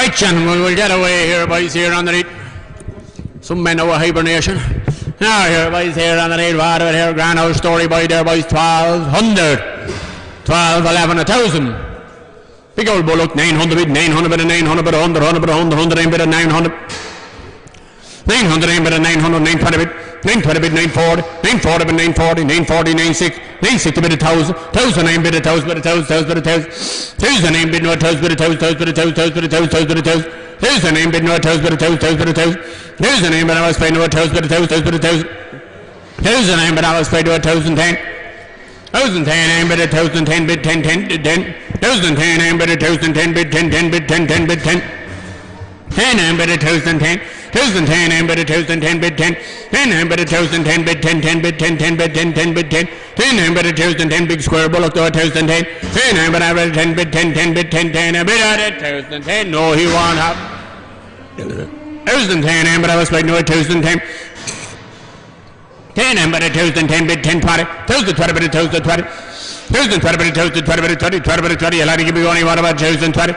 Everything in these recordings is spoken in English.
Right, gentlemen, we'll get away here, boys, here underneath. Some men over hibernation. Now, here, boys, here underneath. What about here? Grand old story, boy, there, boys. 1,200. 12, 11, 1,000. Big old bullock, 900 bid, 900 bid, 900 bid, 100, 100 bid, 100, 100 bid, 900. 900 bid, 900, 920 bid, 920 bid, 940, 940 bid, 940, 940, 96, 960 bid, 1,000, 1,009 bid, 1,000 bid, 1,000, 1,000 bid, 1,000, 1,009 bid, 1,000 bid, 1,000, 1,000 bid, 1,000, 1,000 bid, 1,000, 1,000 bid, 1,000, 1,009 bid, 1,000 bid, 1,000, 1,000 bid, 1,000, 1,009 bid, I was paid 1,000 bid, 1,000 bid, 1,000, 1,009 bid, I was paid 1,010. 1,010 bid, 1,010 bid, 10, 10 bid, 10. 1,010 bid, 1,010 bid, 10, 10 bid, 10, 10 bid, 10. 10 bid, 1,010. 1,010 bid, 1,010 bid, 10. 10 bid, 1,010 bid, 10, 10 bid, 10, 10 bid, 10, 10 bid, 10. 10 bid, 1,010 big square bullock to 1,010. 10 bid, average 10 bid, 10, 10 bid, 10, 10 bid at 1,010. No, he won't have. 1,010 bid, I was playing no 1,010. 10 bid, 1,010 bid, 10, 20. 1,020 bid, 1,020. 1,020 bid, 1,020 bid, 20, 20 bid, 20. I'll give you only one about 1,020. 20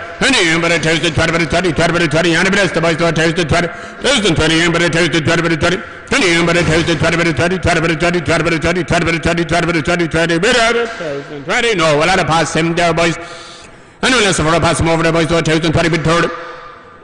bid, 1,020 bid, 20, 20 bid, 20. And the rest of us to 1,020. 1,020 bid, 1,020 bid, 20. 20 bid, 1,020 bid, 20, 20 bid, 20, 20 bid, 20, 20 bid, 20, 20 bid, 20, 20 bid, 1,020. No, well, I'll pass him there, boys. And unless I pass him over there, boys, to 1,020 bid, 30.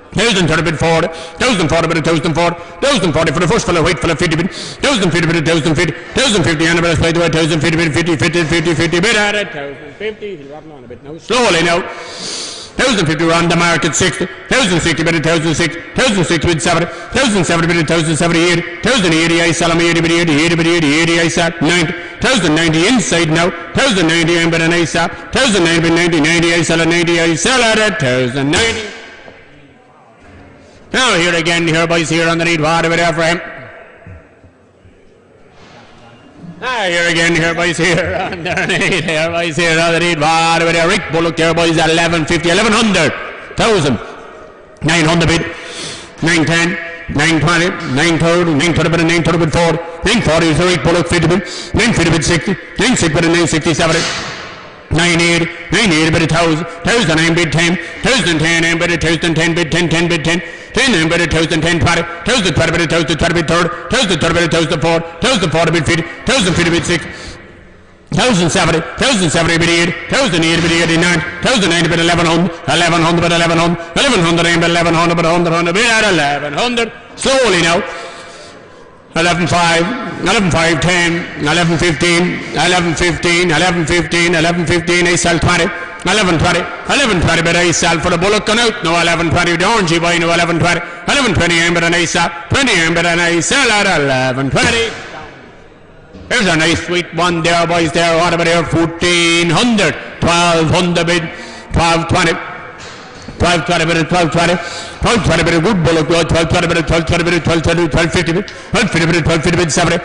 1,030 bid 40, 1,040 bid 1,040, 1,040 for the first fellow, wait for the 50 bid, 1,050 bid 1,050, 1,050 and the best play to 1,050 bid 50, 50, 50, 50 bid at 1,050. He's running on a bit now. Slowly now. 1,050 run the market 60, 1,060 bid 1,006, 1,006 bid 70, 1,070 bid 1,070, 1,080 I sell him 80 bid 80, 80 bid 80, 80 I sell 90, 1,090 inside now, 1,090 and bid an I sell, 1,090 bid 90, 90 I sell a 90 I sell at 1,090. Now here again, here boys, here underneath, what over there for him? Now here again, here boys, here underneath, here boys, here underneath, what over there? Rick Bullock there boys at 1150, 1,100, 1,000, 900 bid, 910, 920, 930, 930 bid, 930 bid 40, 940 is Rick Bullock 50 bid, 950 bid 60, 960 bid 960, 70. 980, 980 bid 1,000, 1,009 bid 10, 1,010 bid 1,010 bid 10, 10 bid 10, 10 bid 1,010 20, 1,020 bid 1,020 bid 30, 1,030 bid 1,004, 1,040 bid 50, 1,050 bid 6, 1,070, 1,070 bid 80, 1,080 bid 89, 1,090 bid 1,100, 1,100 bid 1,100, 1,100 bid 1,100 bid 100 bid at 1,100. Slowly now. 11.5, 11.5, 10, 11.15, 11.15, 11.15, 11.15, I sell 20, 11.20, 11.20 bid I sell for the bullock gone out, no 11.20, the orangey boy, no 11.20, 11.20 bid I sell, 20 bid I sell at 11.20. Here's a nice sweet one there, boys, there, what about here, 1,400, 1,200 bid, 12.20. 12.20 bid, 12.20, 12.20 bid, good bullock, 12.20 bid, 12.20 bid, 12.20, 12.50 bid, 12.50 bid, 12.50 bid, 70,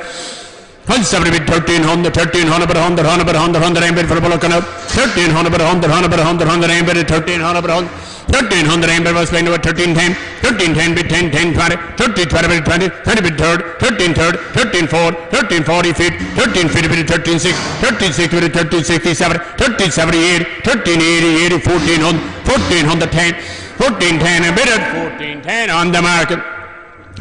170 bid, 1,300, 1,300 bid, 100, 100 bid, 100, 100 bid for the bullock now, 1,300 bid, 100, 100 bid, 100, 100 bid, 1,300 bid, 100, 1,300 bid was playing over 1,310, 1,310 bid, 10, 10, 20, 1,320 bid, 20, 20 bid third, 1,330, 1,340, 1,340 feet, 1,350 bid, 1,360, 1,360 bid, 1,367, 1,370, 80, 1,380, 80, 1,400, 1,410, 1,410 a bid at 1,410 on the market.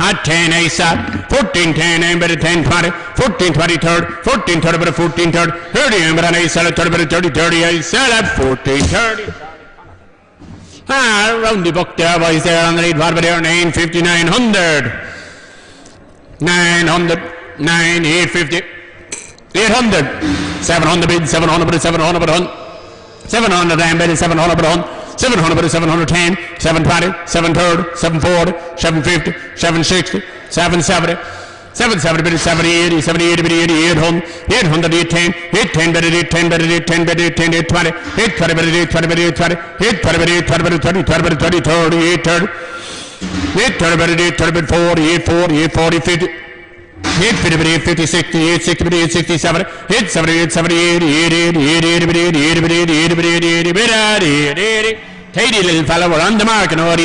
At 10 I sat, 1,410 and bid at 10.20, 1,420 third, 1,430 bid at 1,430, 30 and bid at I sell at 30 bid at 30, 30 I sell at 1,430. Round the book there, boys, there on the lead, what about there, 950, 900, 900, 9, 850, 800, 700 bid, 700 bid, 700 bid, 700 and bid at 700 bid, 700 bid, 710, 720, 730, 740, 750, 760, 770, 770 bid, 70, 80, 70, 80 bid, 80, 800, 800, 810, 810 bid, 810 bid, 810 bid, 810, 820, 820 bid, 820 bid, 820, 820 bid, 820 bid, 20, 20 bid, 20, 30, 830, 830 bid, 830 bid, 40, 840, 840, 50, 850 bid, 850, 60, 860 bid, 860, 70, 870, 870, 80, 80, 80, 80 bid, 80 bid, 80 bid, 80 bid, 80 bid, 80. Tidy little fella, we're on the market now, 80,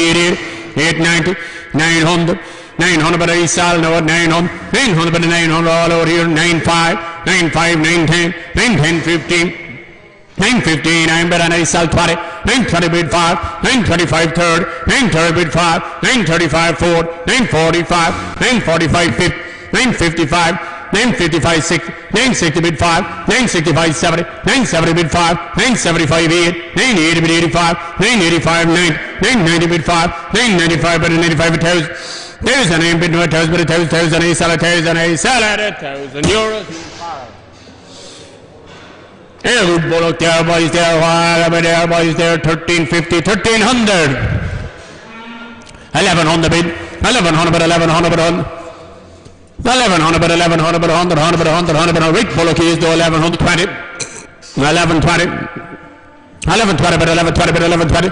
890, 900, 900 bid I sell now at 900, 900 bid 900 all over here, 95, 95, 910, 910, 15, 9:15, I'm better nice salt 20, 9:20 bid 5, 9:25 third, 9:30 bid 5, 9:35 fourth, 9:45, 9:45 fifth, 9:55, 9:55 sixth, 9:60 bid 5, 9:65 70, 9:70 bid 5, 9:75 8, 9:80 bid 85, 9:85 9, 9:90 bid 5, 9:95 bid 95 1,000, 1,000 I'm bid 1,000 bid 1,000, I sell 1,000, I sell at €1,000. Here, good bullock there, boys there, while there, boys there, 1350, 1,300. 1,100 bid, 1,100 bid, 1,100 bid, 1,100 bid, 1,100 bid, 100, 100 bid, 100, 100 bid, right bullock is though, 1,120, 1,120, 1,120 bid, 1,120 bid, 1,120,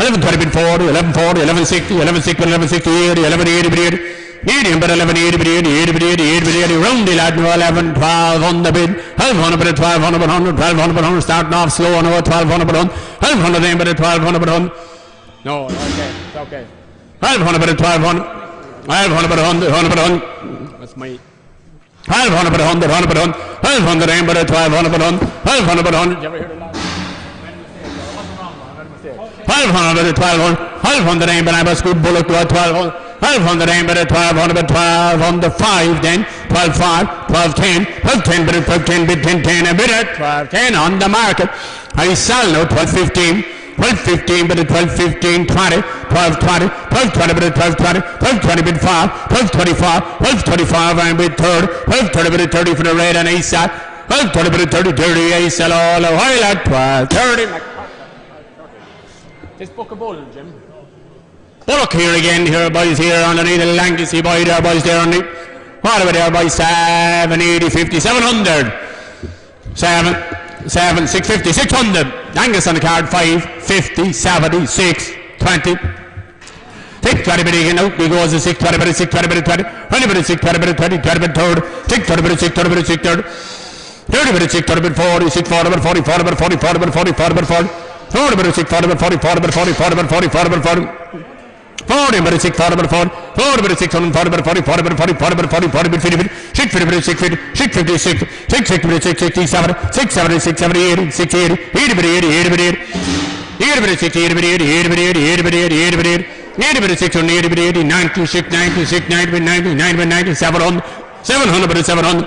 1,120 bid 40, 1,140, 1,160, 1,160 bid, 1,160, 80, 1,180 bid 80. 80 but 1180 bid 80 80 bid 80 80 bid 80 round the lad 11 12 on the bid 1200 bid 1200 bid 100 1200 bid 100 starting off slow now 1200 bid 100 1200 then bid 1200 bid 100 no it's okay 1200 bid 1200 1200 bid 100 100 bid 100 that's my 1200 bid 100 100 bid 100 1200 then bid 1200 bid 100 1200 bid 100 did you ever hear the lad 1200 bid 1200 1200 then bid I was good bullock to 1200 1200 aim bid 1200 bid 1200 5 then 12 5 12 10 12 10 bid 12 10 bid 10 10 a bid at 12 10 on the market I sell now 12 15 12 15 bid 12 15 20 12 20 12 20 bid 12 20 12 20 bid 5 12 25 12 25 aim bid third 12 30 bid 30 for the red and I sell 12 30 bid 30 30 I sell all the while at 12 30 this book of bull Jim. Bullock here again, here boys here underneath the Lancashire boy there boys there underneath. What about there boys 780 50 700 7 7 650 600 Angus on the card 5 50 70 6 20 620 bid again out he goes to 620 bid 620 bid 20 20 bid 620 bid 20 20 bid third 620 bid 620 bid 6 third 30 bid 620 bid 40 640 bid 40 40 bid 40 40 bid 40 40 bid 40 40 bid 640 bid 40 40 bid 40 40 bid 40 40 bid 40 40 bid 6 40 bid 40 40 bid 640 bid 40 40 bid 40 40 bid 40 40 bid 50 bid 650 bid 650 650 660 bid 660 7 670 670 80 680 80 bid 80 80 bid 80 80 bid 60 80 bid 80 80 bid 80 80 bid 80 80 bid 80 bid 600 80 bid 80 90 6 90 6 90 bid 90 9 bid 90 700 700 bid 700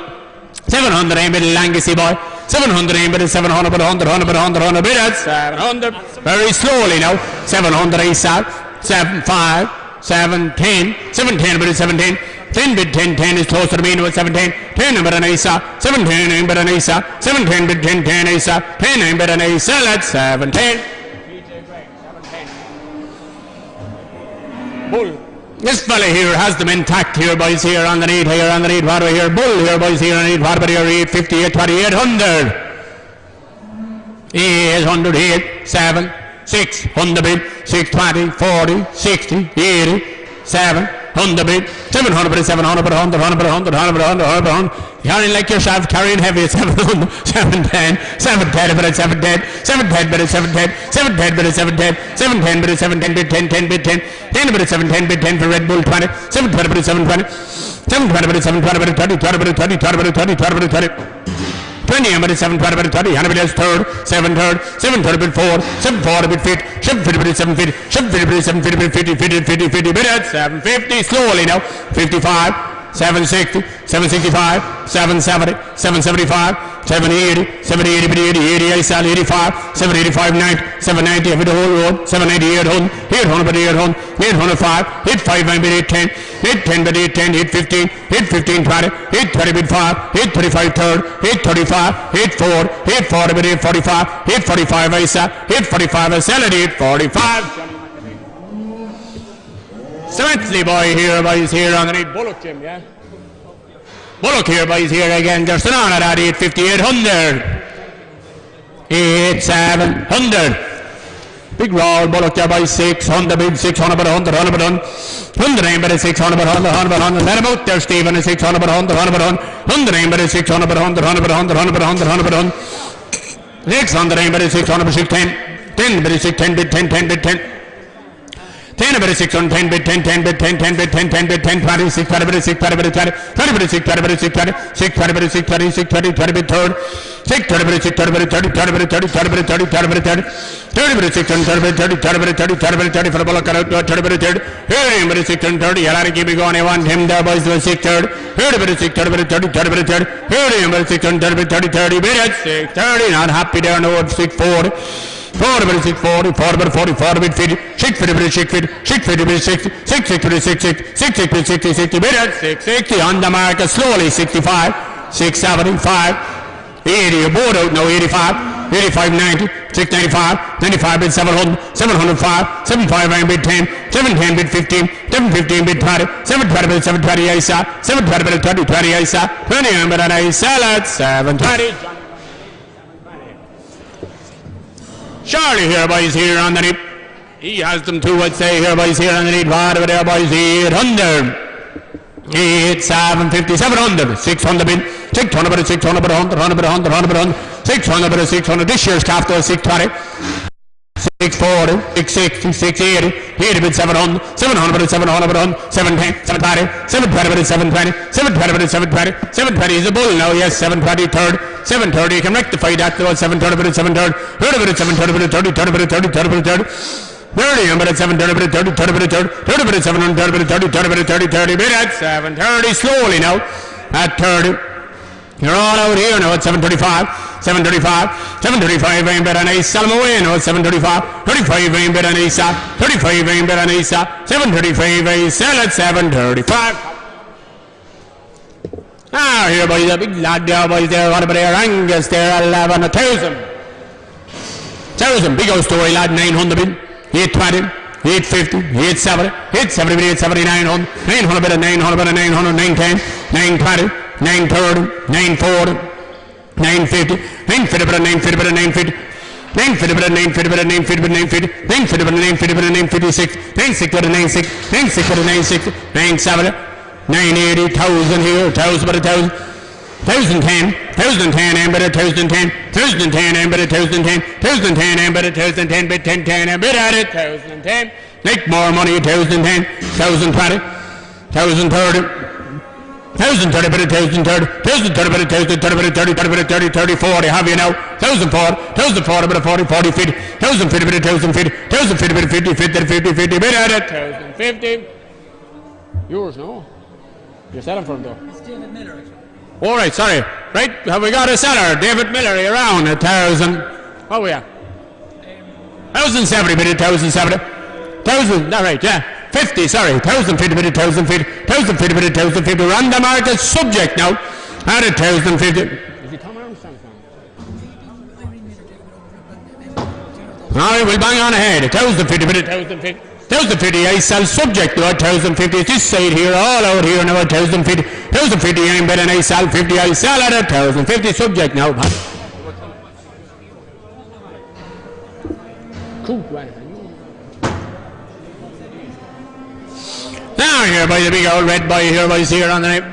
700 aim bid Lancashire boy 700 aim bid 700 bid 100 100 bid 100 100 bid 700 very slowly now 700 I sell 7 5 7 10 7 10 bid 7 10 10 bid 10 10 is closer to me now 7 10 10 bid an Isa 7 10 aim bid an Isa 7 10 bid 10 10 Isa 10 aim bid an Isa at 7 10 Bull. This fella here has them intact here boys here underneath what do we here bull here boys here underneath what about here 850 820 800 800 8 7 6 100 bid 620 40 60 80 7 100 bid 700 bid 700 bid 100 100 bid 100 100 bid 100 100 bid 100 carrying like yourself carrying heavy 700 710 710 bid 710 710 bid 710 710 bid 710 710 bid 710 bid 10 10 bid 10 10 bid 710 bid 10 for Red Bull 20 720 bid 720 720 bid 720 bid 20 20 bid 20 20 bid 20 20 bid 20 20 bid 720 bid 20 100 bid third 7 third 730 bid 4 740 bid 50 750 bid 750 750 bid 750 bid 50 50 50 50 bid at 750 slowly now 55 760 765 770 775 780 780 bid 80 80 I sell 85 785 90 790 every the whole road 790 800 800 bid 800 805 85 bid 810 810 bid 810 815 815 20 830 bid 5 835 third 835 84 840 bid 845 845 I sell 845 I sell at 845 Swantley boy here boys here underneath Bullock Jim yeah Bullock here boys here again just on at 850 800 8 700 big roll Bullock there by 600 bid 600 bid 100 100 bid 100 aim bid 600 bid 100 100 bid 100 let him out there Stephen 600 bid 100 100 bid 100 aim bid 600 bid 100 100 bid 100 100 bid 100 100 bid 100 600 aim bid 600 bid 610 10 bid 610 bid 10 10 bid 10 10 bit 6 on 10 bit 10 10 bit 10 10 bit 10 10 bit 10 20 6 20 bit 6 20 bit 20 20 bit 6 20 bit 6 20 6 20 bit 6 20 6 20 20 bit third 6 20 bit 6 20 bit 30 30 bit 30 30 bit 30 30 bit 30 30 bit 6 30 bit 30 30 bit 30 30 bit 30 for the ball cut out 30 bit 30 hey bit 6 and 30 yalla keep it going I want him there boys to 6 30 30 bit 6 30 bit 30 30 bit 30 hey bit 6 and 30 bit 30 30 bit 6 30 not happy there no 6 4 4 bit 6 40 4 bit 40 4 bit 50 6 50 bit 6 50 6 50 bit 60 6 60 bit 6 6 6 6 bit 60 60 bit 6 60 on the marker slowly 65 6 75 80 board out now 85 85 90 695 95 bit 700 705 75 bit 10 710 bit 15 715 bit 20 720 bit 720 ISA 720 bit 20 20 ISA 20 bit ISA let's 720 Charlie here boys here on the knee. He has them too, I'd say here boys here on the knee. What over there boys 800 8 750 700 600 bit 600 bit 600 bit 100 100 bit 100 100 bit 100 600 bit 600 this year's calf though 620 640 660 680 80 bit 700 700 bit 700 bit 100 710 720 720 bit 720 720 bit 720 720 is a bull now yes 720 third 730 you can rectify that though 730 bit 730 30 bit 730 bit 30 30 bit 30 30 bit 30 30 bit 730 bit 30 30 bit 30 30 bit 730 bit 30 30 bit 30 30 bit at 730 slowly now at 30 you're all out here now at 735 735 735 aim bit on ace sell them away now at 735 35 aim bit on ace 35 aim bit on ace 735 ace sell at 735 ah here boys a big lad there boys there what about there Angus there 11,000 big old story lad 900 bit 820 850 870 870 bit 870 900 900 bit 900 bit 900 910 920 930 940 950 950 bit 950 bit 950 950 bit 950 bit 950 bit 950 950 bit 950 bit 956 96 bit 96 96 bit 960 970 980 1000 here 1000 bit 1000 1010 1010 and bit 1010 1010 and bit 1010 1010 and bit 1010 bit 1010 and bit at it 1010 make more money 1010 1020 1030 1030 bit 1030 1030 bit 1030 bit 30 30 bit 30 30 40 have you now 1040 1040 bit 40 40 50 1050 bit 1050 1050 bit 50 50 50 50 bit at it 1050 yours no you're selling from though it's David Miller all right sorry right have we got a seller David Miller around 1,000 oh we are 1,070 bit 1,070 1,000 all right yeah 50 sorry 1,050 bit 1,050 1,050 bit 1,050 random market subject now at 1,050 is he Tom Armstrong all right we'll bang on ahead 1,050 bit 1,050 1,050 I sell subject to 1,050 this side here all out here now 1,050 1,050 I'm better I sell 50 I sell at 1,050 subject now cool now here by the big old red boy here boys here on the night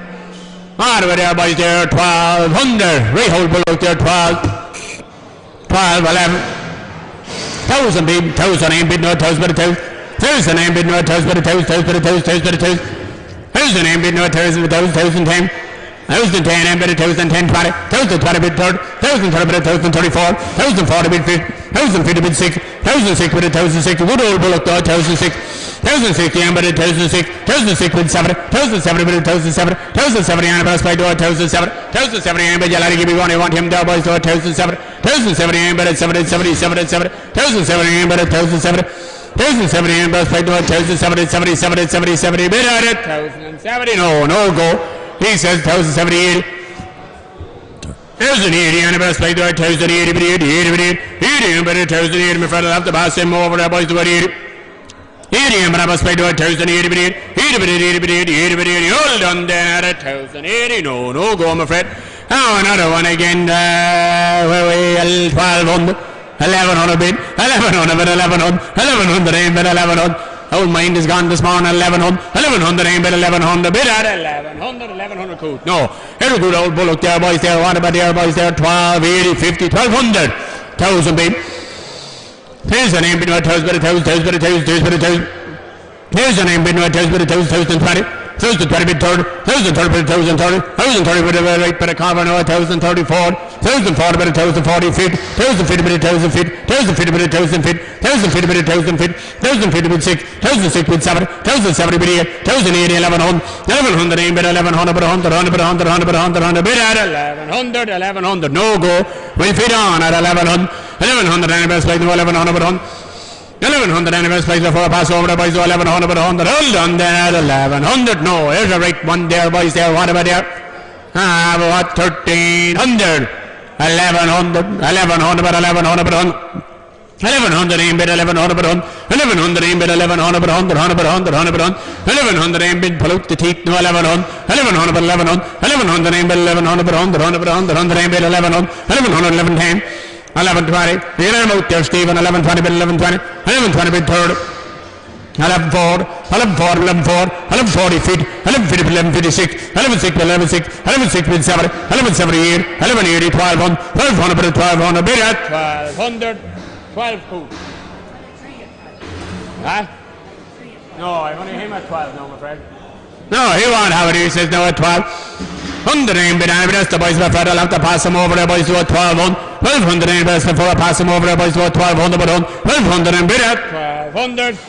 all over there boys there 1,200 right hold below there 12 12 11 1,000 bid 1,000 ain't bid no 1,000 but 1,000 ain't bid no 1,000 but 1,000 but 1,000 but 1,000 ain't bid no 1,000 but 1,010 1,010 ain't bid 1,010 20 1,020 bid 3rd 1,030 bid 1,034 1,040 bid 50 1,050 bid 6 1,006 bid 1,006 good old bullock 1,006 1,060 and bid 1,006 1,006 bid 7 1,070 bid 1,007 1,070 and bid by 1,007 1,070 and bid you'll give me one I want him there boys to 1,007 1,070 and bid 777 1,070 and bid 1,070 1,070 and bid by 1,070 77 70 bid at 1,070 no go he says 1,070 80 1,080 and bid by 1,080 bid 80 and bid 1,080 my friend I'll have to pass him over there boys to 80 80 and I must pay to 1,080 bid 80 bid hold on then at 1,080 no go I'm afraid now another one again where we 1,200 1,100 bid 1,100 bid 1,100 1,100 aim bid 1,100 old mind is gone this morning 1,100 1,100 aim bid 1,100 bid at 1,100 cool no here a good old bullock there boys there what about there boys there 1,280 50 1,200 1,000 bid 1,000 aim bid 1,000 bid 1,000 bid 1,000 bid 1,000 Here's the name bid no 1020. 1020 bid third. 1030 bid 1030. 1030 bid right bid a cover no 1034. 1040 bid 1040 feet. 1050 bid 1000 feet. 1050 bid 1000 feet. 1050 bid 1000 feet. 1050 bid 6. 1006 bid 7. 1070 bid 8. 1080 1100. 1100 name bid 1100 bid 100 100 bid at 1100 no go. We feed on at 1100. 1100 and best like no 1100 bid 100. 1100 anniversary place before I pass over the boys to 1100 but 100. Hold on then at 1100. No, here's a right one there, boys there. What about there? What? 1300. 1100. 1100 but 1100 but 100. 1100 aim bid 1100 but 100. 1100 aim bid 1100 but 100. 100 but 100. 100 but 100. 1100 aim bid pull out the teeth no 1100. 1100 but 1100. 1100 aim bid 1100 but 100. 100 but 100. 100 aim bid 1100. 1100 1110. 1120. You get him out there, Stephen. 1120 bid 1120. 1120 bid third. 11 forward. 11 forward. 11 forward. 1140 feet. 1150 bid 1156. 1160 bid 1160. 1160 bid 70. 1178. 1180. 1200. 1200 bid 1200. Bid at 1200. 12 who? Huh? No, I only him at 12 now, my friend. No, he won't have it. He says no at 12. 100 aim bid and the boys were afraid I'll have to pass them over there, boys to a 1200. 1200 aim bid before I pass them over there, boys to a 1200 but 1200 aim bid at 1200.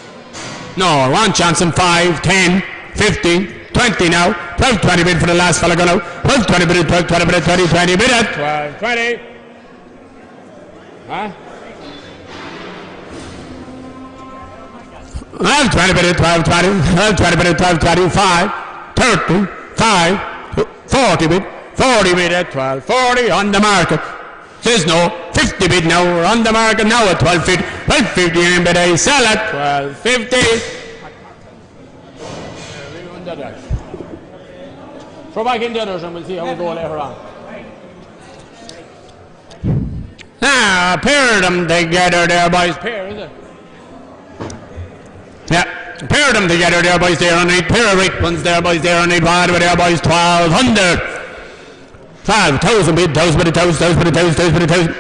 No, one chance in 5, 10, 15, 20 now. 1220 bid for the last fella going out. 1220 bid, 1220 bid, 2020 bid at 1220. Huh? 1220 bid, 1220. 1220 bid, 1220. 5, 30, 5. 40 bid, 40 bid at 1240 on the market. Says no, 50 bid now, we're on the market now at 1250. 1250 and bid I sell at 1250. Throw back in the others and we'll see how we go later on. Now, pair them together there, boys. Pair, is it? Yeah. Pair them together there, boys, there on 8. Pair of right ones there, boys, there on 8. Whatever there, boys, 1200. 12,000 bid, 1,000 bid, 1,000 bid, 1,000 bid, 1,000.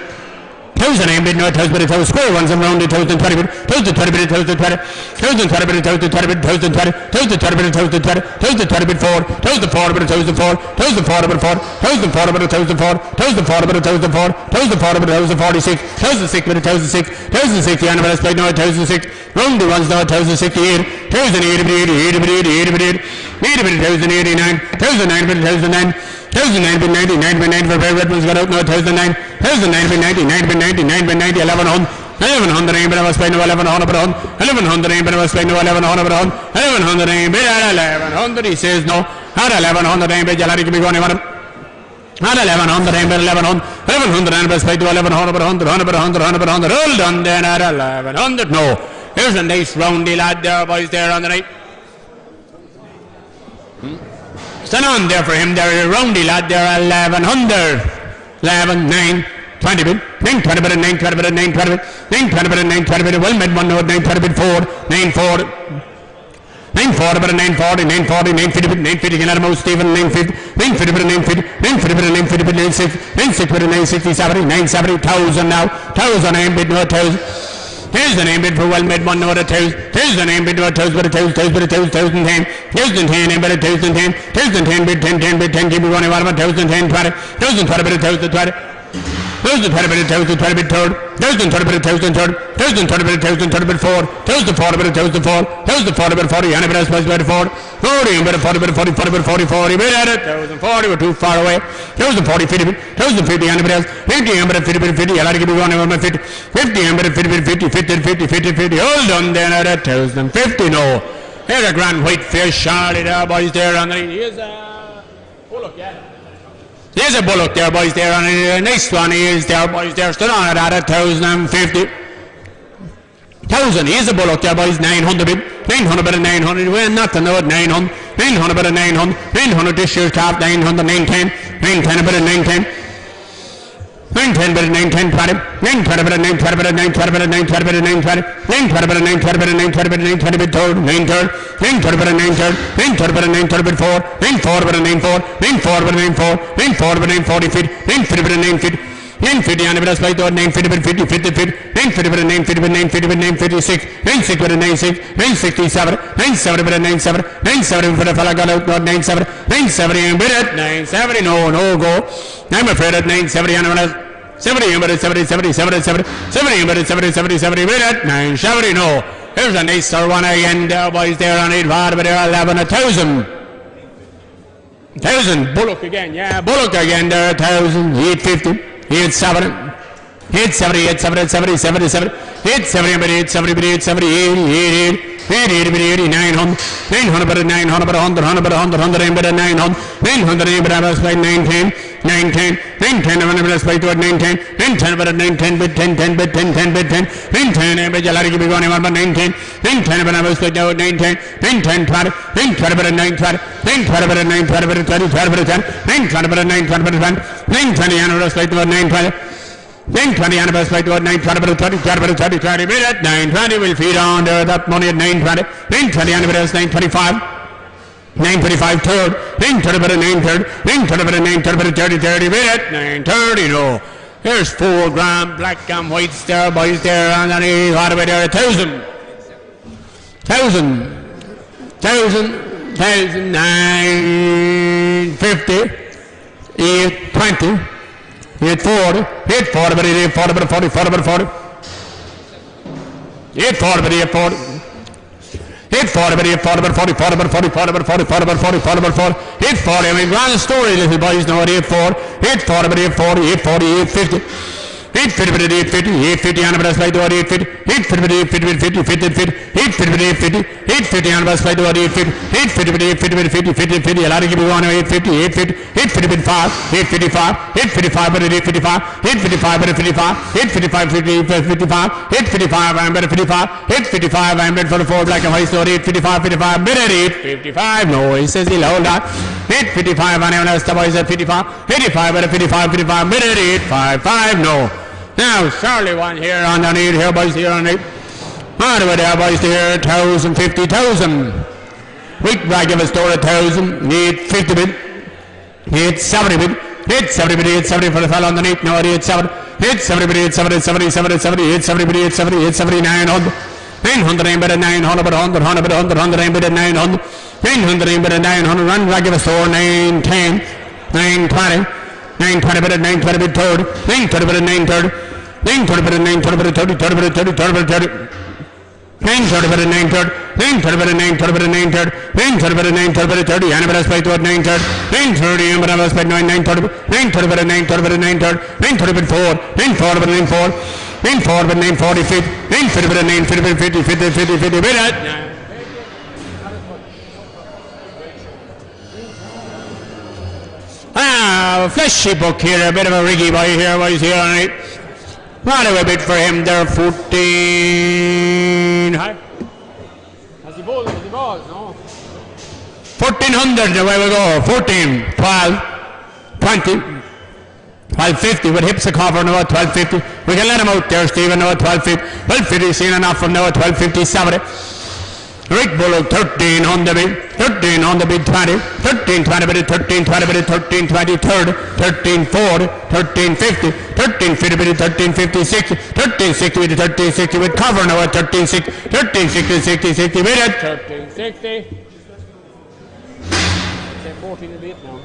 1,000 aim bid, no 1,000 bid, 1,000. Square ones and rounded, 1,020 bid, 1,020 bid, 1,020. 1,020 bid, 1,020 bid, 1,020. 1,020 bid, 1,020. 1,020 bid, 4. 1,040 bid, 1,004. 1,040 bid, 4. 1,040 bid, 1,004. 1,040 bid, 1,004. 1,040 bid, 1,046. 1,006 bid, 1,006. 1,060 and bid, played no 1,006. Rounded ones now 1,068. 1,080 bid, 80 bid, 80 bid, 80 bid, 1,089. 1,009 bid, 1,009. 1,009 bid 90, 9 bid 90 for Red Redmonds got out now 1,009. 1,009 bid 90, 9 bid 90, 9 bid 90, 1,100. 1,100 aim bid I was playing no 1,100 but 100. 1,100 aim bid I was playing no 1,100 but 100. 1,100 aim bid at 1,100. He says no. At 1,100 aim bid, you'll have to be going on him. At 1,100 aim bid 1,100. 1,100 aim bid I was playing to 1,100 but 100, 100 but 100, 100 but 100. Hold on then at 1,100. No. Here's a nice roundy lad there, boys, there on the night. Stand on there for him there, a roundy lad there, 1,100. 11, 9, 20 bid, 9, 20 bid, 9, 20 bid, 9, 20 bid, 9, 20 bid, 9, 20 bid, well made one note, 9, 20 bid, 4, 9, 4. 940 bid, 940, 940, 950 bid, 950, get out of most Stephen, 950, 950 bid, 950, 950 bid, 950 bid, 96, 96 bid, 960, 70, 970, 1,000 now, 1,000 aim bid, no 1,000. Here's the name bid for well made one note at 1,000. Here's the name bid for 1,000 bid, 1,000 bid, 1,010. 1,010 name bid, 1,010. 1,010 bid, 10 bid, 10 keep running out of 1,010, 20. 1,020 bid, 1,020. 1,020 bid, 1,020 bid, third. 1,020 bid, 1,000 third. 1,020 bid, 1,020 bid, four. 1,040 bid, 1,004. 1,040 bid, 40. And a bit of spice bid, 4. 40 bid, 40 bid, 40, 40 bid, 40, 40 bid at it. 1,040, we're too far away. 1,040, 50 bid, 1,050 and a bit else. 50 and bid, 50 bid, 50. I'll have to keep running on my 50. 50 and bid, 50 bid, 50, 50, 50, 50, 50. Hold on then at 1,050. No. Here's a grand white fish, Charlie there, boys, there on the here's a bullock, yeah. There's a bullock there, boys, there on a nice one. He is there, boys, there. Stood on it at 1,050. 1,000. Here's a bullock there, boys. 900 bid. 900 bid, 900. Well, nothing though at 900. 900 bid, 900. 900 this year's calf. 900. 910. 910 bid, 910. 910 bid, 910 20. 920 bid, 920 bid, 920 bid, 920 bid, 920. 920 bid, 920 bid, 920 bid, 920 bid, third. 930. 930 bid, 930. 930 bid, 930 bid, 4. 940 bid, 94. 940 bid, 94. 940 bid, 940 feet. 950 bid, 9 feet. 950 on the best play to 950 but 50 50 50 950 but 950 but 950 but 956 96 but 96 967 970 but 97 970 for the fella got out 97 970 and bid it 970 no go. I'm afraid at 970 on the 70 but 70 70 70 70 70 but 70 70 70 bid it 970 no. Here's a nice one again there boys there on 8 hard but they're 11 1,000 Bullock again Bullock again there 1,000 850 870 870 870 870 870 870 but 870 but 870 80 80 80 900 900 but 900 but 100 100 but 100 100 but 900 900 but I was playing 910 910 910 I'm going to play to it 910 910 but 910 but 10 10 but 10 10 but 10 910 but you'll have to give me going on but 910 910 but I was playing to it 910 910 20 920 but 920 920 but 920 but 20 20 but 10 920 but 920 but 10 920 and I was playing to it 920 920 on the best play to it 920 but 20 20 but 20 20 minute 920 will feed on there that money at 920 920 on the best 925 925 third 930 but a 9 third 930 but a 930 but a 30 30 minute 930 no. Here's 4 grand black and whites there boys there and then he's out of it there 1,000 950 820 840 840 but 840 but 40 40 but 40 840 but 840 840 but 840 but 40 40 but 40 40 but 40 40 but 40 40 but 40 840 I mean grand story little boys know at 840 840 but 840 840 850 850 but 850 850 on the best play to 850 850 but 850 but 50 50 50 850 but 850 850 on the best play to 850 850 but 850 but 50 50 50 a lot of give you on 850 850 850 but 5 855 855 but 855 855 but 55 855 55 855 I'm better 55 855 I'm better for the 4 black and white store 855 55 bid at 855 no he says he'll hold that 855 on everyone else the boys at 55 85 but 55 55 bid at 855 no. Now, Charlie one here on the need here, boys here on it. On over there, boys here, 1,000, 50,000. Weak brag of a store, 1,000, 850 bid, 870 bid, 870 bid, 870 for the fellow underneath, no, 870, 870 bid, 870, 70, 70, 70, 870 bid, 870, 870, 900. 900 ain't better 900 but 100 100 but 100 100 ain't better 900 900 ain't better 900 run brag of a store, 910, 920. 920 but 920 but third 920 but 930 920 but 920 but 30 30 but 30 30 but 30 930 but 930 930 but 930 but 930 930 but 930 but 30 and but I spent what 930 930 and but I spent 930 930 but 930 but 930 930 but 4 940 but 940 940 but 940 feet 950 but 950 but 50 50 50 50 but that fleshy book here, a bit of a riggy boy here, boys here on it. Not a bit for him there, 14. Has he balls? No. 1,400, away we go. 14, 12, 20, 1250 with hips a cover now at 1250. We can let him out there, Stephen, now at 1250. 1250, seen enough from now at 1250, 70. Rick Bullock 13 on the bid, 13 on the bid 20, 13 20 bid, 13 20 bid, 13 20 third, 13 40, 13 50, 13 50 bid, 13 50 60, 13 60 bid, 13 60 with cover now at 13 60, 13 60 60 60 bid at 13 60. 14 a bit now.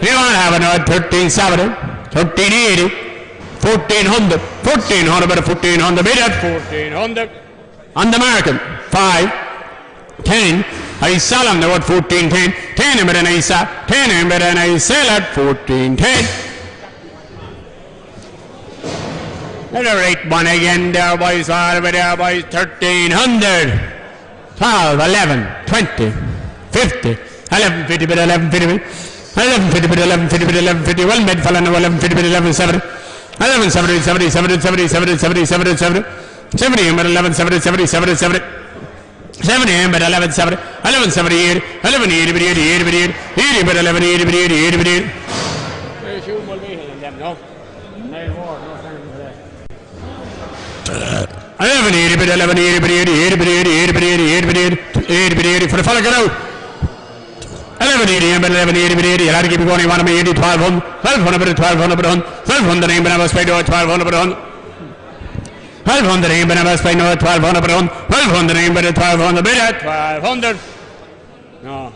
You want to have another 13 70, 13 80, 1400, 1400 bid, 1400 bid at 1400. On the American, 5, 10, I sell him the word 14, 10, 10 him at an Isa, 10 him at an I sell at 14, 10. Another 8 1 again there, boys, all over there, boys, 1300, 12, 11, 20, 50, 1150 bid, 1150 bid, 1150 bid, 1150 bid, 1150, well made fella, no, 1150 bid, 1170, 1170, 70, 70, 70, 70, 70, 70, 70. 70 him at 1170, 70, 70, 70. 70 him at 1170, 1170, 80, 1180, 80, 80, 80, 80, but 1180, 80, 80, 80, 80. No? 1180, but 1180, but 80, 80, but 80, 80, but 80, 80, but 80, 80, but 80, for the fella get out. 1180, 1180, you'll have to keep it going, you want to be 80, 1200, 1200, 1200, 1200, aim, but I was paid over 1200, 1200, aim, but I was paid over 1200, 1200, aim, but 1200, bid at 1200. No,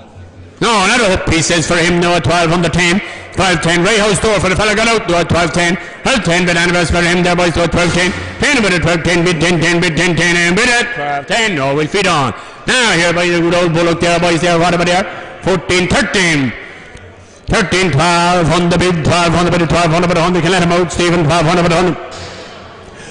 not a hope, he says for him, no, 1210, 1210, Ray House door for the fella got out, no, 1210, 1210, but anniversary for him, there boys, no, 1210, 10, but 1210, bid 10, 10, bid 10, 10, and bid at 1210, no, we'll feed on. Now, here by the good old bullock there, boys, there, what about there? 14, 13, 13, 12, on the bid, 12, on the bid, 12, on the bid, on the, can let him out, Stephen, 12, on the bid, on the,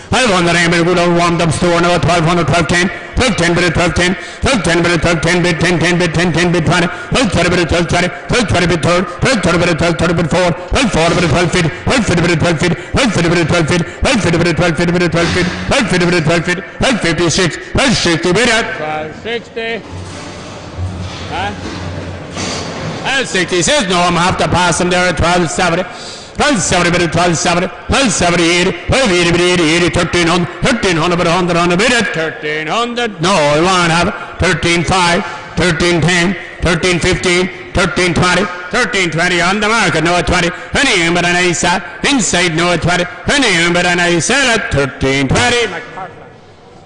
1200, aim, but a good old warmed up store, no, 1200, 1210, 1210, bid 1210, 1210, bid 1210, bid 10, 10, bid 10, 10, bid 20, 1220, bid 1220, 1220, bid third, 1220, bid 1230, bid four, 1240, bid 1250, 1250, bid 1250, 1250, bid 1250, 1250, bid 1250, bid 1250, 1250, bid 1250, 1256, 1260, bid at 1260. 1260 says no, I'm going to have to pass him there at 1270. 1270, bid 1270, 1270, 80, 1280, bid 80, 80, 1300, 1300, bid 100, bid at 1300. No, I want to have 13.5, 13.10, 13.15, 13.20, 13.20 on the market, no at 20. Any but an ace inside, no at 20. Any but an ace at 13.20.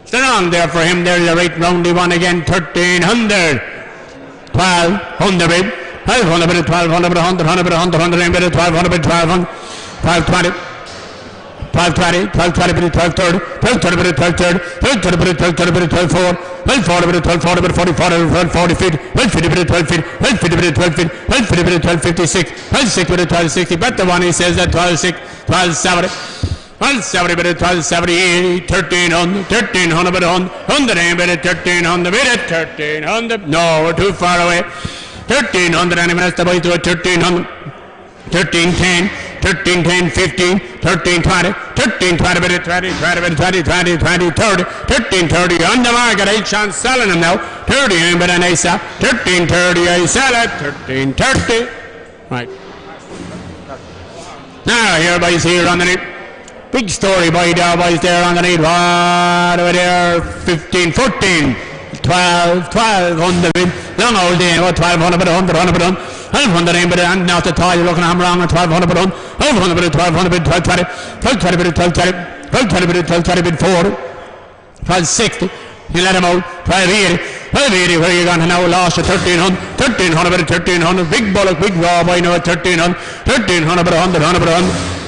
Stand on there for him. There's a right roundy one again, 1300, 1200 bid. 1200 bid, 1200 bid, 100, 100 bid, 100, 100 bid, 1200 bid, 1200, 1220, 1220, 1220 bid, 1230, 1230 bid, 1230, 1230 bid, 1230 bid, 1240, 1240 bid, 1240 bid, 40, 40 bid, 1250 bid, 1250 bid, 1250 bid, 1250 bid, 1256, 1260 bid, 1260, but the one he says that 1260, 1270. 1270 bid, 1270, 80, 1300, 1300 bid, 100 aim bid, 1300 bid, 1300. No, we're too far away. 1300 animals the boys do it 1300 1310 1310 15 1320 1320 bit 20 20 bit 20 20 20 30 1330 on the market. I chance selling them now 30 but an Isa 1330 I sell it 1330 right now. Here boys here underneath big story boy there boys there underneath what over there 15 14 12, 12 on the bid, long old day, 1200 bid, 100, 100 bid, 1200 aim bid, and now the toy, you're looking at him wrong, 1200 bid, 1200 bid, 1200 bid, 1220, 1220 bid, 1220, 1220 bid, 1220 bid, 4, 1260, you let him out, 1280, 1280, where are you going to now, lost at 1300, 1300 bid, 1300, big bullock, big raw boy, now at 1300, 1300 bid, 100, 100 bid, 100.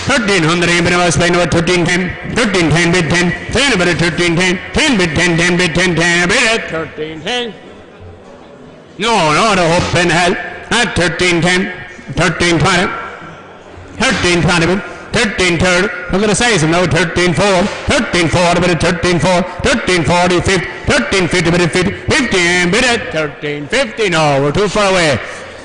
1300 aim bid, I was playing over 1310, 1310 bid 10, 10 bid 1310, 10 bid 10, 10 bid 10, 10 bid at 1310. No, the hope in hell at 1310, 1320, 1320 bid, 1330, look at the size of now 1340, 1340 bid 1340, 1340, 50, 1350 bid 50, 50 aim bid at 1350. No, we're too far away.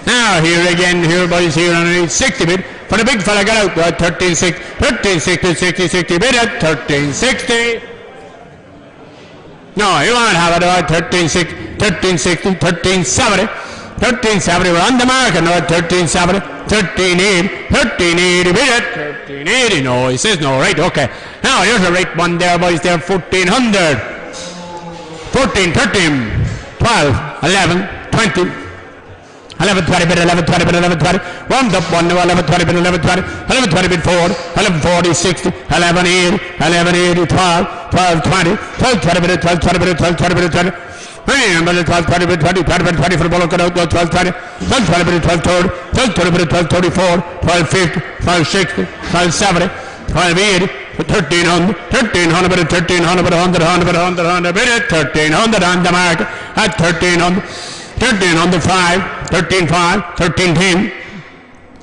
Now here again, here boys here on 60 bid. For the big fella got out at 1360, 1360, 60, 60 bid at 1360. No, you won't have it at 1360, 1360, 1370, 1370. We're on the market now at 1370, 1380, 1380 bid at 1380. No, he says no, right, okay. Now here's a right one there, boys, there, 1400, 14, 13, 12, 11, 20. 1120 bid, 1120 bid, 1120. Warmed up one now, 1120 bid, 1120. 1120 bid 4, 1140, 60, 1180, 1180, 12, 1220, 1220 bid, 1220 bid, 1220 bid, 1220. Remember the 1220 bid, 20, 20 bid, 20 for the bullock out, 1220, 1220 bid, 1230, 1230 bid, 1234, 1250, 1260, 1270, 1280, 1300, 1300 bid, 1300 bid, 100, 100 bid, 100, 100 bid, 1300 on the market at 1300. 1300 5, 13 5, 13 10,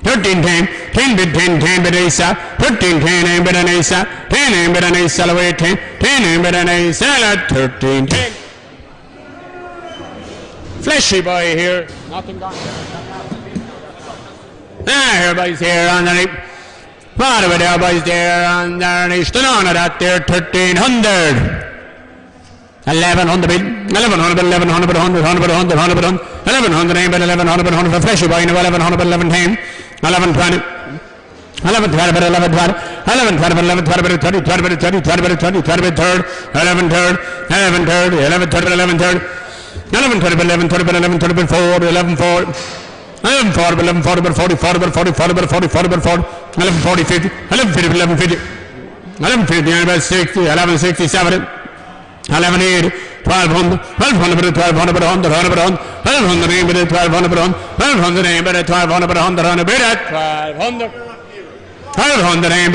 13 10, 10 bid 10, 10 bid Asa, 13 10 aim bid an Asa, 10 aim bid an Asa away 10, 10 aim bid an Asa at 13 10. Fleshy boy here, nothing gone. Here boys here underneath. What about there boys there underneath? Stand on that there 1300. 1100 bid, 1100 bid, 1100 bid, 100, 100 bid, 100, 100 bid, 1100 aim bid, 1100 bid, 100 for fleshy boy, 1100 bid, 1110, 1120, 1120 bid, 1120, 1120 bid, 1120 bid, 20, 20 bid, 20, 20 bid, 20, 20 bid, third, 11 third, 11 third, 11 third, 11 third, 11 30 11 30 11 30 4 11 4 11 40 11 40 40 40 40 40 40 40 40 11 40 50 11 50 11 50 11 50 60 11 67 11 80 1200 1200 1200 100 100 1200 1200 1200 1200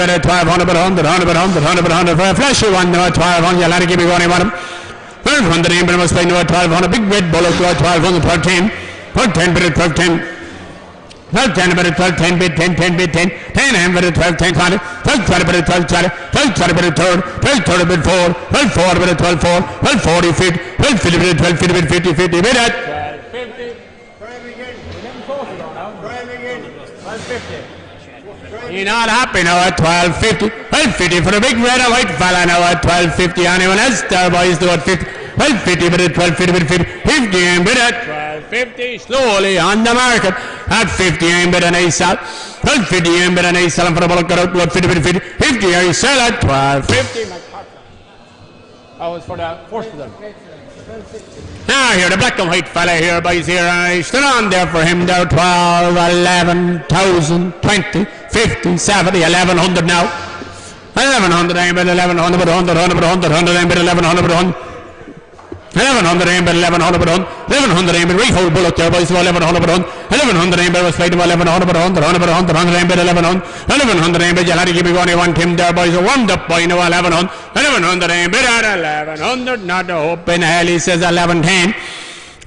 1200 1200 1200 1200 flashy one now 1200 you'll have to keep it going 1200 must play now 1200 big red bullet 1200 1210 1210 1210 1210 bit 1210 bit 10 bit 10 10 bit 1210 20 1220 bit 1220 1220 bit 3rd 1230 bit 4 1240 bit 1240 1240 feet 1250 bit 1250 bit 50 50 bit at 1250 you're not happy now at 1250 1250 for a big red and white fella now at 1250 anyone else there boys do at 50 1250 bit 1250 bit 50 50 and bit at 1250 slowly on the market at 50 and bit and a sell 1250 and bit and a sell for a bullet cut out 50 bit 50 50 I sell at 1250 that was for the first of them. Now here the black and white fella here boys here I stood on there for him there 12 11 1000 20 50 70 1100 now 1100 and bit 1100 100 100 100 100 and bit 1100 100 1100 aim 1100 1100 aim rehold bullet there boys 1100 1100 aim was played 1100 100 aim 1100 1100 aim you had to keep it going one team there boys warmed up by now 1100 1100 aim at 1100 not the hope in hell he says 1110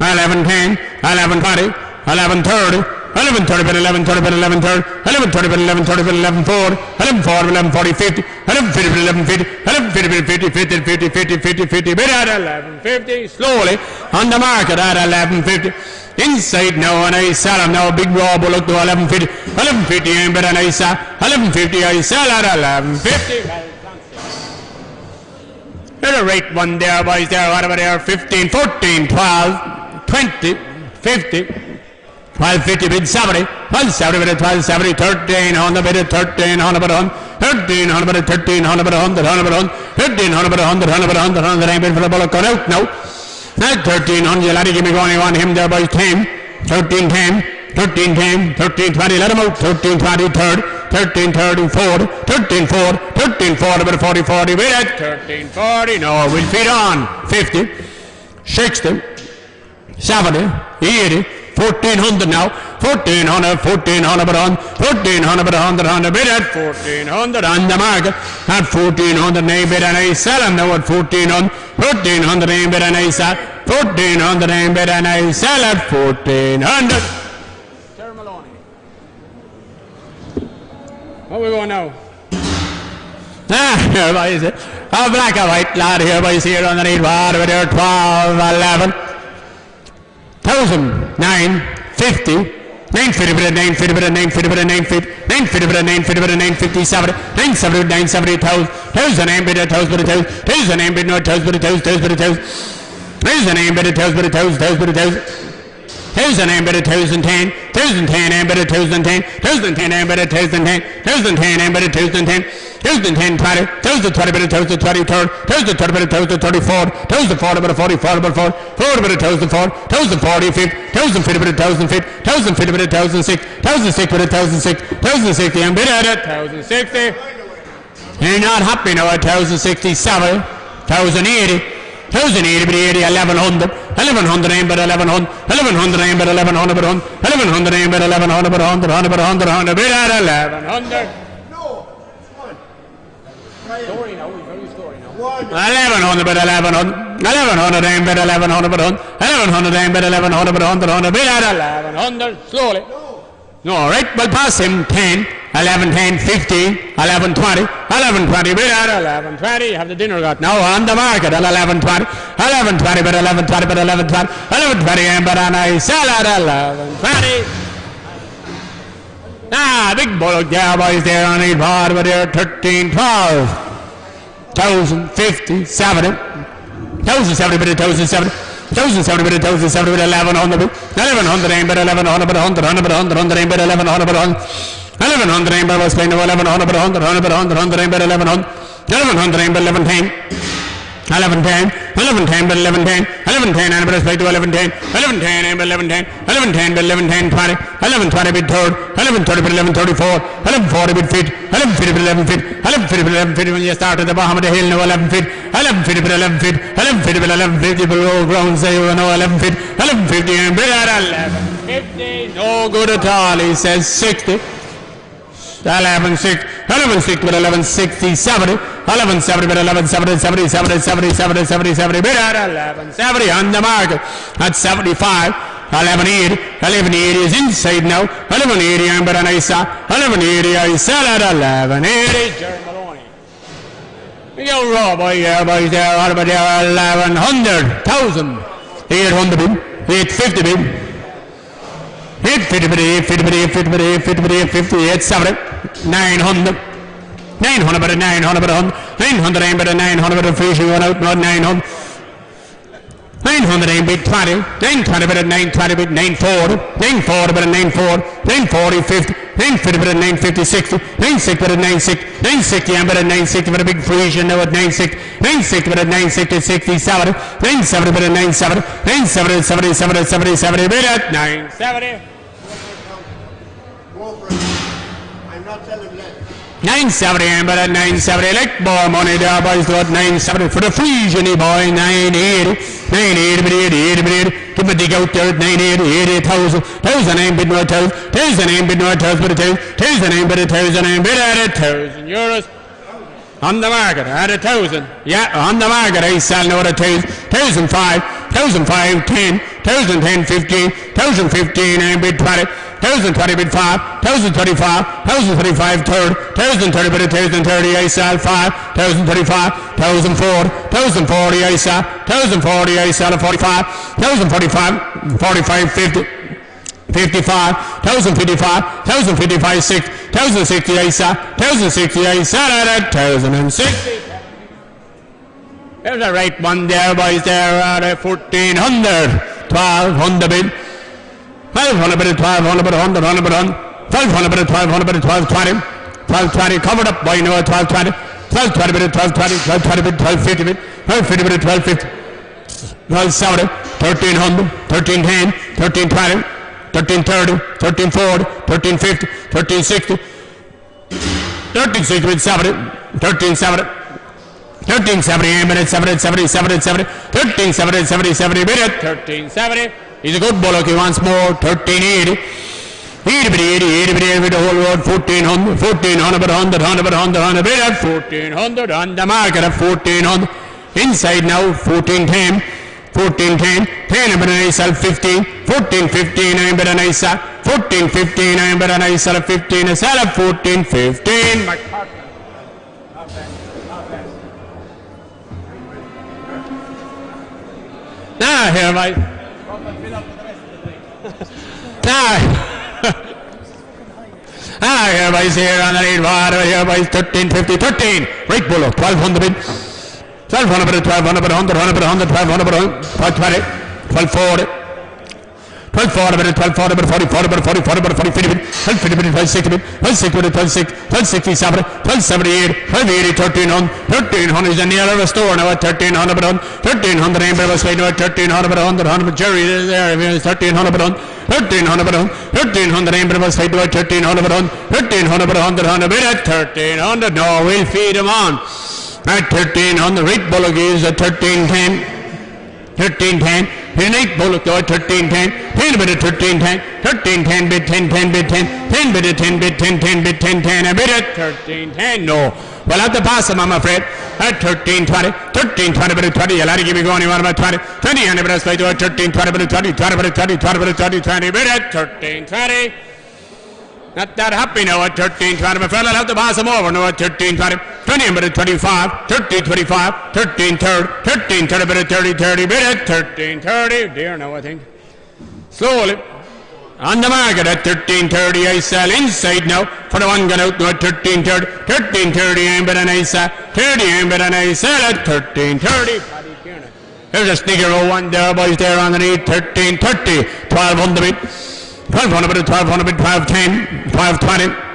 1110 1120 1130 1130 bit 1130 bit 1130 1130 bit 1130 bit 1140 1140 1140 50 1150 bit 1150 1150 bit 50 50 50 50 50 bit at 1150 slowly on the market at 1150 inside now and I sell him now big raw bullock to 1150 1150 and bit and I sell 1150 I sell at 1150 there's a rate one there boys there whatever they are 15 14 12 20 50 1250 bid 70 1270 bid 1270 1300 bid 1300 bid 1300 bid 1300 bid 100 100 bid 1300 bid 100 100 bid 100 100 ain't bid for the bullock gone out now not 1300 you'll have to give me going on him there by 10 1310 1310 1320 let him out 1320 third 1330 40 1340 1340 bid 40 40 bid at 1340 no we'll feed on 50 60 70 80 1400 now 1400 1400 but on 1400 but 100 100 bid at 1400 on the market at 1400 name bid and I sell him now at 1400 1400 name bid and I sell 1400 name bid and I sell at 1400 Sir Maloney what we going now here boys a black and white lad here boys here underneath water there 12 11 1000 9 50 950 bid 950 bid 950 bid 950 950 bid 950 bid 950 70 970 970 1000 name bid 1000 bid 1000 name bid no 1000 bid 1000 bid 1000 name bid 1000 bid 1000 bid 1000 name bid 1010 1010 name bid 1010 1010 name bid 1010 1010 name bid 1010 1010 20 1020 bid 1020 third 1020 bid 1034 1040 bid 44 bid 4 4 bid 1004 1040 50 1050 bid 1050 1050 bid 1006 1006 bid 1006 1060 and bid at 1060 you're not happy now at 1067 1080 1080 bid 80 1100 1100 aim bid 1100 1100 aim bid 1100 bid 1100 aim bid 1100 bid 100 100 100 bid at 1100 story now, very story now. 1100 bid 1100 1100 aim bid 1100 bid 1100 aim bid 1100 bid 100 100 bid at 1100 slowly no right we'll pass him 10 11 10 15 11 20 11 20 bid at 11 20 have the dinner got now on the market at 11 20 11 20 bid 11 20 bid 11 20 11 20 aim bid and I sell at 11 20 big bullock there boys there on the board but there 13 12 1050 70 1070 bid 1070 1070 bid 1070 bid 1100 bid 1100 aim bid 1100 bid 100 100 bid 100 100 aim bid 1100 bid 1100 aim bid was playing 1100 bid 100 100 bid 100 100 aim bid 1100 1100 aim bid 1110 1110 1110 bid 1110 11-10, and best play to 11-10, 11-10, and 11-10, 11-10, 11-10, 20, 11-20 bid third, 11-30 bid 11-34, 11-40 bid feet, 11-50 bid 11 feet, 11-50 bid 11 feet when you start at the bottom of the hill, no 11 feet, 11-50 bid 11 feet, 11-50 bid 11 feet, you below ground say you know 11 feet, 11-50 and bid at 11-50, no good at all, he says 60. 11-6, 11-6 with 11-60, 70, 11-70 with 11-70, 70, 70, 70, 70, 70, 70, bid at 11-70 on the market at 75, 11-80, 11-80 is inside now, 11-80 I'm better nice, 11-80 I sell at 11-80, Jerry Maloney. We go raw boy here, boys there, all about there, 1100, 1,000, 800 bid, 850 bid, 850 bid, 850 bid, 850 bid, 850 bid, 850, 870, 900, 900 bid, 900 bid, 900 ain't bid, 900 bid, free, she went out, not 900. 900 ain't bid 20, 920 bid at 920 bid 940, 940 bid at 940, 940 50, 950 bid at 950 60, 960 bid at 960, 960 and bid at 960 bid a big freeze now at 960, 960 bid at 960 60 70, 970 bid at 970, 970 70 70 70 70 bid at 970. I'm not telling that. 970 and but at 970 like more money there boys got 970 for the Frisian boy 980 980 but 80 give me dig out there at 980 80,000 1,000 ain't bid no 1,000 1,000 ain't bid no 1,000 but 1,000 ain't bid 1,000 ain't bid at 1,000 euros on the market at 1,000 yeah on the market I sell now at 1,000 1,005 1,005 10 1,010 15 1,015 ain't bid 20 1,020 bid 5, 1,035, 1,035 third, 1,030 bid 1,030 I sell 5, 1,035, 1,004, 1,040 I sell, 1,040 I sell 45, 1,045, 45 50, 55, 1,055, 1,055 6, 1,060 I sell, 1,060 I sell at 1,060. There's a right one there boys there at 1,400, 1,200 bid. 1,200 bid, 1,200 bid, 100, 100 bid, 1,200 bid, 1,200 bid, 1,220, 1,220 covered up by now 1,220, 1,220 bid, 1,220, 1,220 bid, 1,250 bid, 1,250 bid, 1,250, 1,270, 1,300, 1,310, 1,320, 1,330, 1,340, 1,350, 1,360, 1,360 bid, 70, 1,370. 1,370 a minute, 70, 70, 70, 70, 1,370, 70, 70 bid at 1,370. He's a good bullock, he wants more, 1,380. 80 bid, 80, 80 bid, 80 bid, the whole road, 1,400, 1,400 bid, 100, 100 bid, 100, 100 bid at 1,400 on the market at 1,400. Inside now, 1,410, 1,410, 10 bid and I sell 15, 1,415, I bid and I sell 1,415, I bid and I sell 15, I sell at 1,415. Now here my here boys here on the lead water here boys 1350 13 right below 1,200 bid 1,200 bid 1,200 bid 100 100 bid 100 1,200 bid 1,220 1,240 1,240 bid 1,240 bid 40 40 bid 40 40 bid 40 50 bid 1,050 bid 1,260 bid 1,260 bid 1,260 1,267 1,278 1,380 1,300 is a near of a store now at 1,300 bid 1,300 ain't bid was now at 1,300 bid 100 100 Jerry is there 1,300 bid 1,300 bid 1,300 ain't bid was now at 1,300 bid 1,300 bid 100 100 bid at 1,300 no we'll feed him on at 1,300 right bullock is at 1,310 1,310 Night bullock though at 1,310 10 bid at 1,310 1,310 bid 10 10 bid 10 10 bid at 10 bid 10 10 bid 10 10 a bid at 1,310 no well at the bottom I'm afraid at 1,320 1,320 bid at 20 you'll have to give me going you want about 20 20 and a bid at 1,320 bid at 20 20 bid at 20 20 bid at 20 20 bid at 1,320 not that happy now at 1,320 my friend I'll have to pass him over now at 1,320 20 bid at 25 1,325 1,330 1,330 bid at 30 30 bid at 1,330 dear now I think slowly on the market at 1,330 I sell inside now for the one gone out now at 1,330 1,330 I'm bid and I sell 30 I'm bid and I sell at 1,330 there's a sneaker one there boys there on the need 1,330 1,200 bid 1,200 bid 1,200 bid 1,210 1,220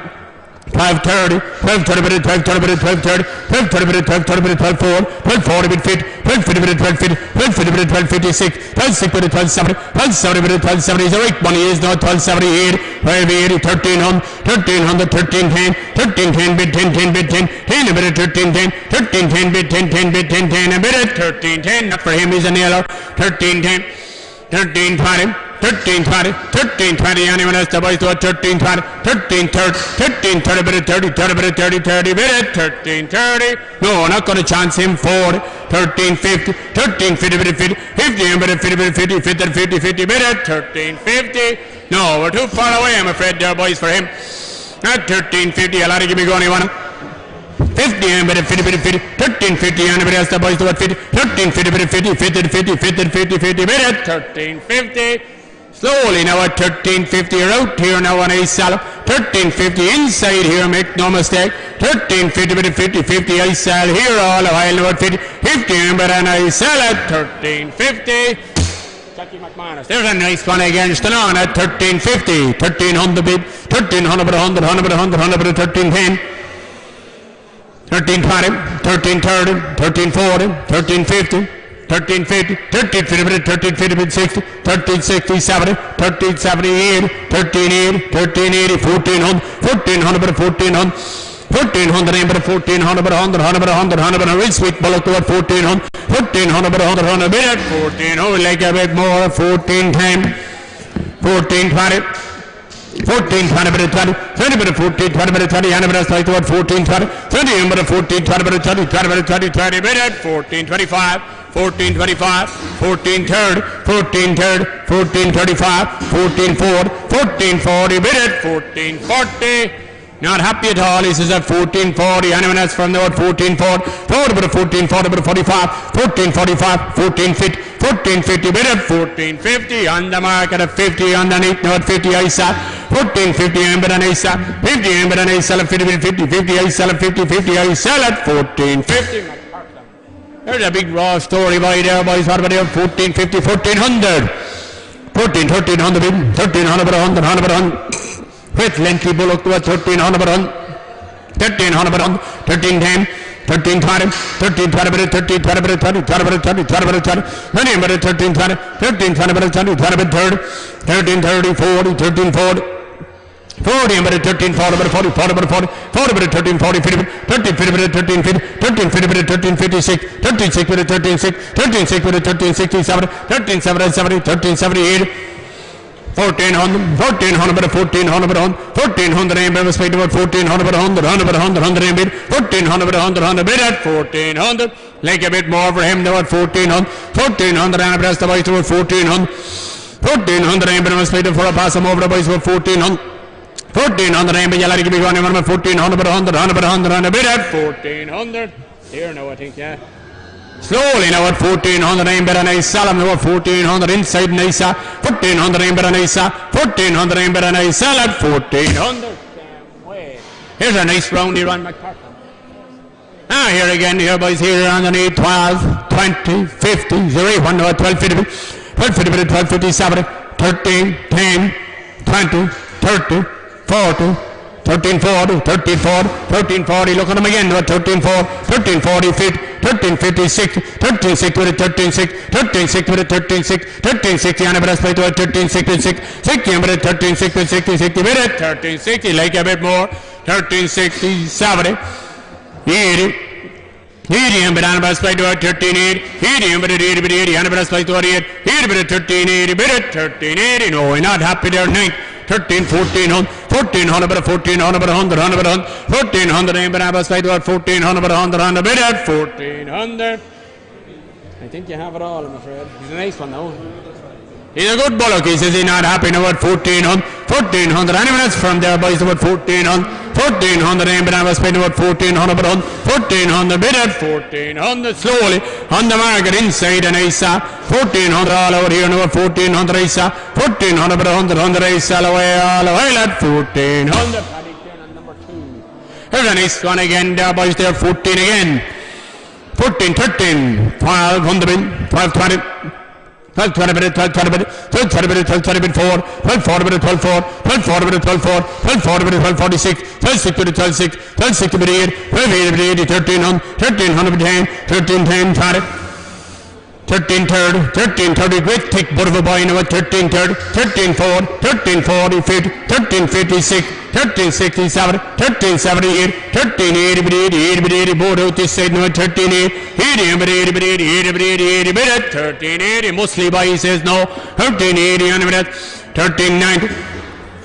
12:30, 12:30 bid it, 12:30 bid it, 12:30, 12:30 bid it, 12:30 bid it, 12:4, 12:40 bid fit, 12:50 bid it, 12:50, 12:50 bid it, 12:56, 12:6 bid it, 12:70, 12:70 bid it, 12:70 is the right money is now 12:78, 12:80, 1300, 1300, 1310, 1310 bid 1010 bid 10, 10 bid it, 1310, 1310 bid 1010 bid 1010 and bid it, 1310, not for him he's a nailer, 1310, 1320, 1320, 1320, anyone else the boys do it, 1320, 1330, 1330 bid it, 30, 30 bid it, 30, 30 bid it, 1330, no, not going to chance him, 40, 1350, 1350 bid it, 50, 50 bid it, 50 bid it, 50, 50, 50, 50 bid it, 1350, no, we're too far away, I'm afraid there boys for him, at 1350, a lot of give me going, you want to 50 and bid it, 50 bid it, 50, 1350, anybody else the boys do it, 50, 1350 bid it, 50, 50, 50, 50, 50, 50 bid it, 1350, slowly now at 1350, you're out here now on a salad. 1350 inside here, make no mistake. 1350 with a 50-50 I sell here all the while now at 50 but an I sell at 1350. Jackie McManus, there's a nice one against the lawn at 1350. 1300 bid, 1300 but 100, 100 but 100, 100 but 1310. 1320, 1330, 1340, 1350. 1350, 1350, 1350, 60, 1360, 70, 1370, 80, 1380, 1380, 1400, 1400, but 1400, 1400, but 1400, but 100, 100, but 100, 100, but a real sweet bullock to 1400, 1400, but 100, 100, bit at 1400, like a bit more, 1410, 1420, 1420 bit 20, 20 bit 14, 20 bit 20, and bit like to 1420, 20 bit 14, 20 bit 20, 20 bit 20, 20 bit at 1425. 1425, 1430, 1430, 1435, 1440, 1440, bid it, 1440. Not happy at all, he says at 1440, anyone else from the word 1440, 40 bid 1440, bid 45, 1445, 1450, 1450, bid it, 1450, on the market at 50, underneath, no at 50, I sell, 1450, and bid an I sell, 50, and bid an I sell at 50, bid 50, 50, I sell at 50, 50, I sell at 1450. There's a big raw story by there, boys. What about there? 1450, 1400. 1300 bid, 1300 but 100, 100 but 100. With lengthy bullock to 1300 but 100. 1300 but 100, 1310, 1320, 1320 but 1320 but 20, 20 but 20, 20 but 20, 20 but 1320, 1320 but 20, 20 but 30, 1330, 40, 1340. 40 but 1340 but 40, 40 but 40, 40 but 1340, 50 but 1350 but 1350, 1350 but 1356, 1360 but 1360, 1360 but 1367, 1370, 1378, 1400, 1400 but 1400 but 1400 and was paid about 1400 but 100, 100 but 100, 100 and bid, 1400 but 100, 100 bid at 1400, like a bit more for him, there was 1400, 1400 and the boys to 1400, 1400 and was paid for a pass him over the boys were 1400. 1400 and be yelling to be going 1400 but 100, 100 but 100 and a bit at 1400. Here now I think, yeah. Slowly now at 1400 and better nice salam now at 1400 inside nice 1400 and better nice 1400 and better nice at 1400. Here's a nice roundy run McCartan. Here again, here boys, here underneath 12, 20, 50, 0, 1 now at 1250, 1250, 1250, 70, 13, 10, 20, 30, 40, 1340, 1340, 1340, look at them again, 1340, 1340, 50, 1350, 60, 1360 with a 1360, 1360 with a 1360, 1360, and a breast plate to a 1360, 60, with a 1360, 60, 60 with a 1360, like a bit more, 1360, 70, 80, 80 and on breast plate to a 1380, 80 and 80 with 80, and a breast plate to a 80, 80 with a 1380, with a 1380, no, we're not happy there, 9. 13, 1400, 1400, but 1400, but 100, 100, but 100, 1400, and but I was paid about 1400, but 100, 100, but at 1400. I think you have it all, I'm afraid. He's a nice one, though. He's a good bullock. He says he's not happy now at 1400, 1400. Anyone else from there, boys, about 1400, 1400, and but I was paid about 1400, but 1400, bid at 1400. Slowly on the market inside, and I saw 1400 all over here now at 1400. I saw 1400, but 100, 100. I saw away all the while at 1400. Number 2. Here's a nice one again, there, boys. There, 14 again. 14, 13, 12 on the bin, 12, 20. 12 bit, 12 20 bit, 12 30 bit, 12 30 bit 4, 12 40 bit, 12 4, 12 40 bit, 12 4, 12 40 bit, 12 46, 12 60 bit, 12 6, 12 60 bit 8, 12 80 bit 80, 1300, 1300 bit 10, 1310, 20. 1330, 1330, great thick butt of a boy now at 1330, 1340, 1340, 50, 1356, 1367, 1378, 1380, but 80, 80, but 80, board out this side now at 1380, 80, but 80, but 80, 80, but 80, 80, but at 1380, mostly by he says no, 1380, and but at 1390,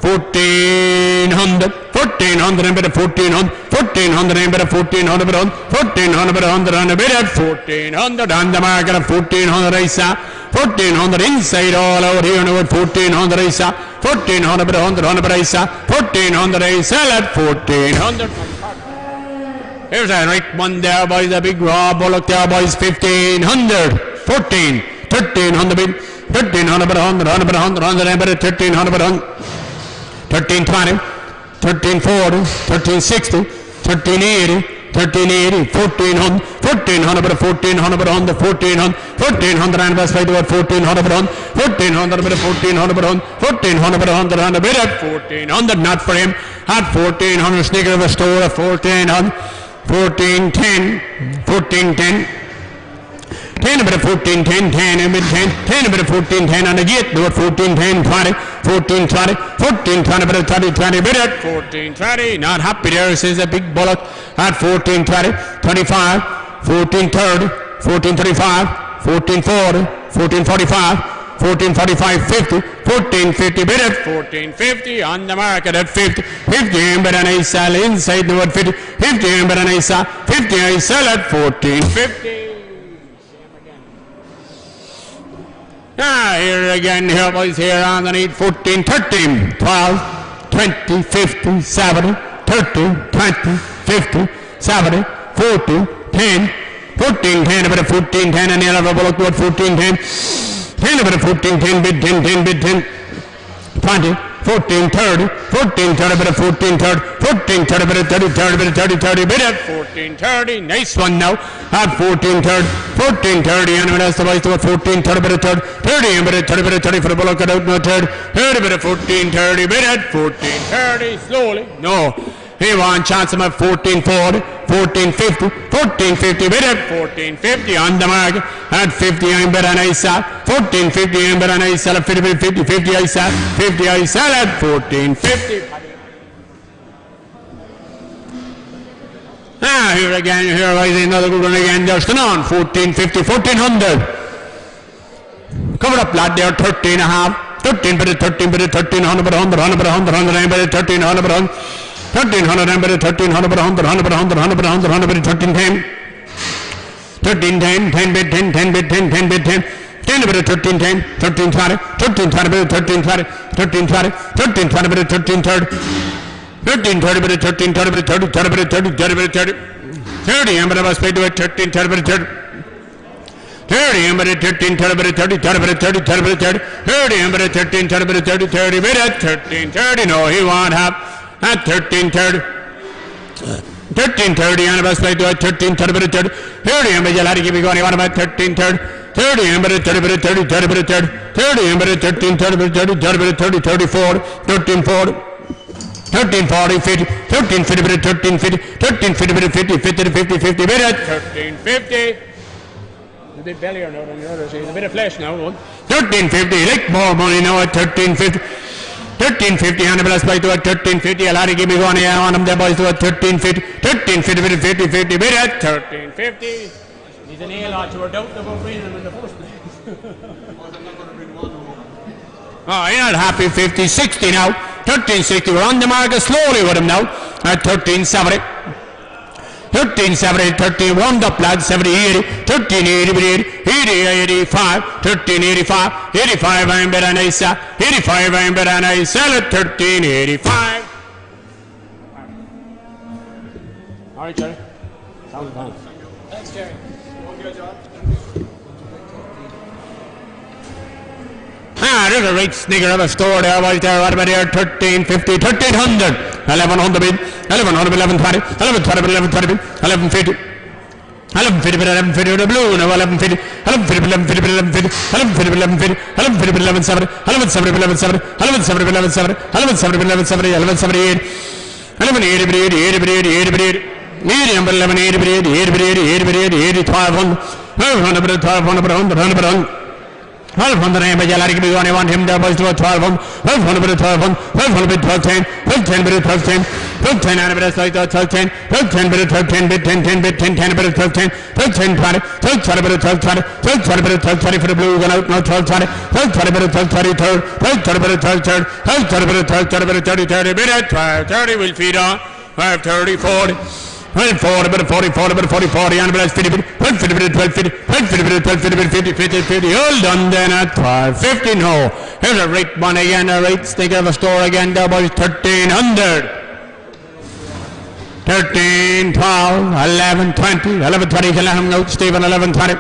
1400, 1400 and better 1400, 1400 and better 1400 but on 1400 but 100 and a bit at 1400 on the market of 1400 Isa, 1400 inside all out here now at 1400 Isa, 1400 but 100 but Isa, 1400 Isa at 1400. Here's a right one there boys, a big raw bullock there boys, 1500, 14, 1300 bit, 1300 but 100, 100 but 100, 100 and better 1300 but 100. 1320, 1340, 1360, 1380, 1380, 1400, 1400 but 1400 but on the 1400, 1400 and best way to at 1400 but on, 1400 but 1400 but on, 1400 but 100 and a bit at 1400, not for him, at 1400, sneaker of a store at 1400, 1410, 1410. 10 a bit of 14, 10, 10, a bit 10, 10 a bit of 14, 10 on the gate, do it 14, 10, 20, 14, 20, 14, 20, bit of 20, 20, bit at 14, 20, not happy there, says a big bullock at 14, 20, 25, 14, 30, 14, 35, 14, 40, 14, 45, 14, 45, 50, 14, 50, bit at 14, 50, on the market at 50, 50, and bit on a sell inside the word 50, 50, and bit on a sell, 50, I sell at 14, 50. Here again, here boys, here on the need 14, 13, 12, 20, 50, 70, 30, 20, 50, 70, 40, 10, 14, 10, a bit of 14, 10, and the other bullock word 14, 10, 10, a bit of 14, 10, bid 10, 10, bid 10, 20, 14, 30, 14, 30, bit of 14, 30, 14, 30, bit of 30, 30, bit of 30, 30, bit of 14, 30, nice one now, at 14, 30, 14, 30, and that's the boys to 14, 30, bit of 30, 30, and bit of 30, bit of 30 for the bullock, cut out, no 30, 30, bit of 14, 30, bit at 14, 30, slowly, no, he won chance him at 14, 40, 14, 50, 14, 50, bit at 14, 50, on the market, at 50, I'm better than I saw, 14, 50, I'm better than I saw, 50, 50, 50, I saw, 50, I saw at 14, 50. Here again, here is another good one again, just on 14, 50, 1400. Cover up, lad, there, 13 and a half, 13, bit of 13, bit of 1300, but 100, 100, 100, 100, bit of 1300, but 100. 1300 and better 1300 but 100 100 but 100 100 but 100 100 but 1310 1310 10 bit 10 10 bit 10 10 bit 10 10 bit 1310 1320 1320 bit 1320 1320 1320 bit 1330 1330 bit 1330 bit 30 30 bit 30 30 bit 30 30 and but was paid to 1330 bit 30 30 and but 1330 bit 30 30 bit 30 30 bit 30 30 and but 1330 bit 30 30 bit 1330 no he won't have at 1330, 1330, and best play to at 1330, but 30, 30, and by Jalari give me going on about 1330, 30, and but 30, but 30, 30, but 30, 30, and but 1330, but 30, 30, but 30, 34, 1340, 1340, 50, 1350, but 1350, 1350, but 50, 50, 50, 50, but at 1350. A bit bellier now than the others, a bit of flesh now. 1350, like more money now at 1350. 1350 and plus by to a 1350. I'll give me one here on them, the boys to a 1350. 1350, 50, 50, bit at 1350. He's an A-lot, you were doubting about winning him in the first place. Oh, you're not happy. 50, 60 now. 1360, we're on the market slowly with him now at 1370. 1370, 13 wound up lads, 70, 80, 1380, 80, 85, 1385, 85, I'm better than I saw, 85, I'm better than I sell it, 1385. All right, Jerry. Sounds fun. Thanks, Jerry. Good job. There's a right snigger of a store there, boys, there, what about here, 1350, 1300, 1100 bid, 1100, 1120, 1120, 1120 bid, 1150, 1150, 1150 the blue, now 1150, 1150, 1150, 1150, 1150, 1150, 1150, 1150, 1170, 1170, 1170, 1170, 1170, 1180, 80, number 11, 80, 1200, 1200, 1200, I want him there, boys, to 1200, 1200, 1200, 1200, 1210, 1210, 1210, 1210, and a bit of 1210, 1210, bit of 1210, bit 10, 10, bit 10, 10, bit of 1210, 1210, 20, 1220, bit of 1220, 1220, bit of 1220 for the blue, going out now 1220, 1220, bit of 1220, third, 1220, bit of 1230, 1220, bit of 1230, bit of 30, 30, bit of 1230, will feed on, 1230, 40. 40, bit of 40, 40, bit of 40, 40, and a bit of 50, 50, bit of 1250, 50, bit of 1250, 50, 50, 50, all done then at 1250, no. Here's a rate one again, a rate stick of a store again, there boys, 1300. 13, 12, 11, 20, 11, 20, can let him out, Stephen, 11, 20,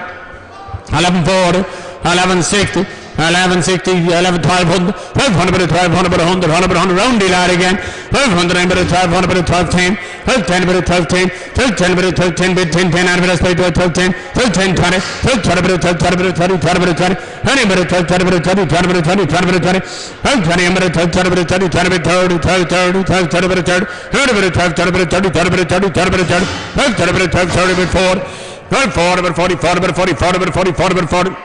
11, 40, 11, 60, 1160, 11, 1200, 1200, 1200, 100, 100, 100, round the lad again, 1200, 1200, 1210, 1210, 1210, 1210, 1210, 1210, 10, and a space to 1210, 1210, 20, 1220, 1220, 1220, 20, 20, 20, 20, 20, 20, 20, 20, 20, 20, 20, 20, 20, 20, 20, 20, 20, 20,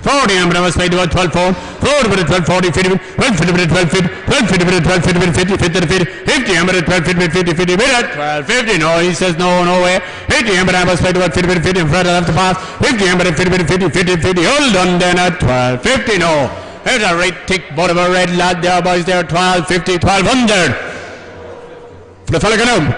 40, I'm going to say to 12, 4, 4, 12, 40, 50, 12, 50, 12, 50, 12, 50, 12, 50, 50, 50, 50, I'm going to 12, 50, 50, 50, 12, 50, no, he says no, no way, 50, I'm going to say to 50, 50, 50, in front of the pass, 50, I'm going to 50, 50, 50, 50, all done then at 12, 50, no, there's a right tick, but of a red lad there, boys, there, 12, 50, 1200, for the fella going out.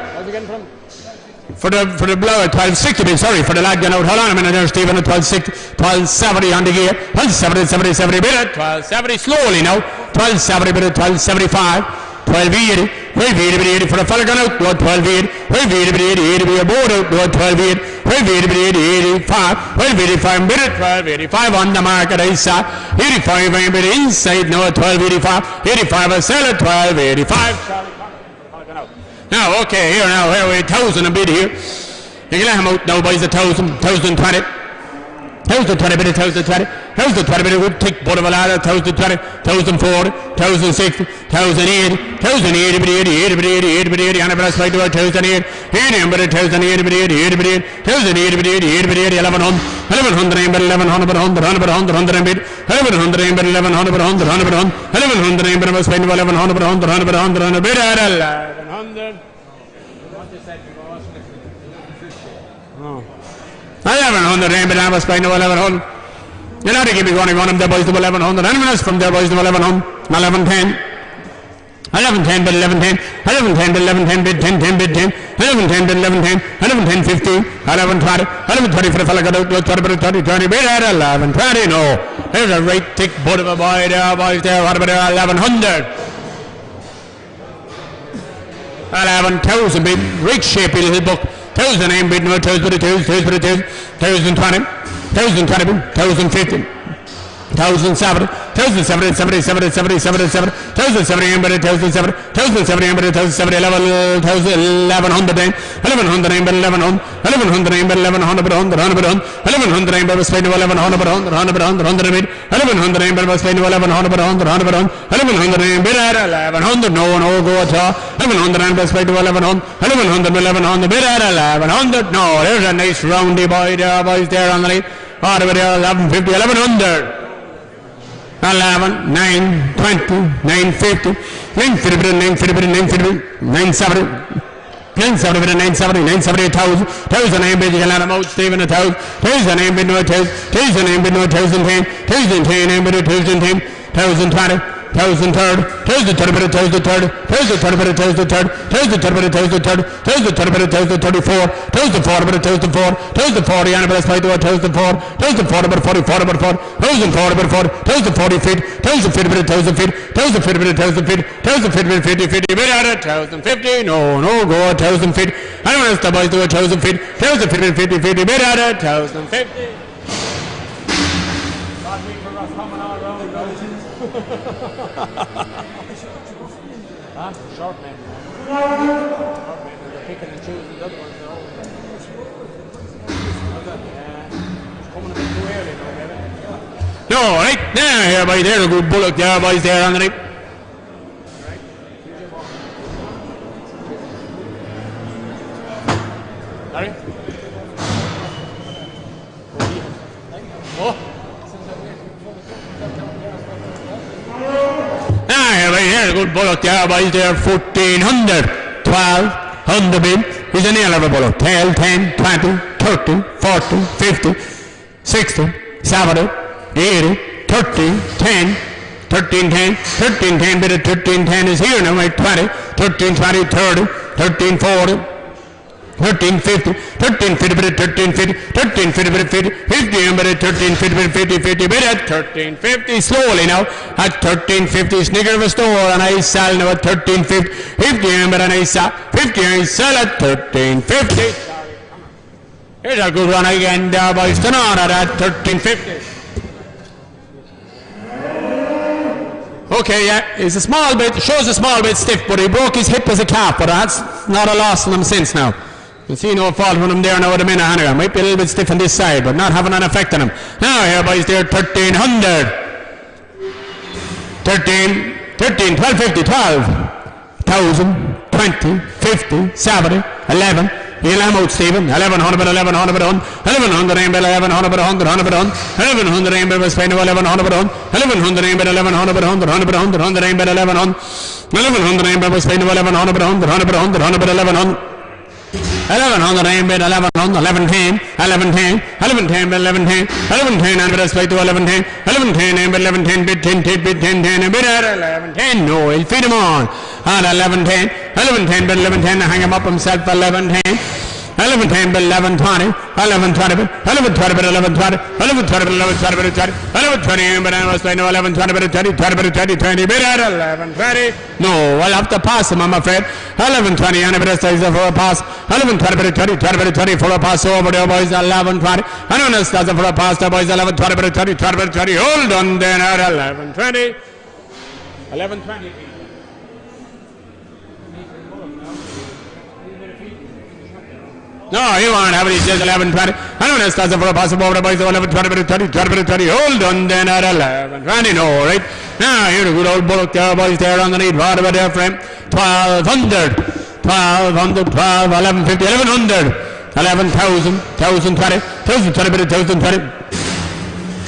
For the blower, 1260, sorry, for the lad going out. Hold on a minute there, Stephen, 1260, 1270 on the gear, 1270, 70, 70, bit at 1270, slowly now, 1270, bit at 1275, 1280, 1280, 80 for the fella going out, 1280, 1280, 80, 80, we are bored out, 1280, 1280, 80, 85, 1285, bit at 1285 on the market, I saw, 85, I'm bit inside now at 1285, 85, I sell at 1285. Now, okay, here we're 1,000 a bit here. You can let him out now, boys, 1,000, 1,020. 1,020 bit, 1,020. 1,020 bit, a good tick, but of a ladder, 1,020, 1,040, 1,060, 1,080, 1,080 bit, 80, 80 bit, 80, 80 bit, 80, and a bit, 1,080, 80 bit, 1,080 bit, 80, 80 bit, 1,080 bit, 80, 80 bit, 80, 1100, 1100 bit, 1100 bit, 100, 100 bit, 100 bit, 1100 bit, 1100 bit, 100, 100 bit, 1100 bit, 1100 bit, 100, 100 bit, 100, 100 bit, 1100. 1100, but I was paying 1100. You'll have to give me one of them, the boys to 1100. Anyone else from there, boys to 1100, 1110. 1110, but 1110, 1110, but 1110, bit 10, 10, bit 10, 1110, but 1110, 1110, 15, 1120, 1120 for the fella got out, 20, 20, 20, bit at 1120, no. There's a right tick butt of a boy there, boys there, what about 1100? 11,000 bit, right shapey little book. 1,000 aim bid, no 1,000 bit, 1,000 bit, 1,020, 1,020 bit, 1,050, 1,070, 1,070, 70, 70, 70, 70, 70, 1,070 aim bid, 1,070, 1,070 aim bid, 1,070, 1,100 aim, 1,100 aim bid, 1,100, 1,100 aim bid, 1,100 bit, 100, 100 bit, 1,100 aim bid was paid to 1,100 bit, 100, 100 bit, 100, 100 bit, 1,100 aim bid was paid to 1,100 bit, 100, 100 bit, 1,100 aim bid at 1,100, no go at all, 1,100 aim bid was paid to 1,100, 1,100 bit, 1,100 bid at 1,100, no, there's a nice roundy boy there, boys there on the lead, all over there, 1,150, 1,100. 11, 9, 20, 950, 950, 950, 950, 970, 970, 970, 970, 1,000, 1,000 aim bid, you can let him out, Stephen, 1,000, 1,000 aim bid, no 1,000, 1,000 aim bid, no 1,010, 1,010 aim bid, 1,010, 1,020, 1,030, 1,030 bit, 1,030, 1,030 bit, 1,030, 1,030 bit, 1,030, 1,030 bit, 1,034, 1,040 bit, 1,040, 1,040 and a bit of spite to 1,004, 1,040 bit, 40, 40 bit, 40, 1,040 bit, 40, 1,040 feet, 1,050 bit, 1,000 feet, 1,050 bit, 1,000 feet, 1,050 bit, 50, 50 bit at 1,050, no, go 1,000 feet. Anyone else the boys do 1,000 feet, 1,000 feet, 50, 50 bit at 1,050. Huh? Short man. picking and choosing the other ones now. It's coming a bit too early now, Kevin. No, right there, here, boys. There's a good bullock there, boys, there underneath. Sorry? Oh. Here's a good bullock there, boys, there, 1400, 1200 bid. He's a nail of a bullock. 12, 10, 20, 30, 40, 50, 60, 70, 80, 30, 10, 13, 10, 13, 10, bid of 13, 10 is here now, mate, 20, 13, 20, 30, 13, 40, 13, 50, 13, 50, bit of 13, 50, 13, 50, bit of 50, 50, and bit of 13, 50, bit of 50, 50, bit at 13, 50, slowly now, at 13, 50, snicker of a store, and I sell now at 13, 50, 50, and bit and I sell, 50, and I sell at 13, 50. Here's a good run again there, boys, turn on at 13, 50. Okay, yeah, he's a small bit, shows a small bit stiff, but he broke his hip as a calf, but that's not a loss on him since now. You see no fault from him there now with a minute anyway. Might be a little bit stiff on this side, but not having an effect on him. Now here, boys, there, 1300. 13, 13, 12, 50, 12, 1,000, 20, 50, 70, 11. He'll have out, Stephen. 1100, 1100, 1100, 1100, 100, 100, 1100, 1100, spend 1100, 1100, 1100, 100, 100, 100, 100, 1100, 1100, spend 1100, 100, 100, 100, 100, 1100. 1100, 1100, 1110, 1110, 1110, 1110, 1110, and let's play to 1110, 1110, 1110, bid 10, bid 10, 10, and bid at 1110. No, he'll feed him on. And 1110, 1110, bid 1110, hang him up himself, 1110. 1110, bid 1120, 1120, bid 1120, bid 1120, 1120, bid 1120, bid 20, 1120, but I was playing 1120, bid 20, 20, bid 20, 20, bid at 1120. No, I'll have to pass him, I'm afraid. 1120, and bid says for a pass. 1120, bid 20, 20, bid 20 for a pass over there, boys. 1120, and on us does for a pass there, boys. 1120, bid 20, 20, bid 20. Hold on then at 1120. 1120. No, he won't have it. He says 11:20. I don't know. Starts for a possible over the boys. 11:20, 20, 20, 20. Hold on then at 11:20. No, right? Now, here's a good old bullock there, boys, there underneath. Right over there, frame. 1200, 1200, 12, 1150, 1100, 11,000, 1,020, 1,020, 1,020.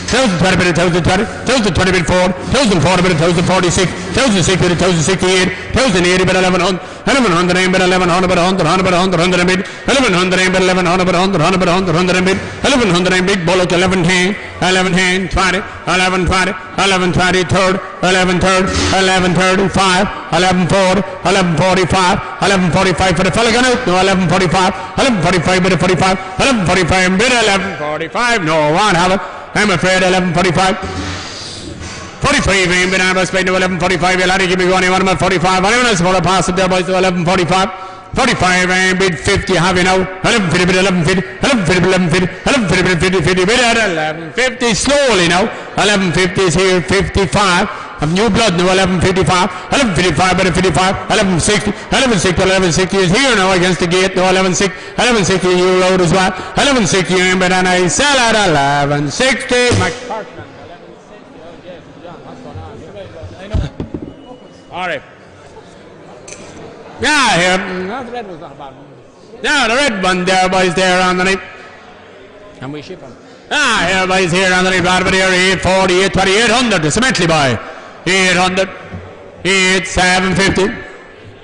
1,020 bit of 1,020, 1,020 bit 4, 1,040 bit of 1,046, 1,060 bit of 1,068, 1,080 bit 1100, 1,100 bit 1100 bit 100, 100 bit 100, 100 bit, 1,100 bit 1100 bit 100, 100 bit 100, 100 bit, 1,100 big bullock 1110, 1110, 20, 1120, 1120, third, 1130, 1135, 1140, 1145, 1145 for the fella gun out, no 1145, 1145 bit of 45, 1145 bit 1145, no one have it. I'm afraid 11:45. 45 ain't been able to spend to 11:45. You'll have to give me one 45. Anyone else want to pass it there, boys, to 11:45? 45 ain't bid 50, have you now? 11:50 bid 11:50. 11:50 11:50. 11:50 50 50 bid at 11:50 slowly now. 11:50 is here, 55. Of new blood now, 11:55. 11:55 bid 55. 11:60. 11:60 11:60 is here now against the gate. No 11:60. 11:60 you road as well. 11:60 ain't bid and I sell at 11:60. All right. Yeah, here. No, the red one's not a bad one. Yeah, the red one there, boys, there underneath. Can we ship them? Ah, here, boys, here underneath. But here, 840, 820, 800. The cemently boy. 800, 750.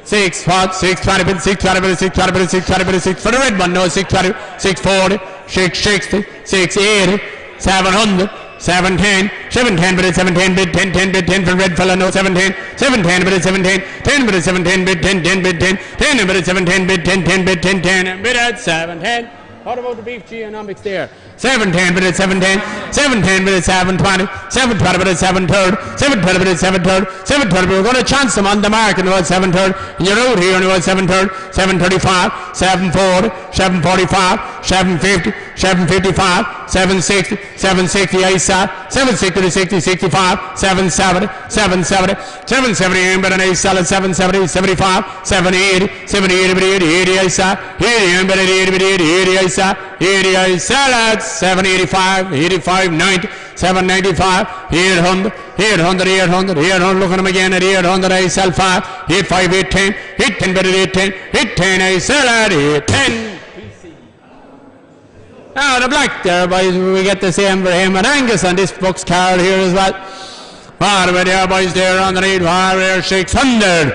6 what? 620, 620, 620, 620, 6 for the red one. No, 620, 640, 660, 680, 700. 710, 710 bid 710 bid 10 10 bid 10 for red fella no 710, 710 bid 710, 10 bid 710 bid 10 10 bid 10, 10 bid 710 bid 10 10 bid 10 10 bid at 710. What about the beef geonomics there? 710 bid 710, 710 bid 720, 720 bid 730, 720 bid 730, 720 we're going to chance them on the market about 730 and you're out here on about 730, 735, 740, 745, 750, 755, 760, 760, ISAL, 760 to 60, 65, 770, 770, 770, Amber and ISAL at 770, 75, 780, 780, 80, ISAL, 80, Amber at 80, 80, ISAL, 80, ISAL at 785, 85, 90, 795, 800, 800, 800, 800, look at him again at 800, ISAL 5, 85, 810, 810, better 810, 810, ISAL at 810. Now the black there, boys, we get the same for him and Angus on this box card here as well. Far away there, boys, there underneath, far there, 600.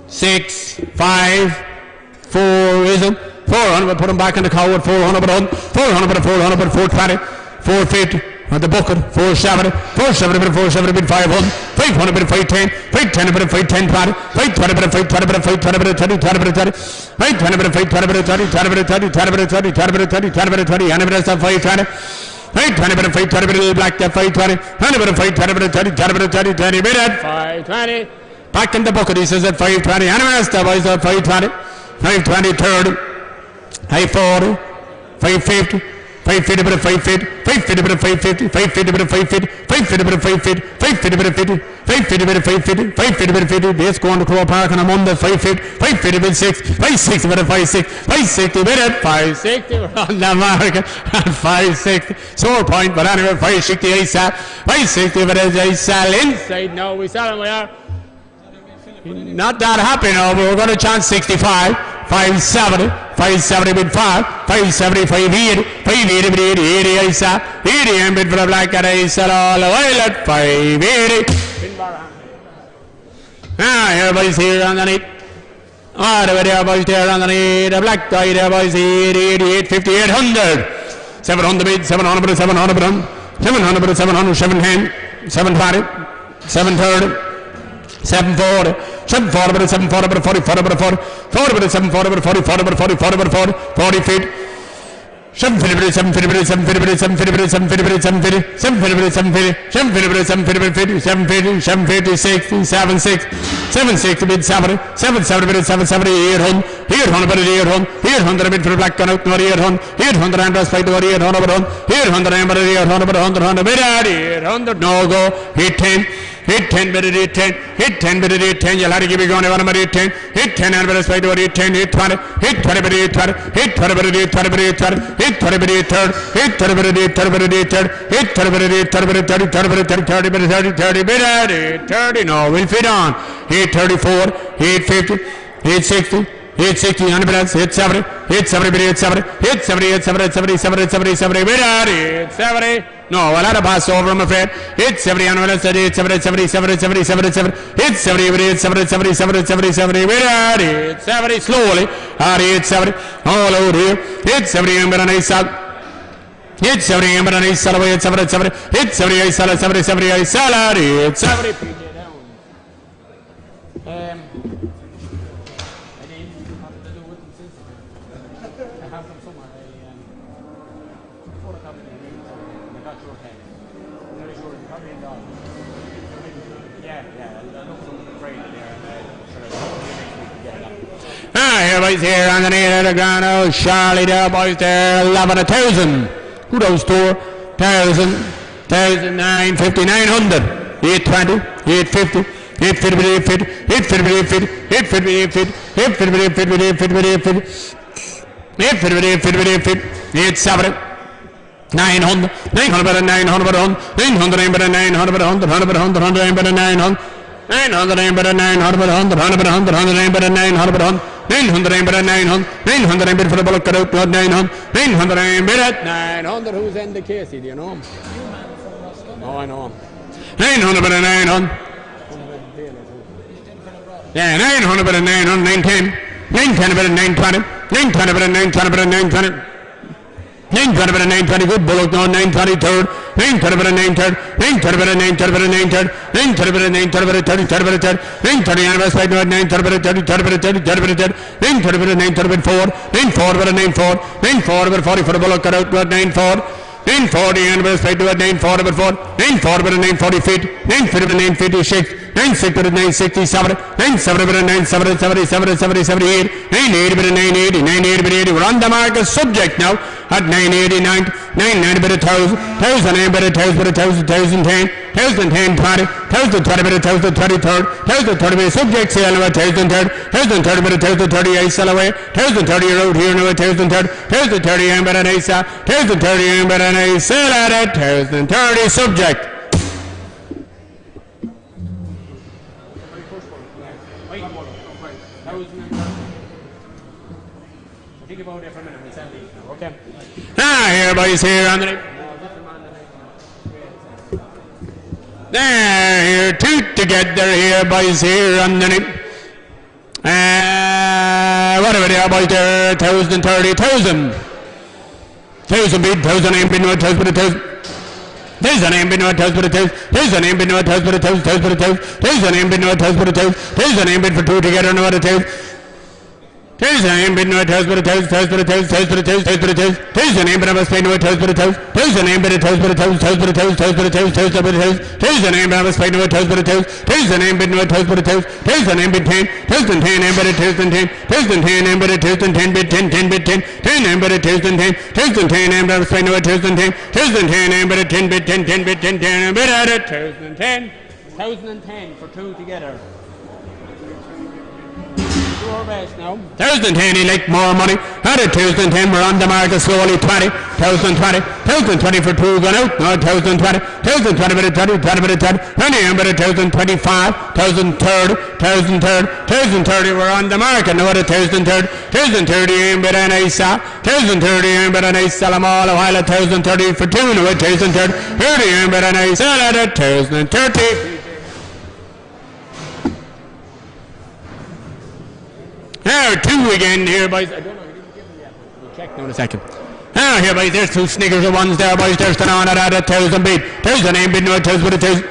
6, 5, 4, is it? 400, put him back in the coward, 400, 400, 400, 420, 450, on the bucket, 470, 470, 470, 500, 500, 510, 510, 510, 20, 520, 520, 520, 30, 20, 30, 520, 520, 30, 20, 30, 20, 30, 20, 30, 20, and the rest of 520. 520, 520, black there, 520, 520, 30, 20, 30, 30, minute, 520. Back in the bucket, he says at 520, and the rest of boys at 520, 520, 30, 540, 550. 550, 550, 550, 550, 550, 550, 550, 550, 550, 550, 550, 550, this going to Crow Park on a Monday, 550, 550, 6, 560, 560, 560, 560, on the mark, and 560, sore point, but anyway, 560, ASAL, 560, but as ASAL inside now, we saw him, we are not that happy now, but we're going to chance 65, 570, 570 with 5, 570, 580, 580 with 80, 80 ISA, 80 and bid for the black at ISA all the way at 580. Everybody's here underneath. All the way there, boys, there underneath. The black guy there, boys, 80, 88, 50, 800. 700 bid, 700, 700, 700, 700, 710, 720, 730. 740, 740, 740, 40, 40, 40, 40, 740, 40, 40, 40, 40, 40, 40 feet. 750, 750, 750, 750, 750, 750, 750, 750, 750, 750, 750, 750, 60, 76, 760 bid 70, 770 bid 770, 800, 800 bid 800, 800 bid for the black gun out, 800, 800 and us fight over 800, 800 and bid 800, 100 bid 800, no go, 810. Hit 10, bid 810, hit 10, bid 810, you'll have to give it going to 810, hit 10 and bid us fight over 810, hit 20, hit 20 bid 820, hit 20 bid 820, bid 820, hit 20 bid 830, hit 20 bid 830, bid 830, hit 20 bid 830, bid 30, 30 bid 30, 30 bid 30, 30 bid 830, no, we'll fit on, 834, 850, 860, 860, 100 minutes, 870, 870, bid 870, 870, 870, 870, 870, 870, bid 870. No, well, I'll pass over, I'm afraid. 870, 100 minutes, 870, 70, 70, 70, 70, 70, 870, bid 870, 70, 70, 70, 70, bid 870, slowly, 870, all out here, 870, I'm going to nice out. 870, I'm going to nice out away, 870, 870, 870, 70, 870, 870, Everybody's here on the near of the ground. Oh, Charlie there, boys there, 11,000. Who those two? 1,000, 950, 900, 820, 850, 850, 850, 850, 850, 850, 870, 900, 900, 900, 900, 900, 900, 100, 900, 900, 900, 900, 100, 100, 900, 900, 900 for the bullet cut out, 900, 900 at 900. Who's in the case? Do you know him? Oh, I know him. 900 at 900. Yeah, 900 at 900, 910, 910 at 920, 920 at 920 at 920. 920 bit 920, good bullock now, 920 third, 920 bit 930, 930 bit 930 bit 930, 930 bit 930 bit 30, 30 bit 30, 930 and west side 930 bit 30, 30 bit 30, 30 bit 30, 930 bit 930 bit 4, 94 bit 94, 94 bit 40 for the bullock cut out, 94, 940 and west side 940 bit 4, 940 bit 940 feet, 950 bit 956, 96 bit 967, 97 bit 97, 77, 78, 98 bit 980, 98 bit 80. We're on the market subject now at 989, 99 bit 1000, 1009 bit 1000 bit 1000, 1010, 1010 20, 1020 bit 1030 third, 1030 bit subject sale now at 1030, 1030 bit 1038 sell away, 1030 you're out here now at 1030, 1030 and bit an 8 sell, 1030 and bit an 8 sell at 1030 subject. Okay. Here, boys, here on the name. There, here, two together here, boys, here on the name. Whatever they are, boys, there, 1,030, 1,000. 1,000 beat, 1,000 ain't been no 1,000 but a 1,000. 1,000 ain't been no 1,000 but a 1,000. 1,000 ain't been no 1,000 but a 1,000, 1,000 but a 1,000. 1,000 ain't been no 1,000 but a 1,000. 1,000 ain't been for two together, no 1,000. 1,000 ain't been no 1,000 but a 1,000, 1,000 but a 1,000, 1,000 but a 1,000, 1,000 but a 1,000. 1,000 ain't been ever spent no 1,000 but a 1,000. 1,000 ain't been a 1,000 but a 1,000, 1,000 but a 1,000, 1,000 but a 1,000, 1,000 but a 1,000. 1,000 ain't been ever spent no 1,000 but a 1,000. 1,000 ain't been no 1,000 but a 1,000. 1,000 ain't been 10. 1,000 10 ain't been a 1,010. 1,000 10 ain't been a 1,010 bit 10, 10 bit 10. 10 ain't been a 1,010. 1,010 ain't been ever spent no 1,010. 1,010 ain't been a 10 bit 10, 10 bit 10, 10 ain't been at a 1,010. 1,010 for two together. Our best now. 1,010, he like more money. At a 1,010, we're on the market slowly. 20, 1,020, 1,020 for two gone out. No, 1,020, 1,020 bit of 20, 20 bit of 20, 20 bit of 1,025, 1,030, 1,030, 1,030, we're on the market. No, at a 1,030, 1,030 ain't bit an ace. 1,030 ain't bit an ace. Sell them all a while at 1,030 for two. No, at 1,030, 30 ain't bit an ace. Sell at a 1,030. Now, two again here, boys. I don't know, he didn't give me that. We'll check now in a second. Now, here, boys, there's two Snickers of ones there, boys. There's the on at 1,000 beat. 1,000 ain't been no 1,000 but a 1,000.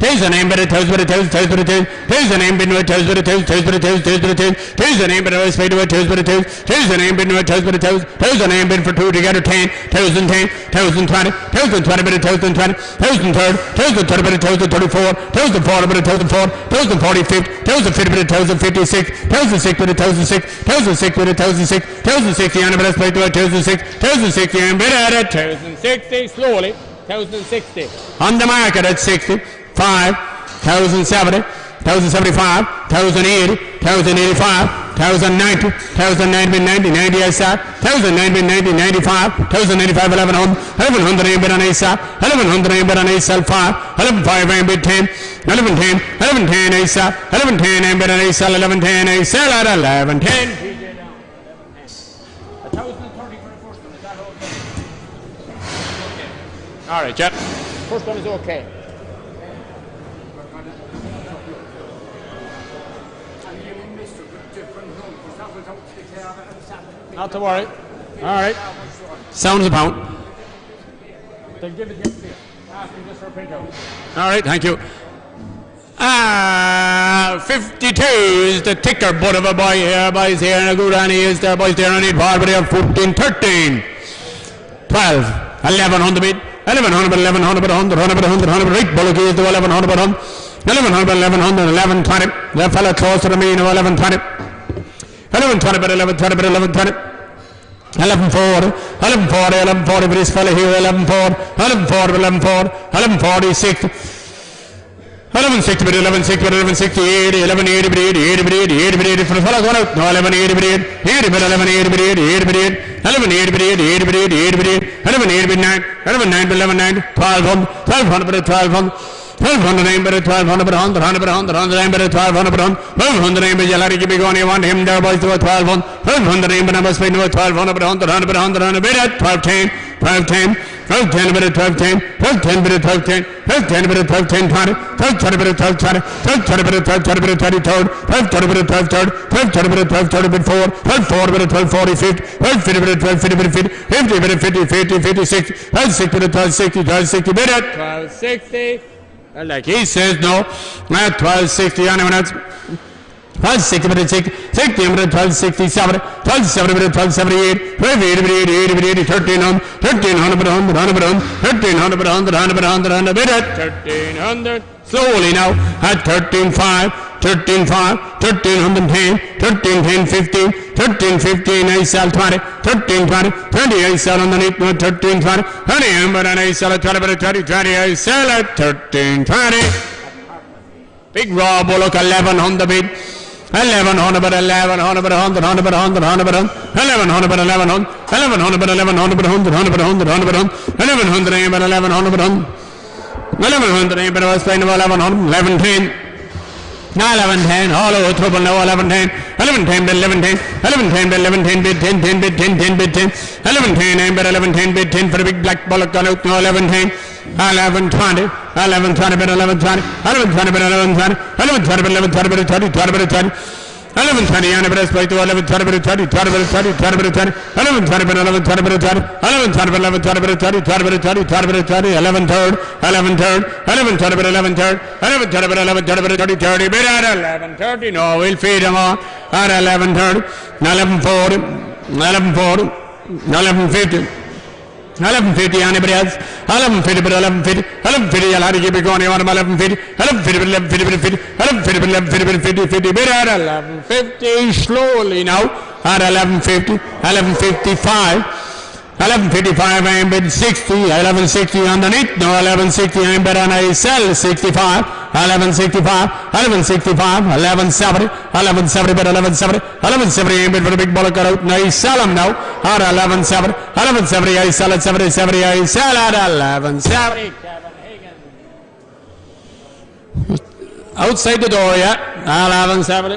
1,000 ain't been a 1,000 but a 1,000, 1,000 but a 1,000. 1,000 ain't been no 1,000 but a 1,000, 1,000 but a 1,000, 1,000 but a 1,000. 1,000 ain't been no 1,000 but a 1,000. 1,000 ain't been no 1,000 but a 1,000. 1,000 ain't been for two together. 10, 1,010, 1,020, 1,020 but a 1,020, 1,030, 1,030 but a 1,034, 1,040 but a 1,004, 1,045, 1,050 but a 1,056, 1,006 but a 1,006, 1,006 but a 1,006, 1,060 and a bit of space to a 1,006, 1,060 and bit at a 1,060 slowly. 1,060 on the market at 60, 5, 1,070, 1,075, 1,080, 1,085, 1,090, 1,090, 90, 90 ASAP, 1,090, 90, 95, 1,095, 1,100, 1,100 ain't been on ASAP, 1,100 ain't been on ASAP 5, 1,105 ain't been 10, 1110, 1110 ASAP, 1110 ain't been on ASAP, 1110 ASAP at 1110. All right, Jeff. First one is okay. Not to worry. All right. Sounds a pound. They'll give it here. Ask him just for a printout. All right, thank you. 52 is the thicker butt of a boy here, boys here, and a good one he is there, boys there, and he'd ball, but they have 14, 13, 12, 1,100 bit. 1,100, 1,100, 100, 100, 100, 100, right, Bullocky is the 1,100, 100, 1,100, 1,100, 1120, that fella closer to me, 1120, 1120, but 1120, but 1120, 1140, 1140, 1140, but this fella here, 1140, 1140, 1140, 1140, 60, 1160, but 1160, but 1160, 80, 1180, but 80, 80, but 80, 80, but 80, for the fella going out, no, 1180, but 80, 80, but 1180, but 80, 80, but 80, 1180, but 80, 80, but 80, 80, but 80, 1180, but 9, 1190, but 1190, 1200, 1200, but 1200, 1200 name but 1200 but 100, 100 but 100, 100 name but 1200 but 100 name but Jalari keep going, you want him there boys to a 1200, 1200 name but number spin to a 1200 but 100, 100 but 100, 100 but 1210, 1210, 1210 but 1210, 1210 but 1210, 1210 but 1210, 20, 1220 but 1220, 1220 but 1220 but 23rd, 1220 but 1230, 1230 but 1230 but 4, 1240 but 1240, 50, 1250 but 1250 but 50, 50 but 50, 50, 56, 1260 but 1260, 1260 but 1260. Like he says, no, not 1260, anyone else? 1260, but it's 60, 60, but 1267, 1270, but 1278, 1280, 80, 80, 80, 1300, 1300, but 100, 100, but 100, 1300, but 100, 100, but 100, 100, but 1300, Slowly now at 13.5, 13.5, 1310, 1310, 15, 1315, I sell 20, 1320, 20, I sell underneath, 1320, 20, and I sell at 20, 20, 20, I sell at 1320. Big raw bullock, 11 on the bid. 1100 but 1100 but 100 100 but 100 100 but 1100 but 1100 1100 but 1100 but 100 100 but 100 100 but 1100 but 1100 but 1100 but I was playing 1100 1110 1110 all over trouble now 1110 1110 but 1110 1110 but 1110 bid 10 10 bid 10 10 bid 10 1110 but 1110 bid 10 for the big black bullock gone out now 1110 1120 1120 but 1120 1120 but 1120 1120 but 1120 but 20 20 but 20 1120 and but by to 1120 but 20 20 but 20 20 but 20 1120 but 1120 but 20 1120 but 1120 but 20 20 but 20 20 but 20 11 third 11 third 1120 but 11 third 1120 but 1120 but 30 30 but at 1130 no we'll feed them all at 1130 1140 1140 1150 1150 anybody else 1150 but 1150 1150 I'll have to keep it going on 1150 1150 but 1150 1150 1150 50 but at 1150 slowly now at 1150 1155 1155 I'm bid 60 1160 underneath no 1160 I'm bid on I sell 65 1165 1165 1170 1170 but 1170 1170 I'm bid for the big bullock cut out and I sell them now at 1170 1170 I sell at 70 70 I sell at 1170 outside the door yet 1170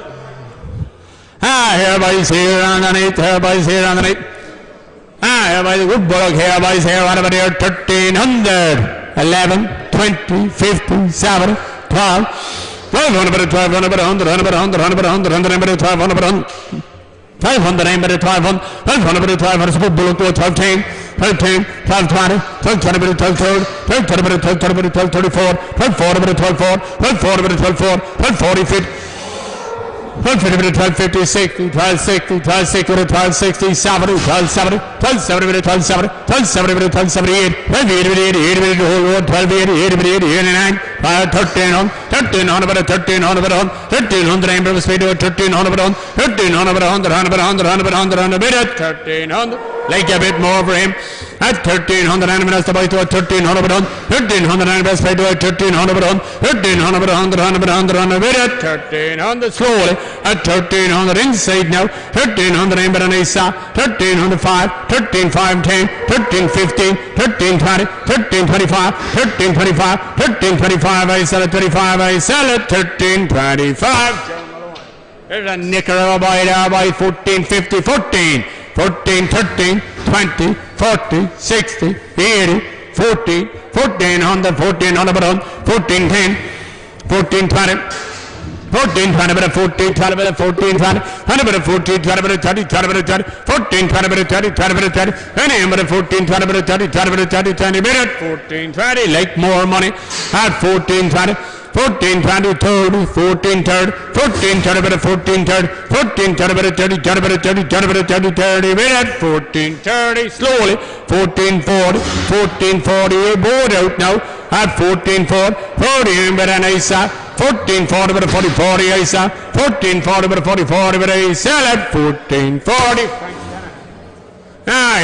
everybody's here underneath everybody's here underneath everybody's good bullock here everybody's here what about here 1300 11 20 50 70 12 1200 1200 100 100 100 100 100 100 1200 500 1200 1200 1200 super bullock to 1210 1210 1220 1220 1230 1230 1230 1234 1240 1240 1240 1250 60 1260 1260 1260 70 1270 1270 1270 1270 1278 1280 1280 1280 1300 1300 but 1300 but 1300 I'm going to speed to 1300 but 1300 but 100 100 100 100 100 bit at 1300 like a bit more for him at 1300 and minutes to buy to 1300 but 1300 and best pay to 1300 but 1300 but 100 100 but 100 100 bit at 1300 slowly at 1300 inside now 1300 I'm better nice 1305 1305 10 1315 1320 1325 1325 1325 I sell at 25 I sell at 1325 there's a nicker of a buy there by 1450 14 14 13 20 40 60 80 40 1400 1400 but 1410 1420 1420 but 1420 but 1420 100 but 1420 but 30 20 but 30 1420 but 30 20 but 30 any but 1420 but 30 20 but 30 20 but 1420 like more money at 1420 1420 30 14 30 14 30 but 14 30 14 30 but 30 30 but 30 30 but 30 30 but 14 30 slowly 14 40 14 40 board out now at 14 40 40 but an ace 14 40 but 40 40 ace 14 40 but 40 40 but ace at 14 40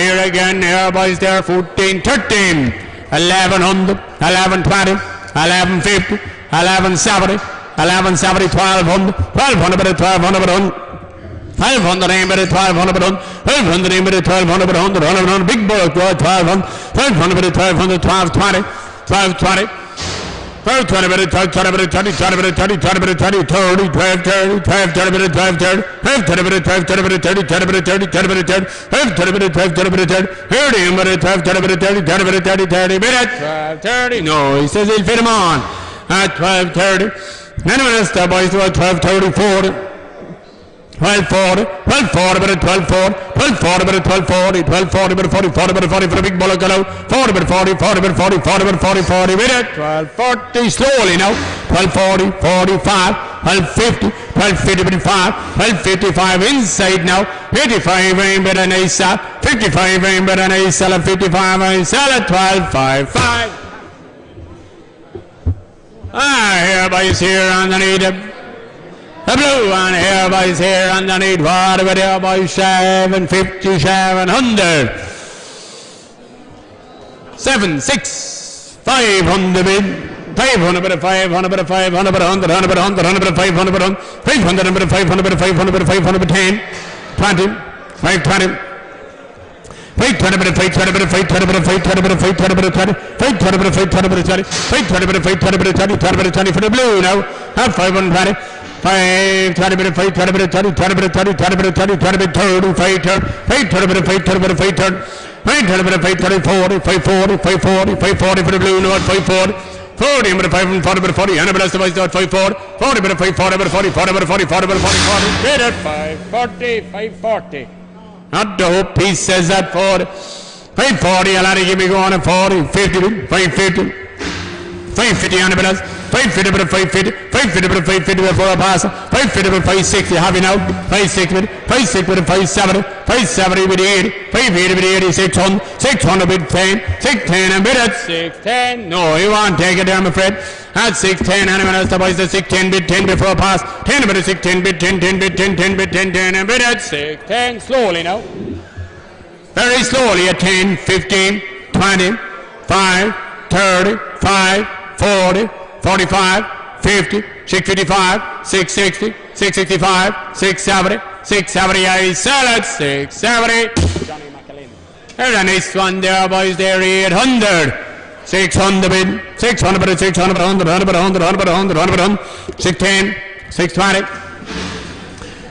here again everybody's there 14 13 1100 1120 1150 1170 1170 1200 1200 but 1200 but 1200 aim but 1200 but 1200 aim but 1200 but 100 100 big bullock 1200 1200 but 1200 1220 1220 1220 but 1220 but 30 20 but 30 20 but 30 30 12 30 12 30 but 12 30 12 30 but 12 30 but 30 30 but 30 30 but 30 12 30 but 12 30 but 30 30 but 12 30 but 30 30 but 30 30 but 12 30 no he says he'll fit him on at 12:30. Then when it's the boys to 12:30, 40. 12:40, 12:40, but 12:40, 12:40, but 12:40, 12:40, but 40, 40, but 40 for the big ball of gallow, 40, but 40, 40, but 40, 40, but 40, 40, with it, 12:40, slowly now, 12:40, 45, 12:50, 12:50, but 5, 12:55 inside now, 55 aim better than a sell, 55 aim better than a sell, 55 aim sell at 12:55. Here, boys, here underneath the blue one. Here, boys, here underneath. What about here, boys? 750, 700. 7, 6, 500 bid. 500 bid, 500 bid, 500 bid, 100, 100 bid, 100, 100 bid, 500 bid, 500 bid, 500 bid, 500 bid, 500 bid, 10, 20, 520. 520 bit, 520 bit, 520 bit, 520 bit, 520 bit, 20, 520 bit, 520 bit, 20, 520 bit, 520 bit, 20, 20 bit, 20 for the blue now. 520, 520 bit, 520 bit, 20, 20 bit, 20, 20 bit, 20, 20 bit, 30, 520 bit, 520 bit, 520, 520 bit, 520, 40, 540, 540, 540 for the blue now, 540. 40 bit, 540 bit, 40, and a bit of 540, 40 bit, 540 bit, 40, 40 bit, 40, 40 bit, 40, 40, bid at 540, 540. Not the hope he says that for 540, a lot of give me going at 40, 50, 550, 550 on the minutes, 550 bit, 550, 550 bit, 550 before a pass, 550 bit, 560, have you now, 560 bit, 560 bit, 570, 570 with 80, 580 with 80, 600, 600 bit, 10, 610 and bit at 610, no, he won't take it there, I'm afraid. At 610, and that's the boys, the 610 bit, 10 before pass, 10 bit, 610 bit, 10, 10 bit, 10, 10 bit, 10, 10, and bit at 610, slowly now. Very slowly at 10, 15, 20, 5, 30, 5, 40, 45, 50, 655, 660, 665, 670, 670, I sell at 670. Johnny McAlin. There's a nice one there, boys, there, 800. 600 bid, 600 bid, 600 bid, 100, 100 bid, 100, 100 bid, 100, 100 bid, 610, 620,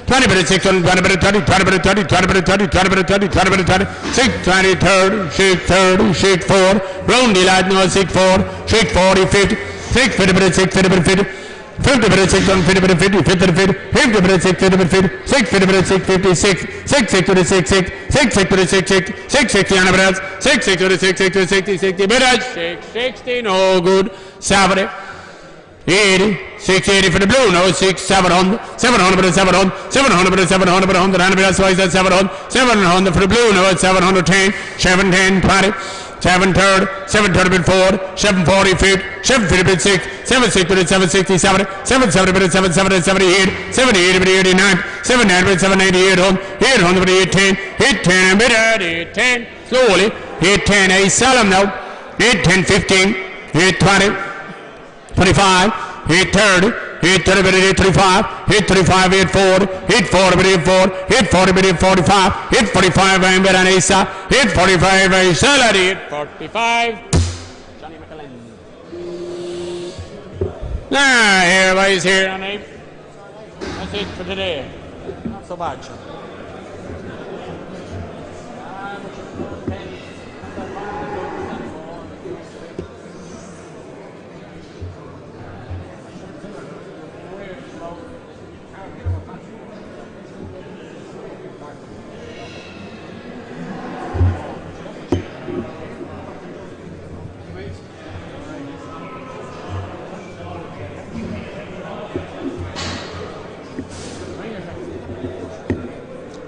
20 bid, 600, 20 bid, 30, 20 bid, 30, 20 bid, 30, 20 bid, 30, 20 bid, 30, 620, 30, 630, 64, round the lad, no, 64, 640, 50, 650 bid, 650 bid, 50, 50 bid, 650 bid, 50, 50 bid, 50 bid, 650 bid, 50, 650 bid, 650, 660 bid, 660, 660 bid, 660, 660 on the bid, 660 bid, 660, 60, 60 bid, 660, no good, 70, 80, 680 for the blue, no, 700, 700 bid, 700, 700 bid, 700 bid, 100, and that's why it's 700, 700 for the blue, no, it's 710, 710, 20, 730, 730 bid 4, 740 50, 750 bid 6, 760 bid 760, 70, 770 bid 770, 78, 78 bid 89, 79 bid 790, 800 bid 810, 810 and bid at 810, slowly, 810, I sell them now, 810, 15, 820, 25, 830, 830 bid 835, 835, 840, 840 bid 840, 840 bid 845, 845 I bid on Asa, 845 I sell at 845. Johnny McAlin. Everybody's here on 8. That's it for today. Not so bad.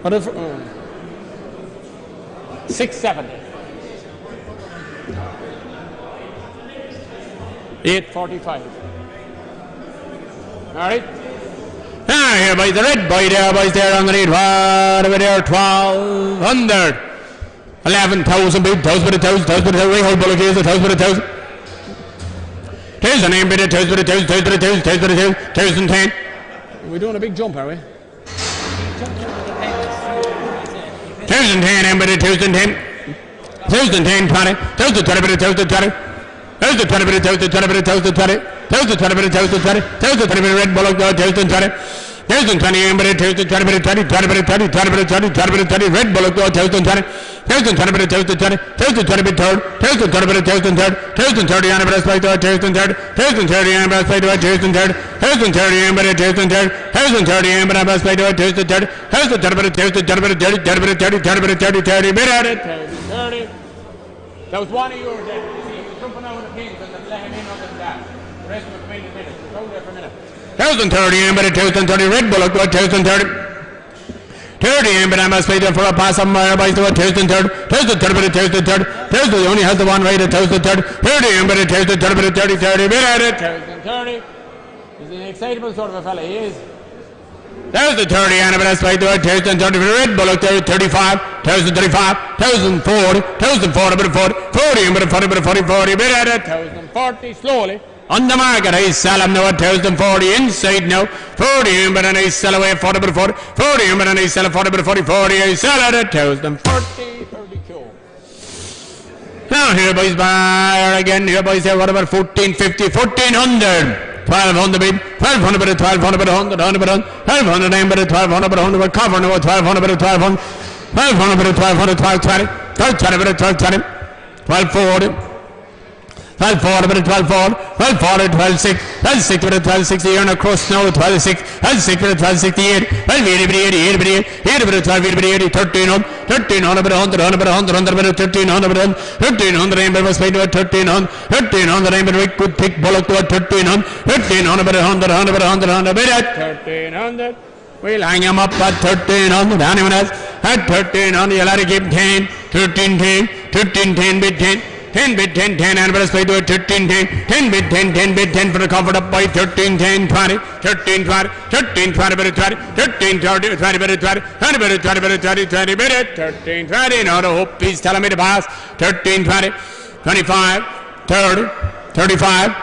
What if 670, 845. All right. Here by the red boy there, boys there on the lead. What over there? 1200, 11,000 bid, 1,000 bid, 1,000, 1,000 bid, 1,000. Whole bullock is 1,000 bid, 1,000. 1,000 bid, 1,000 bid, 1,000, 1,000 bid, 1,000, 1,000 bid, 1,010. We're doing a big jump, are we? 1,010 and bid 1,010, 1,010 20, 1,020 bid 1,020, 1,020 bid 1,020 bid 1,020, 1,020 bid 1,020, 1,020 bid red bullock 1,020, 1,020 and bid 1,020 bid 20, 20 bid 20, 20 bid 20, 20 bid 20 red bullock 1,020, 1,020 bid 1,020, 1,020 bid third, 1,020 bid 1,030, 1,030 and bid by 1,030, 1,030 and bid by 1,030, 1,030 and bid 1,030, 1,030 and bid by 1,030, 1,030 bid 1,030 bid 30, 30 bid 30, 30 bid 30, 30 bid at it, 30. That was one of yours there. See, he was jumping over the pins and let him in other than that. The rest of it in a minute. Go there for a minute. 1,030 and bid 1,030 red bullock 1,030. 30, but I must wait for a pass somewhere by the Thursday third, Thursday third, but Thursday third, Thursday only has the one right at Thursday third, 30, but Thursday third, but 30, 30, but at it, Thursday 30. He's an excitable sort of a fella, he is. Thursday 30, and but that's right there, Thursday 30, Red Bullock there, 35, Thursday 35, 1040, 1040, but 40, 40, but 40, but 40, 40, but at it, 1040, slowly. On the market, I sell him now at 1040 inside now. 40, but I sell away 40 but 40. 40, but I sell 40 but 40. 40, I sell it at 1040. 32. Now here boys buy again. Here boys here. What about 1450? 1400. 1200 bid. 1200 but 1200 but 100. 100 but 1200 name but 1200 but 100 but cover now 1200 but 1200. 1200 but 1200. 1220. 1220 but 1220. 1240. 1240 but 1240, 1240, 1260, 1260 but 1260 here and across now 1260, 1260 but 1268, 1280 but 80 but 80 but 1280 but 80, 1300 but 100, 100 but 100, 100 but 1300 but 1300 aim but was paid to 1300, 1300 aim but we could pick Bullock to 1300, 1300 but 100, 100 but 100, 100 but 1300. We'll hang him up at 1300, anyone else? At 1300, you'll have to give 10, 13, 10, 13, 10 bit 10. 10 bid 10 10 and let us play to a 13 10 10 bid 10 10 bid 10 for the covered up by 13 10 20 13 20 13 20 bid 20 13 30 20 bid 20 20 bid 20 bid 20 20 bid 13 20 now the hope please tell me to pass 13 20 25 30 35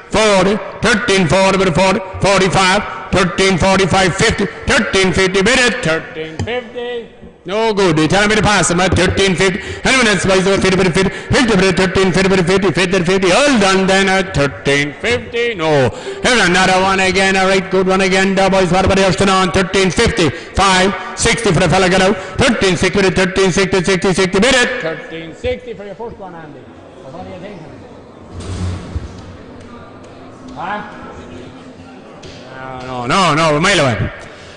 40 13 40 bid 40 45 13 45 50 13 50 bid 13 50. No good. You tell me to pass them at 1350. Anyone else buys over 50 50 50 13 50 50 50 50. All done then at 1350. No. Here's another one again. A right good one again. The boys, what about the Austin on 1350 5 60 for the fella get out. 1360 with it 1360 60 60 with it. 1360 for your first one, Andy. What do you think? Huh? No, a mile away.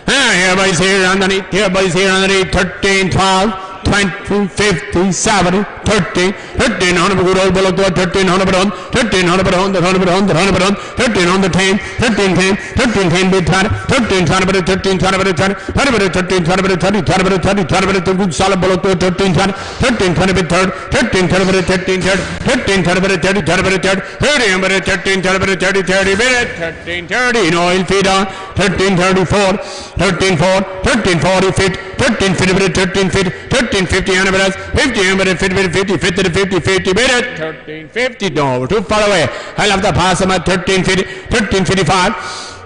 Here boys here underneath, 13, 12, 20, 50, 70, 30, 1300 good old Bullock to 1300 but on, 1300 but 100, 100 but 100, 100 but on, 1300 10, 13 10, 13 10 bid 20, 13 20 but 13 20 but 20, 20 but 13 20 but 30, 20 but 30, 20 but good solid Bullock to 13 20, 13 20 bid 3rd, 13 20 but 13 3rd, 13 20 but 30, 20 but 3rd, 30 but 13 20 but 30, 30 bid 13 30, no oil feed on, 13 34, 13 4, 13 40 feet, 13 50 but 13 feet, 13 50 and about 50 and about 50 50 50 to 50 50 bid 13 50. No, we're too far away. I'll have to pass them at 13 50, 13 55,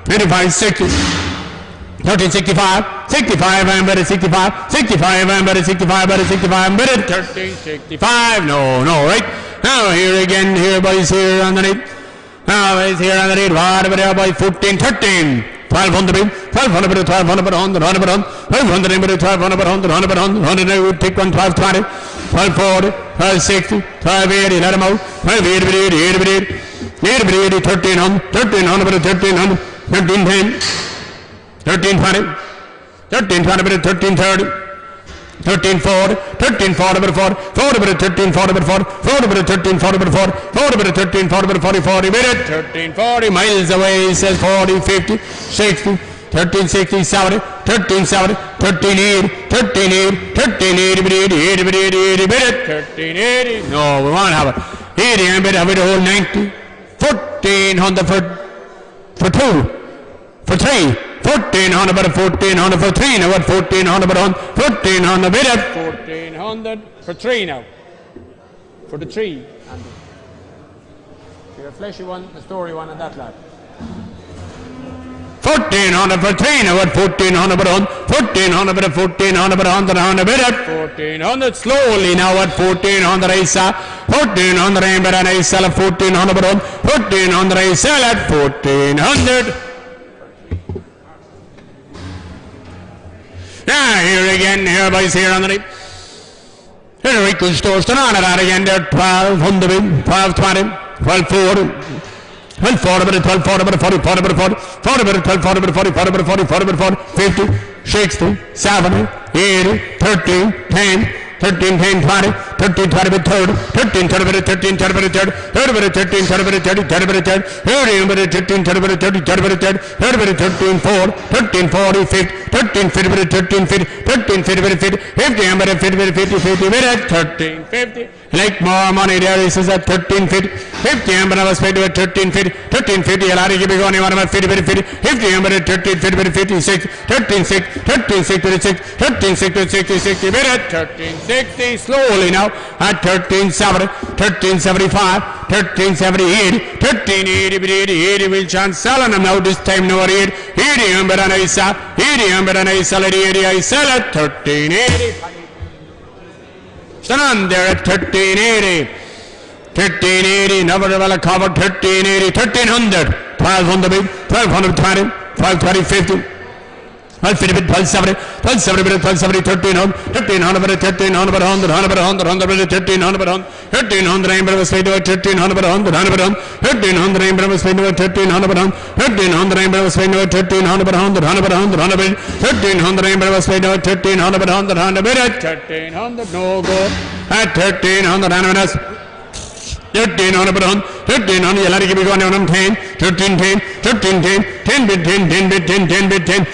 55 60. 1365, 65, I'm better 65, 65, I'm better 65, better 65, I'm better 1365. No, right? Now here again, here boys, here underneath. Now boys, here underneath. What about by 14, 13. 1200 bid, 1200 bid, 1200 bid, 100, 100 bid, 1200 bid, 1200 bid, 100, 100 bid, 100, I would take one, 1220, 1240, 1260, 1280, let them out, 1280 bid, 80 bid, 80 bid, 80, 1300, 1300 bid, 1300, 1310, 1320, 1320 bid, 1330, 1340, 1340 bid, 40, 40 bid, 1340 bid, 40, 40 bid, 1340 bid, 40, 40 bid, 1340 bid, 40, 40 bid, 1340 miles away, he says 40, 50, 60, 1360, 70, 1370, 1380, 1380, 1380 bid, 80, 80 bid, 80, 80 bid, 1380. No, we won't have it. 80 and bid, have it a whole 90, 1400 for 2, for 3. 1400 but 1400 for 3 now. What 1400 but 1400 bid at 1400 for 3 now. For the 3. And you're a fleshy one, a story one, and that lad. 1400 for 3 now. What 1400 but 1400 but 1400 but 100 bid at 1400 slowly now. What 1400 I sell 1400 I bet I sell at 1400 but 1400 I sell at 1400. Now here again, here boys, here underneath. Here we could store on it out again there, 1200 bid, 1220, 1240, 1240 bid, 1240 bid, 40, 40 bid, 40, 40 bid, 1240 bid, 40, 40 bid, 40, 40 bid, 40, 50, 60, 70, 80, 13, 10, 13, 10, 20, 13, 20 with third, 13, 30 with 13, 30 with third, 30 with 13, 30 with 30, 30 with third, 30 with 13, 30 with 30, 30 with third, 30 with 13, 4, 13, 40, 50, 13, 50 with 13, 50, 13, 50 with 50, 50, and with 50 with 50, 50 with 13, 50. Like more money there, he says at 13, 50, 50, and I was paid with 13, 50, 13, 50, a lot of give me one about 50 with 50, 50, and with 13, 50 with 56, 13, 6, 13, 6 with 6, 13, 6 with 60, 60 with 13, 60, slowly now, at 13, 70, 13, 75, 13, 70, 80, 13, 80 with 80, 80 will chance selling them now, this time no 80, 80, and better I sell, 80, and better I sell it, 80, I sell it, 13, 80. Stand on there at 1380, 1380, never well covered 1380, 1300, 1200, 1220, 1220, 50, 1250, 1270, 1270, 1270, 1300, 1300, 1300, 100, 100, 100, 100, 1300, 1300, I was paid over 1300, 100, 100, 1300, I was paid over 1300, 1300, I was paid over 1300, 100, 100, 100, 1300, I was paid over 1300, 100, 100, 1300, no go at 1300, anonymous. 1300, 1300, you'll have to give me one on 10, 13, 10, 13, 10, 10 bit 10, 10 bit 10, 10 bit 10.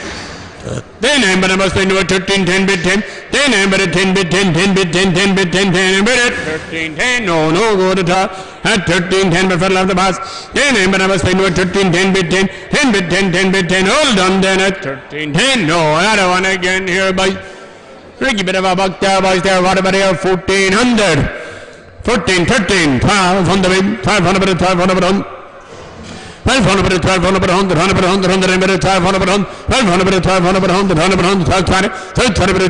Then I'm going to spend over 13, 10 bit 10, then I'm going to 10 bit 10, 10 bit 10, 10 bit 10, 10, I'm at 13, 10, no, go to top, at 13, 10 before left the pass, then I'm going to spend over 13, 10 bit 10, 10 bit 10, 10 bit 10, all done then at 13, 10, no, another one again here by Ricky bit of a buck there, boys there, what about here, 1400. 14, 13, 12, 100, 1200, 1200, 1200, 1200, 100, 100, 100, 100, 1200, 1200, 1200, 100, 100, 100, 1220,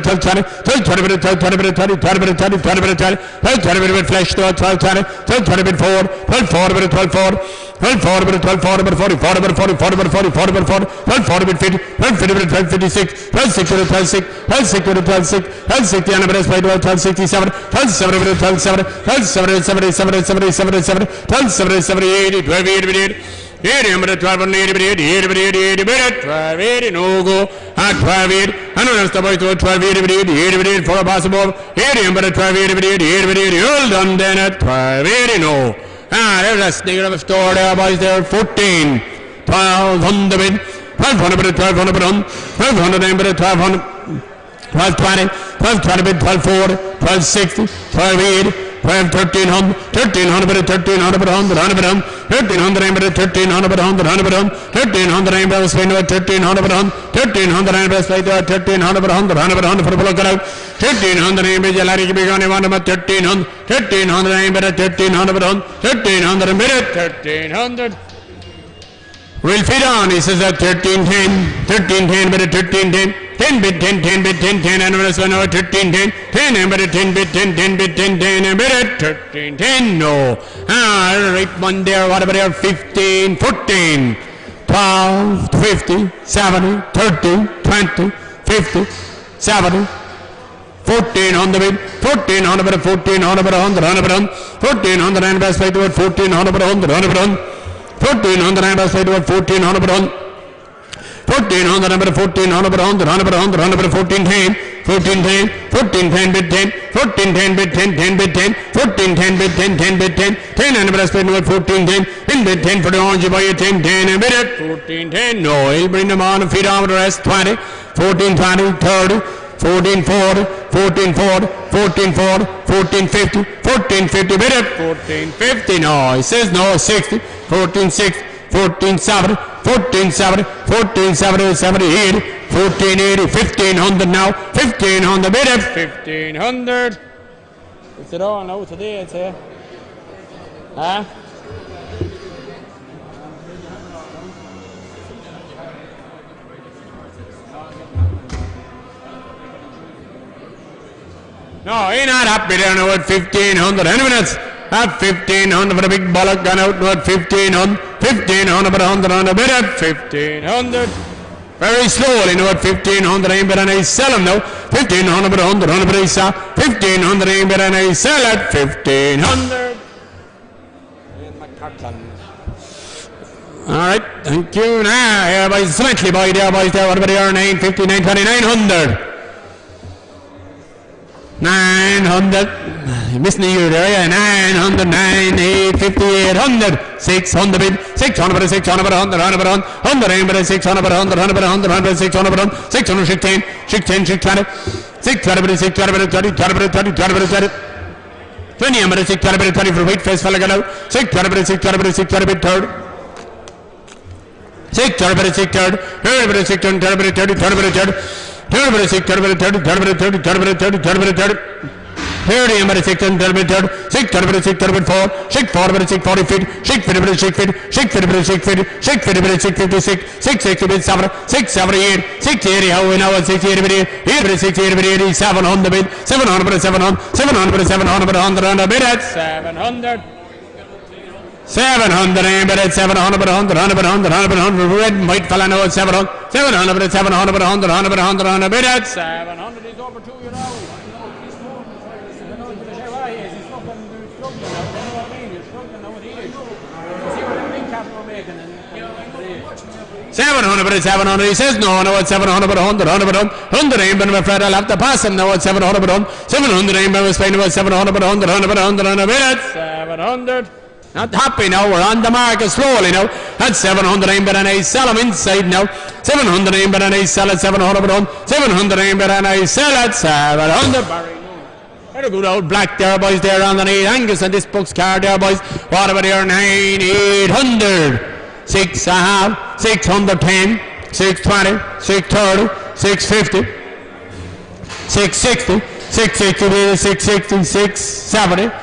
1220, 1220, 1220, 1220, 1220, 1220, 1220, 1220, flash to 1220, 1220, 4, 1240, 1240, 1240, 1240, 40, 40, 40, 40, 40, 40, 40, 1240, 50, 1250, 1256, 1260, 1260, 1260, 1260, and a best by 1267, 1270, 1270, 1270, 70, 70, 70, 1270, 70, 80, 1280, 80, I'm at 1280, 80, 1280, no go at 1280, and when I stop by 1280, 80, for a possible 80, I'm at 1280, 80, all done then at 1280, no. There's a sneaker of a store there, boys, there, 14, 1200, 1200, 1200, 1200, 1200, 1220, 1220, 1240, 1260, 1280, 1300, 1300, 1300, 100, 100, 1300, 1300, 100, 100, 1300, spend 1300, 1300, spend 1300, 100, 100 for the block out, 1300, Jalari began a 1300, 1300, 1300, 1300, we'll feed on, he says at 1310, 1310, but 1310, 10 bit 10, 10 bit 10, 10, and when I spend over 1310, 10, and but 10 bit 10, 10 bit 10, 10, and but 1310, no. Right one there, what about there, 15, 14, 12, 50, 70, 30, 20, 50, 70, 14 on the bid, 14 on the bid, 14 on the bid, 100, 100, 14 on the land best by the 14 on the bid, 100, 100, 14 on the land best by the 14 on the bid, 14 on the number 14 on the 100, 100, 100, 100, 14, 10, 14, 10, 14, 10 bit 10, 14, 10 bit 10, 10 bit 10, 14, 10 bit 10, 10 bit 10, 10 and the best number 14, 10, in bit 10 for the orange by a 10, 10 and bit 14, 10, no, he'll bring them on and feed on the rest, 20, 14, 20, 30, 14, 40, 14, 40, 14, 40, 14, 50, 14, 50, bit 14, 50, no, he says no, 60, 14, 60, 14, 70, 14, 70, 14, 70, 70, 80, 14, 80, 1500 now, 1500, bit 1500. Is it on now today, I'd say? Huh? No, he's not happy there now at 1500. Any minutes? At 1500 for a big bollock gone out now at 1500. 1500 for 100 on the bid at 1500. Very slowly now at 1500. I'm better and I sell them now. 1500 for 100 on the bid I sell. 1500 I'm better and I sell at 1500. Alright, thank you. Now, here boys, slightly boy there, boys there. What about your 950, 920, 900? 900. You're missing a year there, yeah. 900, 950, 800. 600 bid. 600, 600, 100, 100, 100, 600, 100, 100, 100, 600, 600, 610, 610, 620. 620, 620, 30, 20, 30, 20, 30. 20 amber, 620, 20 for weight face fella out. 620, 620, 620 bid third. 620, 620, 30, 620, 30, 30, 30, 30. 30, 620, 30, 30, 30, 30, 30, 30, 30. 30 amber, 620, 30, 620, 620, 4, 640, 640 feet, 650, 6 feet, 650, 6 feet, 650, 656, 660, 7, 678, 680, how we know it, 680, 680, 700 bid, 700, 700, 700, 700, 100 bid at 700. 700 amber at 700, 100, 100, 100, 100, 100, red and white fella know it's 700, 700, 700, 100, 100, 100, 100 bid at 700 is over to you now. 700, but it's 700. He says no, it's 700, but 100, 100, but 100 aim, but I'm afraid I'll have to pass him now. It's 700, but 700 aim, but I was playing about 700, but 100, 100, but 100, 100 minutes. 700. Not happy now. We're on the market slowly now. That's 700 aim, but I sell him inside now. 700 aim, but I sell at 700, but 700 aim, but I sell at 700. Very good old black there, boys, there on the 8 Angus and this book's card there, boys. What about here? 9, 800. 6.5, 610, 620, 630, 650, 660, 660, 660, 670,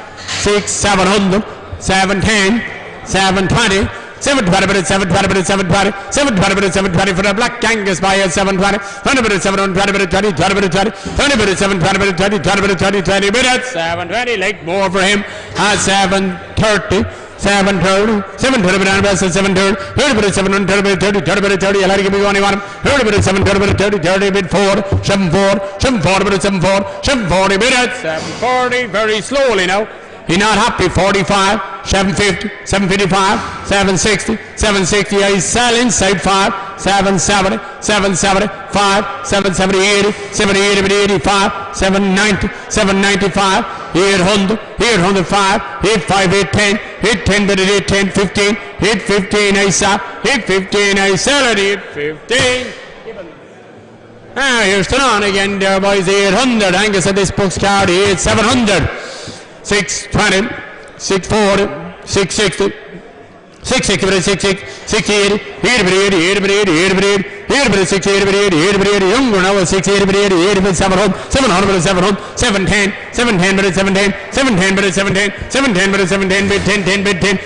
700, 710, 720, 720, 720, 720, 720, 720 for the black Angus by 720, 20, 720, 20, 20, 20, 20, 720, 20, 20, 20 minutes, 720, like more for him at 730. 730, 730, 730, 30, 730, 30, 30, 30, I'll let you give me one, you want him. 30, 730, 30, 30, bid 4, 74, 740, 74, 740, bid at 740, very slowly now. He's not happy, 45, 750, 755, 760, 760, I sell inside 5, 770, 770, 5, 770, 80, 70, 80, 85, 790, 795, 800, 805, 85, 810, 810, but 810, 15, 815, I sell, 815, I sell it, 815. Here's on again there, boys, 800, Angus at this book's card, 700. 620, 640, 660, 660, 680, 80, 80, 680, 80, younger now at 680, 80, 700, 700, 700, 710, 710, 710, 710, 710, 710, 710, 10, 10, 10, 10,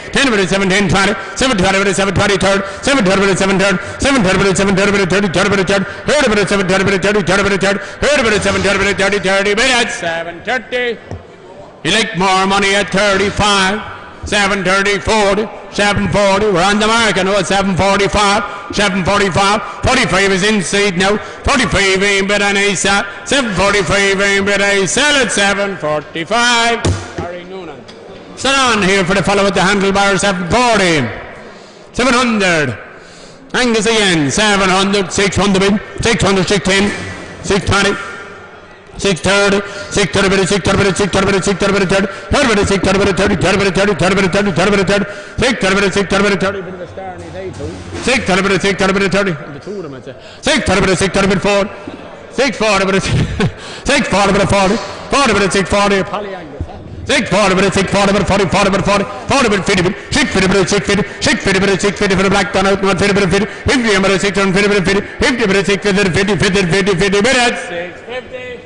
710, 20, 720, 720, 30, 720, 730, 730, 730, 30, 30, 30, 30, 730, 30, 30, 30, 30, 730, 30, 30, minutes, 730. You like more money at 35, 730, 40, 740. We're on the market now at 745, 745. 45 is inside now. 45 ain't better than I sell. 745 ain't better than I sell at 745. Harry Noonan. Sit on here for the fellow with the handlebar, 740. 700. Angus again, 700, 600 bid, 600, 610, 620. 630, 630, 630, 630, 630, 30, 630, 30, 30, 30, 30, 30, 30, 30, 630, 30, bit of a star in his eye too. 630, 630, 30, the two of them I'd say. 630, 630, 4, 640, 640, 40, 40, 640, Polly Angus. 640, 640, 40, 40, 40, 40, 50, 650, 650, 650, 650 for the black done out, 50, 50, 50, 650, 50, 50, 50, 50, 50, 50, minutes, 650.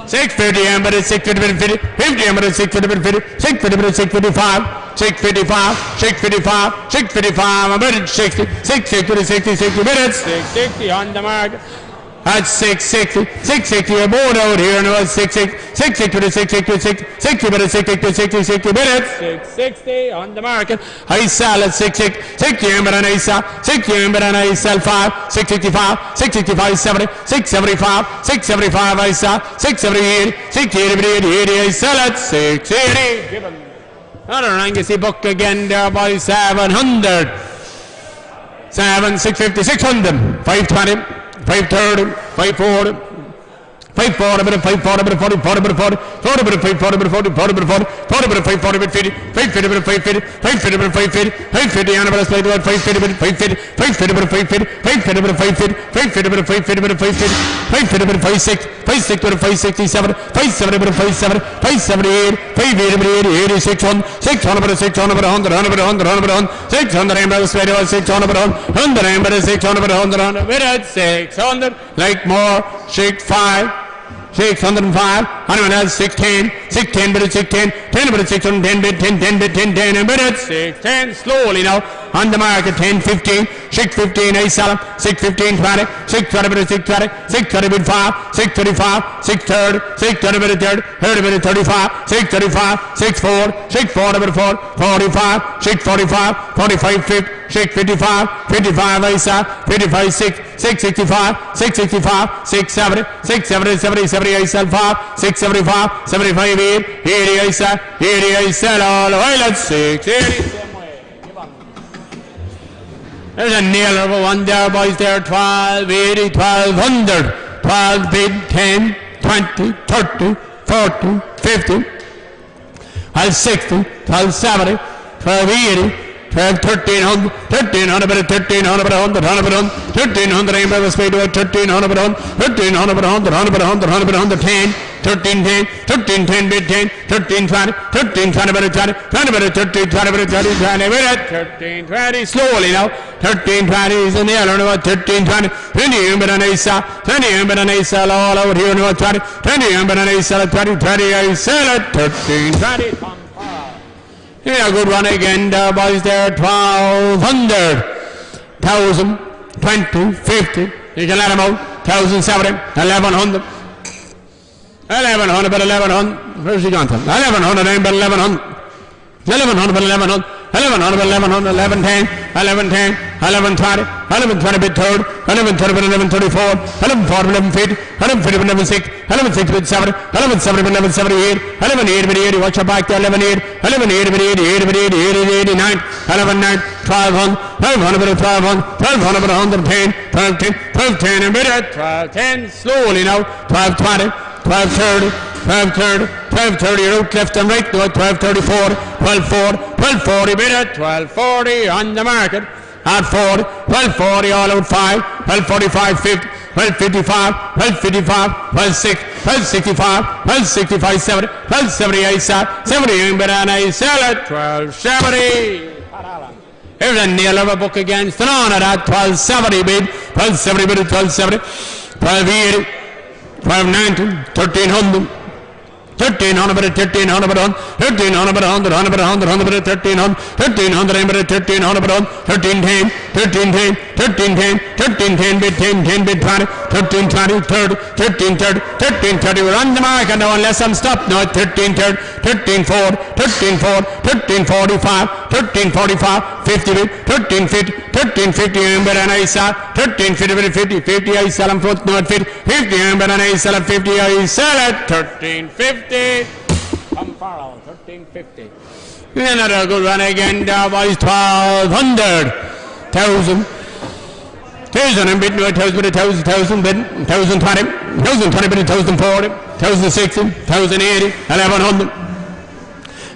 650 amber is 650, 50 amber is 650, 650, 655, 655, 655, 655, a minute 60, 660, 60, 60 minutes, 660 on the market. That's 660, 660, a board out here now, 660, 660 to 660, 60 minutes, 660, 60, 60 minutes, 660 on the market. I sell at 660, 60 amber and I sell, 60 amber and I sell 5, 665, 665, 70, 675, 675 I sell, 678, 680, 80, I sell at 680. Give him another Angus book again there by 700. 7, 650, 600, 520. 530, 540. 540, bit of 540, bit of 40, 40, bit of 40, 40, bit of 540, bit of 40, 40, bit of 40, 40, bit of 540, bit of 50, 550, bit of 550, 550, bit of 550, 550, and a bit of slide about 550, bit of 550, 550, bit of 550, 550, bit of 550, 550, bit of 550, bit of 550, 550, bit of 56, 56, bit of 567, 570, bit of 57, 578, 580, bit of 80, 600, 600, bit of 600, bit of 100, 100, bit of 100, 100, bit of 100, 600, and bit of slide about 600, bit of 100, and bit of 600, bit of 100, 100, bit of 600, like more, shake 5. 605, 100, 610, 610, bit of 610, 10 bit of 610, bit 10, 10 bit 10, 10, and bit of 610, slowly now, on the market, 10, 15, 615, ace salam, 615, 20, 620, bit of 620, 620, bit 5, 635, 630, 630, bit of 30, 30, bit of 35, 635, 64, 640, bit of 4, 45, 645, 45, 50, 655, 55, ace salam, 55, 6, 665, 665, 670, 670, 70, 70, ace salam, 5, 675, 75, 8, 80, ace salam, 80, ace salam, all the way, let's 680. There's a nail of a one there, boys, there, 12, 80, 1200, 12, bid, 10, 20, 30, 40, 50, 12, 60, 12, 70, 12, 80, 12, 1300, 1300, but 1300, but 100, 100, but 1300, aim by the speed of 1300, but 1300, but 100, 100, but 100, 100, but 110, 1310, 1310, bid 10, 1320, 1320, but 20, 20, but 1320, but 1320, but 1320, slowly now, 1320 is in the other, 1320, 20, but an ace, 20, but an ace, all over here, 20, 20, but an ace, 20, 20, ace, 1320. Yeah, a good one again, there, boys, there, 1200, 1000, 20, 50, you can let them out, 1070, 1100, 1100, but 1100, where's he gone to? 1100, but 1100, 1100, but 1100, 1100, but 1100, 1110, 1110, 1120, 1120, bit third, 1130, but 1134, 1140, 1150, 1150, but 1160, 1160, bit 70, 1170, but 1178, 1180, bit 80, watch your back there, 1180, 1180, bit 80, 80, bit 80, 80, 89, 1190, 1200, 1200, bit 1200, 1200, bit 110, 1210, 1210, and bit at 1210, slowly now, 1220, 1230, 1230, 1230, out left and right, now 1234, 1240, 1240, bid at 1240 on the market, at 40, 1240, all out 5, 1245, 50, 1255, 1255, 1260, 1265, 1265, 70, 1278, 70, bid and I sell at 1270. Here's a nail of a book against an honor at 1270 bid, 1270 bid at 1270, 1280, 1290, 1300. 1300, but 1300, but 1300, but 100, 100, but 100, 100, but 1300, 1300, but 1300, but 1310, 1310, 1310, 1310, bid 10, 10, bid 20, 1320, 30, 1330, 1330. We're on the market now unless I'm stopped now at 1330, 1340, 1340, 1345, 1345, 50 bid, 1350, 1350, but an I sell 1350, but 50, 50 I sell them foot now at 50, 50, but an I sell at 50, I sell at 1350. Come Farrell, 1350. Another good one again, there boys, 1200, 1000, 1000 and bid, 1000 bid, 1000 bid, 1020, 1020 bid, 1040, 1060, 1080, 1100.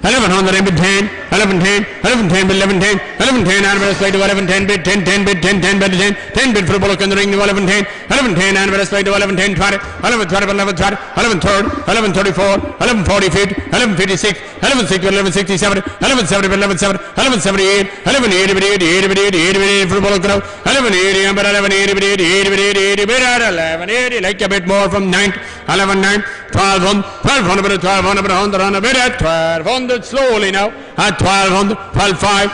1100 and bid 10, 1110, 1110 bid 1110, 1110 and bid to 1110 bid 10, 10 bid 10, 10 bid 10, 10 bid for a bullock in the ring to 1110, 1110 and bid to 1110, 20, 1120, 1120, 1130, 1134, 1140, 50, 1156, 1160, 1167, 1170 bid 1170, 1178, 1180 bid 80, 80 bid 80, 80 bid 80 for a bullock now, 1180 and bid 1180 bid 80, 80 bid 80, 80 bid at 1180, like a bit more from 9, 11 9, 1200, 1200 bid 1200 bid 100 on a bid at 1200. Slowly now at 1200, 12.5,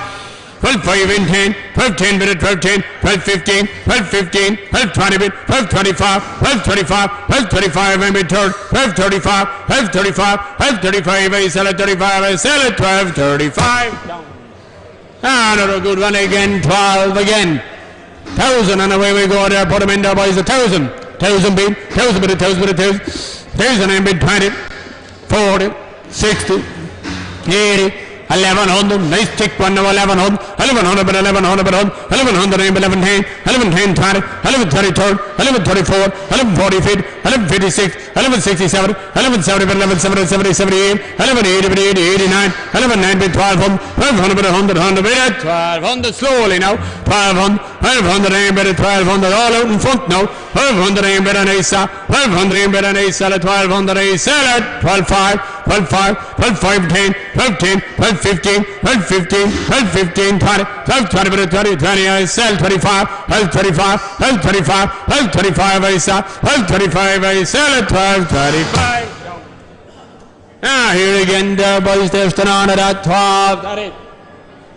12.5 in 10, 12.10 bid at 12.10, 12.15, 12.15, 12.20 bid, 12.25, 12.25, 12.25 and bid third, 12.35, 12.35, 12.35, I sell at 35, I sell at 12.35. Another good one again, 12 again. 1,000 and away we go there, put them in there boys, 1,000. 1,000 bid, 1,000 bid, 1,000 bid, 1,000 and bid 20, 40, 60, 80, 1100, nice tick one now, 1100, 1100, 1100, 1100, 1110, 1110, 20, 1133, 1134, 1140, 1156, 1167, 1170, 1170, 78, 1180, 89, 1190, 1200, 1200, 1200, slowly now, 1200, 1200, 1200, all out in front now, 1200, 1200, 1200, 1200, 12.5, 12.10, 12.10, 12.15, 12.15, 12.15, 20, 12.20, 20, 20, I sell 25, 12.25, 12.25, 12.25, I sell, 12.25, I sell at 12.25. Ah, here again, there, boys, they're still on at that 12. That it.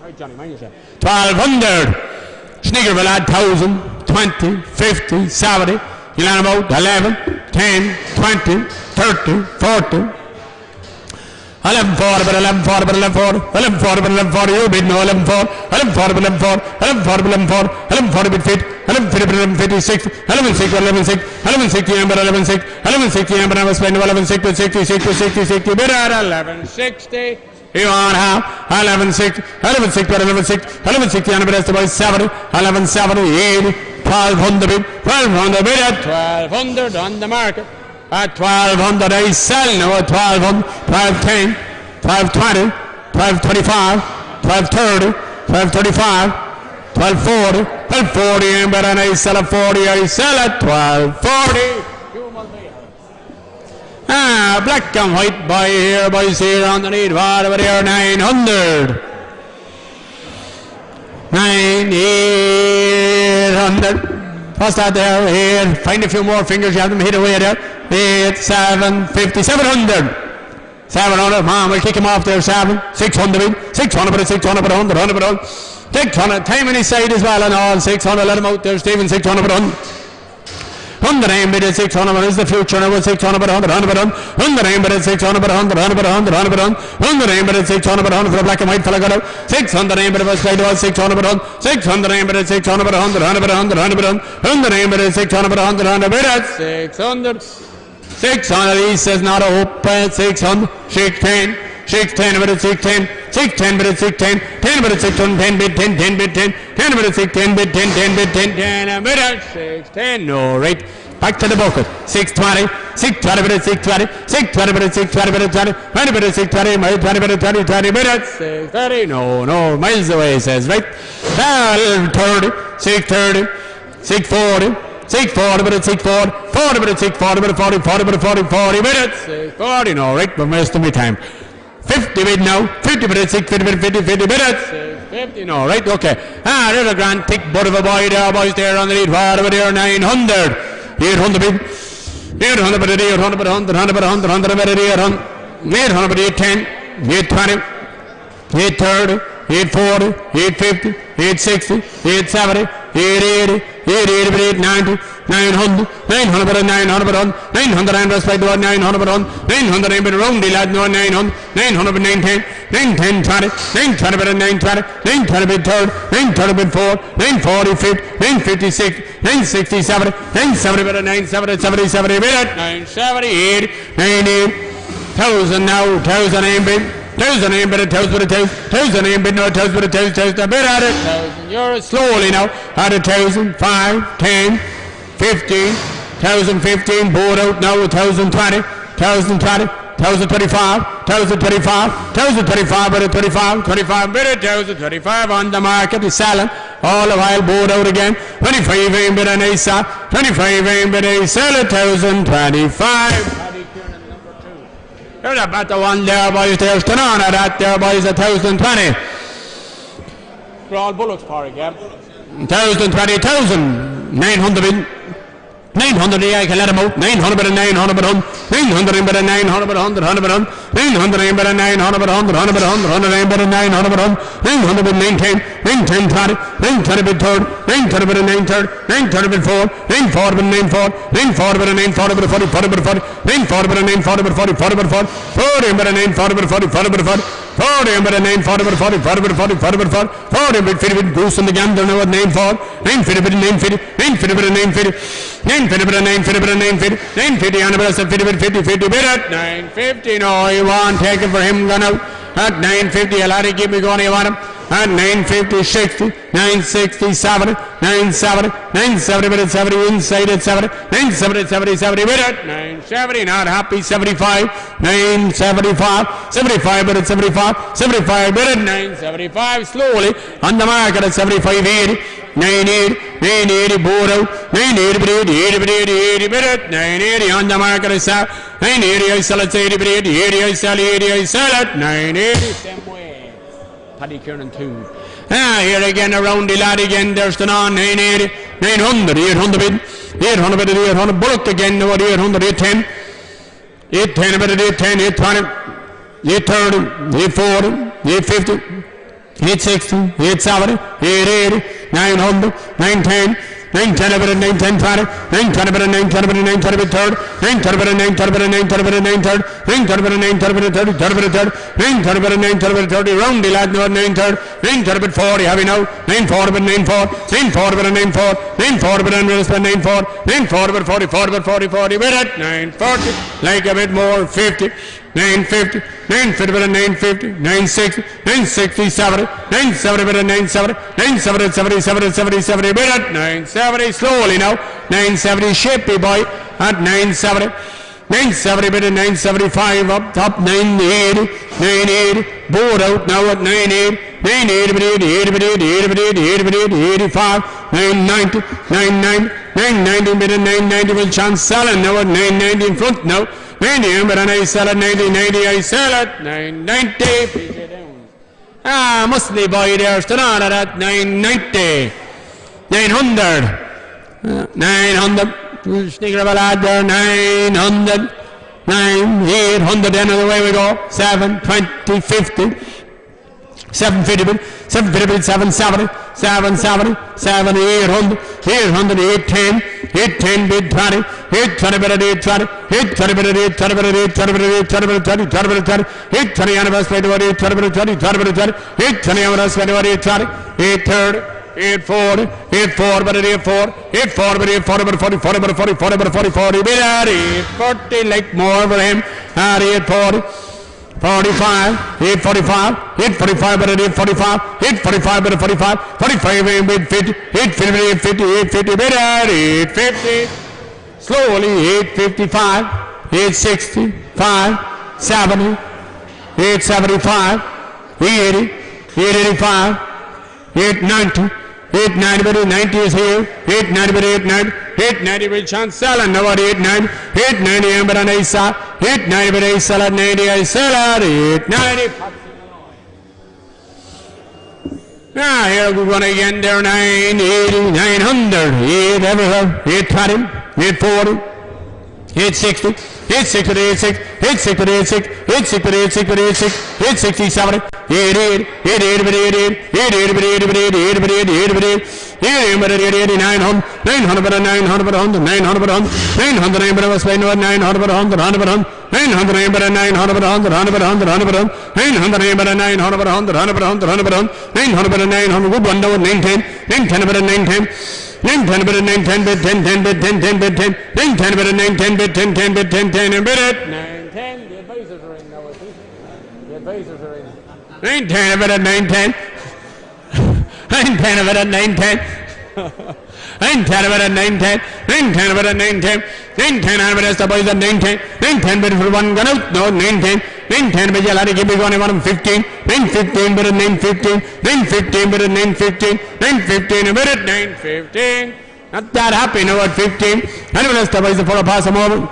Right, Johnny, mind yourself. 1200. Sniggerville at 1,000, 20, 50, 70. You learn about 11, 10, 20, 30, 40. 1140, but 1140, but 1140, 1140, but 1140, you bid no 1140, 1140, but 1140, 1140, but 1140, 1140, but 50, 1150, but 1150, 1160, 1160, 1160, but 1160, 1160, but I was spending 1160, 60, 60, 60, 60, but at 1160. You want how? 1160, 1160, but 1160, 1160, and the rest of us 70, 1170, 80, 1200 bid, 1200 bid at 1200 on the market. At 1200, I sell now at 1200, 1210, 1220, 1225, 1230, 1235, 1240, 1240, and I sell at 40, I sell at 1240. Ah, black and white boy here, boys here underneath, whatever here, 900. 900. What's that there? Here, find a few more fingers, you have them hit away there. 8, 7, 50, 700. 700, man, we'll kick him off there, 7, 600, 600, but 600, but 100, 100, but 100. 600, time on his side as well, and all, 600, let him out there, Stephen, 600, but 100. 100 aim bid at 600, what is the future now? 600, but 100, 100, but 100. 100 aim bid at 600, but 100, 100, but 100, 100, but 100. 100 aim bid at 600, but 100 for the black and white fella got out. 600 aim bid at 600, but 100. 600 aim bid at 600, but 100, 100, but 100, 100, but 100. 100 aim bid at 600, but 100, 100, bid at 600. 600, he says not open, 600, 610. 610 bid at 610, 610 bid at 610, 10 bid at 610, 10 bid 10, 10 bid 10, 10 bid at 610 bid 10, 10 bid 10, 10 bid at 610, no right. Back to the bucket. 620, 620 bid at 620, 620 bid at 620 bid at 20, 20 bid at 620, 20 bid at 20, 20 bid at 630, no, miles away, says right. 30, 630, 640, 640 bid at 640, 40 bid at 640 bid at 40, 40 bid at 40, 40 bid at 640, no right, but most of my time. 50 bid now, 50 bid at 650 bid, 50, 50 bid at 650, no right, okay. Ah, there's a grand thick butt of a boy there, boys there on the lead, whatever there, 900. 800 bid, 800 bid, 800 bid, 100, 100 bid, 100, 100 bid, 800, 800 bid, 810, 820, 830, 840, 850, 860, 870, 880, 880 bid, 890, 900, 900 bid, 900 bid, 900 and respect to 900 bid, 900 and bid, round the lad, no 900, 900 bid, 910, 910, 20, 920 bid, 920, 920 bid, 3rd, 930 bid, 4, 940, 50, 956, 960, 70, 970 bid, 970, 70, 70 bid, 970, 80, 98, 1,000 now, 1,000 and bid. 1,000 aim bid, 1,000 bid, 1,000 aim bid, no 1,000 bid, 1,000 bid at it. 1,000 euros slowly now. At 1,000, 5, 10, 15, 1,015, board out now. 1,020, 1,020, 1,025, 1,025, 1,025 bid, 25, 25 bid, 1,025 on the market is selling. All the while board out again. 25 aim bid and a sell. 25 aim bid, a sell 1,025. There's a better one there, boys. There's Tanana, that there, boys, 1,020. For all Bullocks Park, yeah. 1,020, 1,900 bid. 900, I can let him out. 900 bid, 900 bid, 900 bid, 900 bid, 100, 100 bid, 900 bid, 900 bid, 100, 100 bid, 100 bid, 900 bid, 900 bid, 910, 910, 20, 920 bid, 3rd, 930 bid, 930, 930 bid, 4, 940 bid, 940, 940 bid, 940 bid, 40, 40 bid, 40, 940 bid, 940 bid, 40, 40 bid, 40, 40 bid, 940 bid, 40, 40 bid, 40, 40 bid, 940 bid, 40, 40 bid, 40, 40 bid, 40, 40 bid, 50 bid, goose in the gander now at 940, 950 bid, 950, 950 bid, 950, 950 bid, 950 bid, 950, 950 on the best of 50 bid, 50, 50 bid at 950, no, you want take it for him, gone out. At 950, a lot of keep me going, you want him. At 950, 60, 960, 70, 970, 970, but it's 70, inside at 70, 970, 70, 70, with it, 970, not happy, 75, 975, 75, but it's 75, 75, with it, 975, slowly, on the market at 75, 80, 980, 980, board out, 980, but 80, but 80, 80, but it, 980, on the market at 980, I sell it, 80, but 80, 80, I sell it, 80, I sell it, 980, same way. Paddy Kieran 2. Here again, around the lad again, there's the 980, 900, 800 bid, 800 bid, 800, bullock again, over 800, 810, 810 bid, 810, 820, 830, 840, 850, 860, 870, 880, 900, 910, 910 bid, 910, 20, 920 bid, 920 bid, 920 bid, 30, 920 bid, 920 bid, 920 bid, 930, 920 bid, 920 bid, 30, 30 bid, 30, 920 bid, 920 bid, 30, round the lad, no, 930, 930 bid, 40, have you now, 940 bid, 940, 940 bid, 940, 940 bid, 940, 940 bid, 40, 40 bid, 40, 40 bid, 940, like a bit more, 50, 950, 950 bid, 950, 960, 960, 70, 970 bid, 970, 970, 70, 70, 70, 70 bid, 970, slowly now, 970, shapey boy, at 970, 970 bid, 975, up top, 980, 980, board out now at 980, 980 bid, 80 bid, 80 bid, 80 bid, 85, 990, 990, 990 bid, 990 will chance selling now at 990 in front now, 90 but I sell it, 90, 90 I sell it, 990, mostly boy there's the not at 990, 900, 900, sneaker of a lad there, 900, 800, then away we go, 720, 50, 750 bid, 750 bid, 770, 770, 7, 800, 800, 810, 810 bid, 20, 820 bid, 820, 820 bid, 820 bid, 820 bid, 820 bid, 20, 20 bid, 20, 820 anniversary, 820 bid, 20, 20 bid, 20, 820 anniversary, 820, 830, 840, 840 bid, 840, 840 bid, 840 bid, 40, 40 bid, 40, 40 bid, 40, 40 bid, 840, like more for him, at 840. 45, 845, 845 bid, 845, 845 bid, 45, 45 bid, 50, 850, 850, 850 bid, 850, slowly, 855, 865, 70, 875, 80, 885, 890, 890 bid, 90 is here, 890 bid, 890, 890 bid, chance selling, now at 890, 890 bid, and I saw, 890 bid, I sell at 90, I sell at 890. Now here we go again there, 980, 900, 820, 840, 860, 860, 860, 860, 860, 860, 860, 860, 70, 88, 88, 88, 88, 88, 88, 88, 900, 900, 900, 900, 900, 900, 900, 900, 900, 900, good one now, 910, 910 bid, 910, 910 bid, 910 bid, 10 bid, 10 bid, 10, 910 bid, 910 bid, 10 bid, 10 and bid it, 910, the advisors are in now, the advisors are in, 910 bid at 910, 910 bid at 910, 910 bid at 910, 910 bid at 910, 910 bid as the boys at 910, 910 bid for one gun out, no, 910, 910 bid, you'll have to give me one 15, 915 bid at 915, 915 bid at 915, 915 bid at 915, not that happy now at 15, anyone else the boys for a pass them over,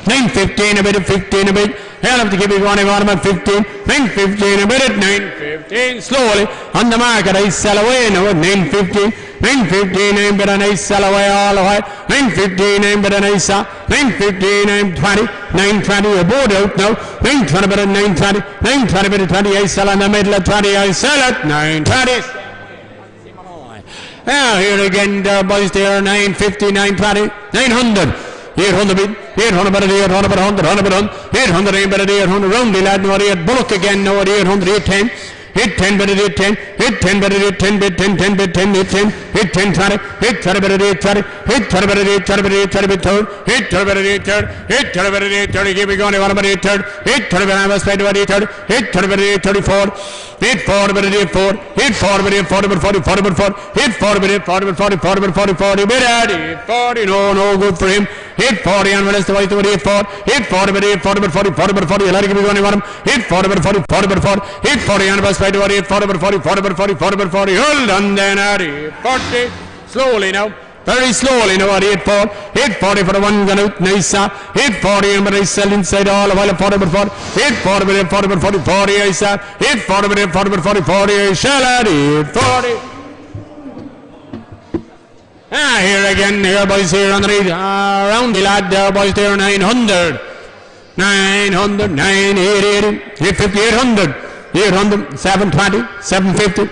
915 a bit at 15 a bit, I'll have to give me one at 15, 915 a bit at 915, slowly, on the market I sell away now at 915, 915 I'm bid and I sell away all the way, 915 I'm bid and I sell, 915 I'm 20, 920 a board out now, 920 bid at 920, 920 bid at 20 I sell on the middle at 20 I sell at 920. Now here again there boys there, 950, 920, 900. 800 bid, 800 bid, 800 bid, 100, 100 bid, 800 bid, 800, round the lad, no 8, bullock again, no 800, 810, hit 10, better hit 10, hit 10, better hit 10, bit 10, 10, bit 10, hit 10, hit 10, 20, hit 30, better hit 30, hit 30, better hit 30, better hit 30, bit third, hit 30, better hit third, hit 30, better hit 30, keep it going, one better hit third, hit 30, better have a spade, better hit third, hit 30, better hit 34, hit 4, better hit 4, hit 4, better hit 40, better 40, 40, better 4, hit 40, better hit 40, better 40, 40, better 40, 40, better hit 40, no good for him, hit 40, and when it's the way to hit 4, hit 40, better hit 40, better 40, 40, better 40, let it keep it going, one hit 40, better 40, 40, better 40, hit 40, and the spade, better hit 40, better 40, 40, better 40, 40, better 40, hold on then, hit 40, slowly now. Very slowly now at 8-4, hit 40 for the one gun out, nice, hit 40 and but I sell inside all the while 40 but 40, hit 40 but 40 but 40, 40 I saw, hit 40 but 40 but 40, 40 I shall at 40. Here again, here boys here on the lead, around the lad there boys there, 900, 900, 980, 850, 800, 800, 720, 750,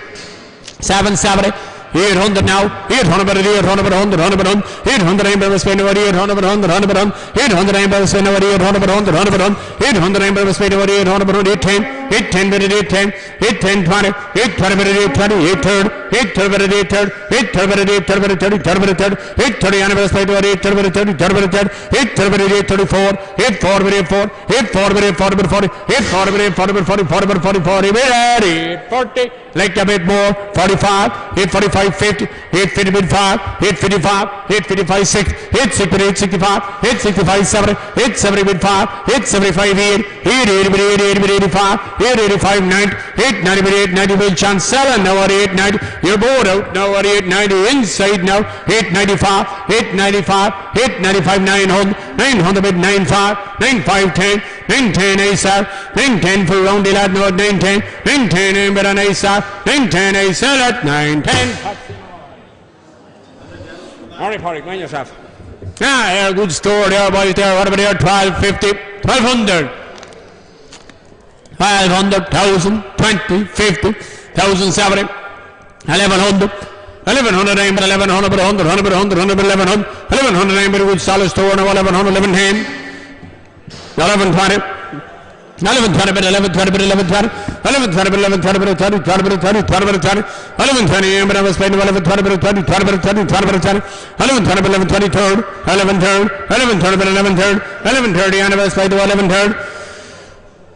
770, 800 now, 800 better 800 better 100, 100 better 800 aim better spend over 800 better 100, 100 better 800 aim better spend over 800 better 100, 100 better 800 aim better spend over 800 better 810, 810 better 810, 810 20, 820 better 820, 830, 830 better 830, 830 better 830 better 30, 30 better 30, 830 and better spend over 830 better 30, 30 better 30, 830 better 834, 84 better 84, 84 better 40 better 40, 84 better 40 better 40, 40 better 40, 40 better 40, like a bit more, 45, 845. 50, 850 bid 5, 855, 855 6, 860 bid 865, 865 70, 870 bid 5, 875 8, 880 bid 880 bid 85, 885 90, 890 bid 890 bid chance 7, now at 890, you're bored out, now at 890, inside now, 895, 895, 895 900, 900 bid 95, 95 10, 910 ASAR, 910 for round the lad, now at 910, 910 aim bid on ASAR, 910 ASAR at 910. Alright, Parry, mind yourself. Here, good store there, boys there. What about here? 1250, 1200, 500, 1000, 20, 50, 1070, 1100, 1100 aim, 1100, 100, 100, 100, 100, 1100, 1100 aim, good solid store now, 1100, 1110, 1120. 1120 bit 1120 bit 1120 1120 bit 1120 bit 30 20 bit 30 20 bit 30 1120 but I was playing 1120 bit 30 20 bit 30 20 bit 30 1120 bit 1120 third 11 third 1120 bit 11 third 1130 and I was playing 11 third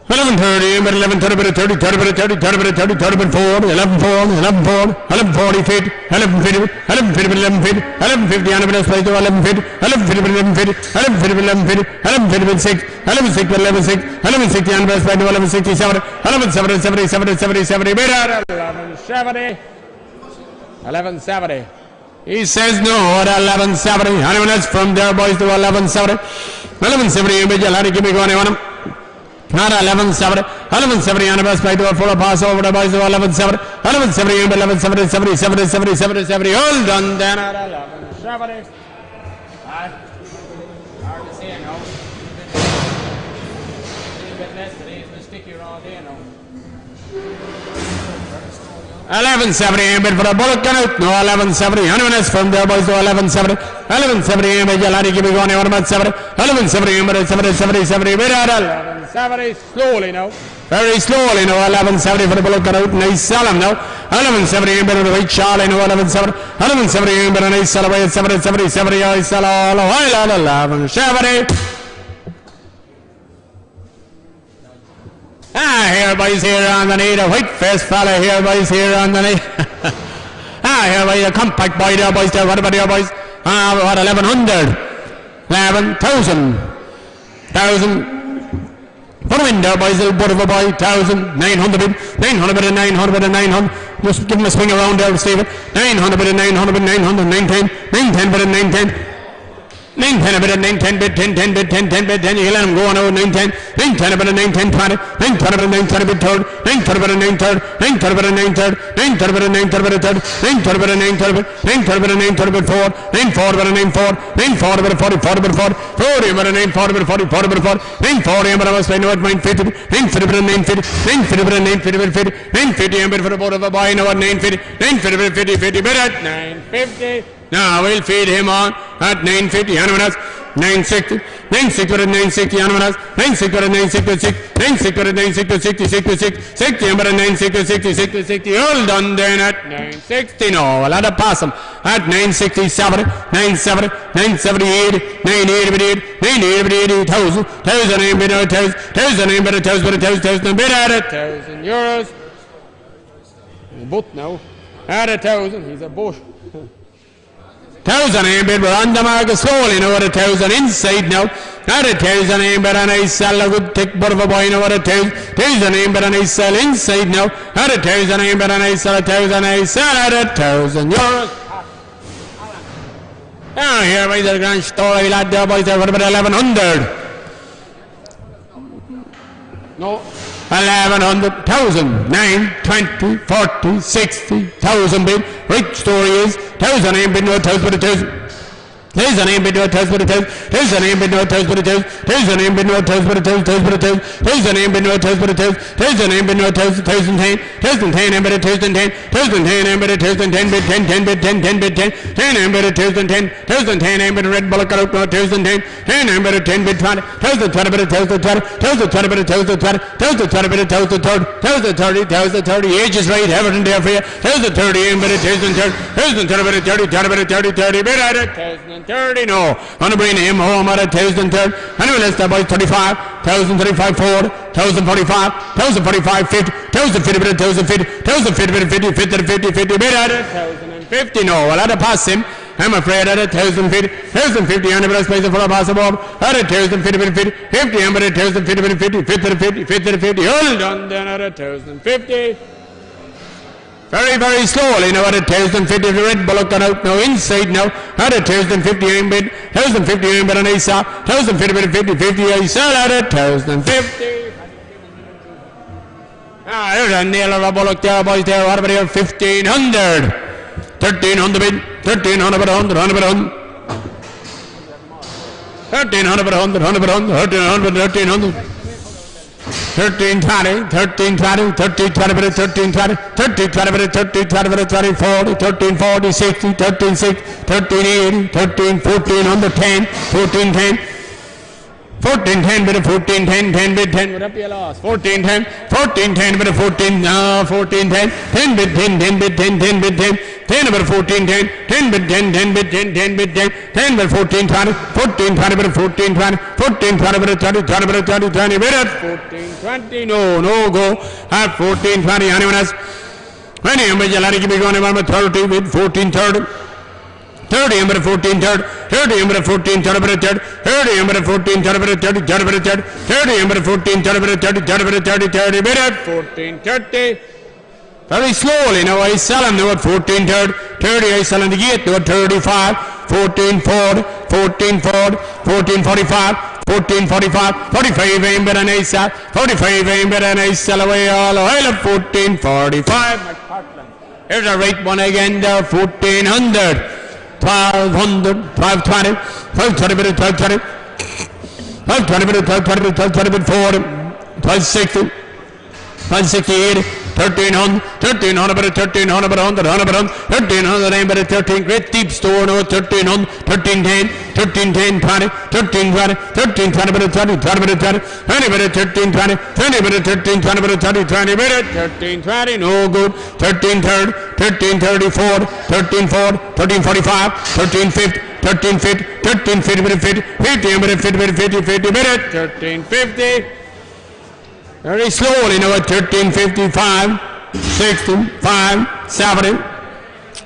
1130 but 1130 bit 30 30 bit 30 30 bit 30 30 bit 4 11 4 11 4 1140 feet 1150 1150 bit 1150 1150 and I was playing 1150 1150 bit 1150 1150 bit 1150 1150 bit 6 11 6 bit 11 6 11 60 and I was playing 11 67 11 70 70 70 70 70 bit 1170 1170. He says no at 1170. Anyone else from there, boys, to 1170? 1170, you may give me going on him. Not 1170. 1170, and the best play to a full pass over the boys to 1170. 1170, 1170, 70, 70, 70, 70, 70. Hold on then at 1170. Hard to say now. A little bit less today. It's been stickier all day now. 1170 aim bid for a bullet gun out. No, 1170. Anyone else from there, boys, to 1170. 1170 aim bid. Jalani give me going on about 70. 1170 aim bid 70, 70, 70. Bid at 1170. Slowly now. Very slowly now. 1170 for the bullet gun out. Nice solemn now. 1170 aim bid on the right Charlie now. 1170. 1170 aim bid on a nice celebrate. 70, 70, 70. I sell all the while at 1170. Here boys here on the need, a white-faced fella here boys here on the need. Here boys, a compact boy there boys there, what about here boys? What, 1100, 11,000, 1,000, put him in there boys, little bit of a boy, 1,000, 900 bid, 900 bid, 900 bid, 900, just give him a swing around there, Stephen, 900 bid, 900 bid, 900, 910, 910 bid, 910. 910 a bit of 910 bit 10 bit 10 bit 10 you let him go on over 910 910 a bit of 910 20 920 bit of 920 bit third 920 bit of 930 930 bit of 930 930 bit of 930 bit of third 930 bit of 930 bit 930 bit of 930 bit 4 940 bit of 940 940 bit of 40 40 bit of 40 40 bit of 940 bit of 40 40 bit of 40 940 bit of us by no at 950 950 bit of 950 950 bit of 950 bit 50 950 bit for the boat of a boy now at 950 950 bit 50 50 bit at 950. Now we'll feed him on at 950. Anyone else? 960, 96 with a 960 on us, 96 with a 966, 96 with a 960, 60, 60, but a 96 60, 60, hold on then at 960, no, I'll have to pass them at 967, 970, 978, 988, 988, 1,000, 1,000, 1,000, 1,000, 1,000, bid at 1,000 euros. Both now at 1,000, he's a bush. 1,000 bid, we're on the market slowly now at 1,000 inside now. At 1,000 bid and I sell a good thick bit of a boy now at 1,000. 1,000 bid and I sell inside now. At 1,000 bid and I sell 1,000, I sell at 1,000 euros. Ah, here by the grand story lad there boys there for about 1,100. No. 1,100, 1,000, 9, 20, 40, 60, 1,000 bid. Right story is 1,000 bid, no 1,000 but 1,000. 1,000 bid, no 1,000 but 1,000. 1,000 bid, no 1,000 but 1,000. 1,000 bid, no 1,000 but 1,000. 1,000 but 1,000. 1,000 bid, no 1,000 but 1,000. 1,000 bid, no 1,000. 1,010. 1,010 bid, 1,010. 1,010 bid, 1,010 bid, 10, 10 bid, 10, 10 bid, 10. 10 bid, 1,010. 1,010 bid, red bullock out, no 1,010. 10 bid, 10 bid, 20. 1,020 bid, 1,020. 1,020 bid, 1,020. 1,020 bid, 1,030. 1,030. Age is right, everything there for you. 1,030 bid, 1,030. 1,030 bid, 30, 30 bid, 30, 30 bid at 1,030. No, gonna bring him home at 1,030. Anyway, let's start by 35, 1,035, 40, 1,045, 1,045, 50, 1,050 bid, 1,050, 1,050 bid, 50, 50, 50, 50 bid at 1,050. No, I'll have to pass him. I'm afraid at 1,050, 1,050 on the best place for a pass above. At 1,050 bid, 50, 50, and at 1,050 bid, 50, 50 to 50, 50 to 50. Hold on then at 1,050. Very, very slowly now at 1,050. The red bullock gone out now inside now. At 1,050 bid, 1,050 bid on Isa. 1,050 bid, 50, 50 Isa at 1,050. Ah, there's a nail of a bullock there, boys there. What about here? 1,500. 1,300 bid, 1,300 bid, 100, 100 bid, 100. 1,300 bid, 100, 100 bid, 100, 1,300 bid, 1,300. 1,320, 1,320, 1,320 bid, 1,320, 1,320 bid, 1,320 bid, 1,340, 1,340, 60, 1,360, 1,380, 1,3, 1,410, 1,410. 1,410 bid, 1,410, 10 bid, 10. Would that be a loss? 1,410, 1,410 bid, 14, 1,410, 10 bid, 10, 10 bid, 10, 10 bid, 10. 10 bid, 1,410, 10 bid, 10, 10 bid, 10, 10 bid, 10. 10 bid, 1,420, 1,420 bid, 1,420, 1,420 bid, 30, 30 bid, 30, 20 bid at 1,420. No go at 1,420. Anyone else? Any bid, you'll have to give me going about 30 bid, 1,430. 30 bid, 1,430. 30 bid, 1,430 bid, 30. 30 bid, 1,430 bid, 30, 30 bid, 30. 30 bid, 1,430 bid, 30, 30 bid, 30, 30 bid at 1,430. Very slowly now I sell him now at 1,430. 30 I sell him the gate now at 35. 1,440, 1,440, 1,445, 1,445, 45 aim bid and I sell. 45 aim bid and I sell away all the while at 1,445. Here's a right one again there, 1,400. 1,200, 1,220, 1,220 bid, 1,220. 1,220 bid, 1,220 bid, 1,220 bid, 40, 1,260, 1,160, 1,300, 1,300 bid, 1,300 bid, 100, 100 bid, 1,300 aim bid, 13. Great deep store now, 1,300, 1,310, 1,310, 20, 1,320, 1,320 bid, 20, 20 bid, 20, 20 bid, 1,320, 20 bid, 1,320 bid, 20, 20 bid, 1,320, no good. 1,330, 1,330, 40, 1,340, 1,345, 1,350, 1,350, 1,350 bid, 50, 50 bid, 50 bid, 50, 50 bid, 1,350. Very slowly now at 1,355, 65, 70,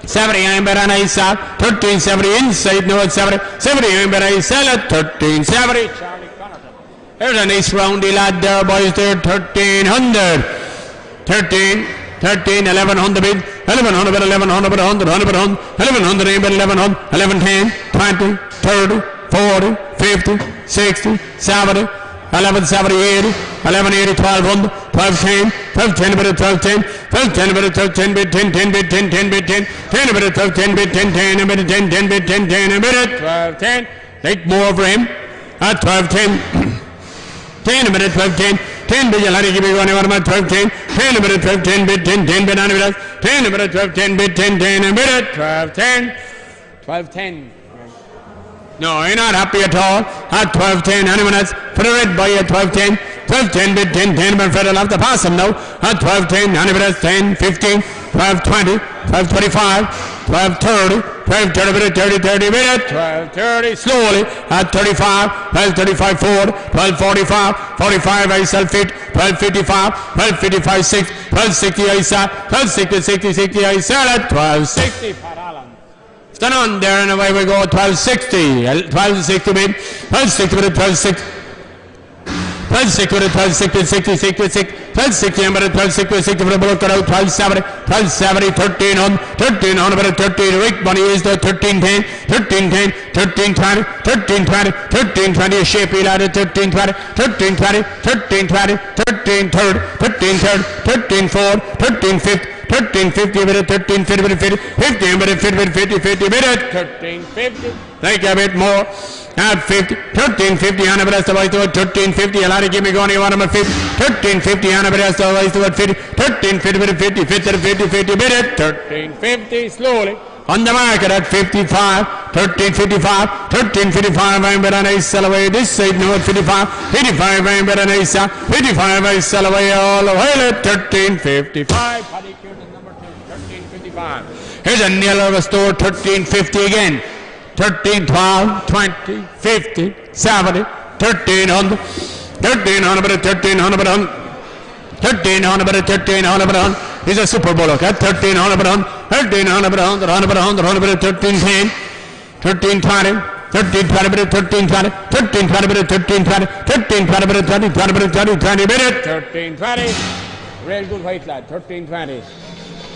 70 I'm better than I sell, 1,370 inside now at 70, 70 I'm better I sell at 1,370. There's a nice roundy lad there, boys there, 1,300, 13, 1,100 bid, 1,100 bid, 1,100 bid, 100, 100 bid, 100, 1,100 I'm better, 1,100, 1,110, 20, 30, 40, 50, 60, 70, 1,170, 80, 1,180, 1,200, 1,210, 1,210 bid, 1,210, 1,210 bid, 1,210 bid, 10, 10 bid, 10, 10 bid, 10, 10 bid, 1,210 bid, 10, 10 bid, 10, 10 bid, 10, 10 bid, 1,210. Like more for him at 1,210. 10 bid, 1,210. 10 bid, you'll have to give me one over my 1,210. 10 bid, 1,210 bid, 10, 10 bid, 10 bid, 1,210 bid, 10, 10 bid, 1,210. 1,210. No, you're not happy at all. At 12-10, anyone else? For the red boy at 12-10. 12-10, bid 10-10, but Fred will have to pass him now. At 12-10, anyone else? 10-15, 12-20, 12-25, 12-30, 12-30, bid 30-30, bid it. 12-30, slowly. At 35, 12-35, forward. 12-45, 45, I sell fit. 12-55, 12-55, 6, 12-60, I sell. 12-60, 60, 60, I sell it. 12-60, Pat Allen. Stand on there and away we go. 1260. 1260 bid. 1260 with a 1260. 1260 with a 1260, 60, 60, 60. 1260 and with a 1260, 60 for the bullet cut out. 1270. 1270, 13 on. 13 on with a 13. Rick Bunny is the 1310. 1310. 1320. 1320. 1320. A shapey lad at 1320. 1320. 1320. 1330. 1330. 1340. 1350. 1350 with a 1350 with a 50, 50 with a 50 with 50, 50 with a 1350. Like a bit more. At 50, 1350 on a bit of to 1350. A lot of give me going on a 50. 1350 on a bit of to 50. 1350 with a 50, 50 to 50, 50 with a 1350 slowly. On the market at 55, 1355, 1355, I'm better nice sell away this side now at 55, 55, I'm better nice 55, I sell away all the way at 1355. Paddy Curtin number 2, 1355. Here's a nail of a store, 1350 again. 13, 12, 20, 50, 70, 1300, 1300, but 1300, but 1300, but 1300, but he's a super bullock at 1300, but 1300, but 100, 100, 100, 100, but 1310, 1320, 1320, but 1320, 1320, but 1320, 1320, but 2020, but 2020, but 1320. Real good white lad, 1320.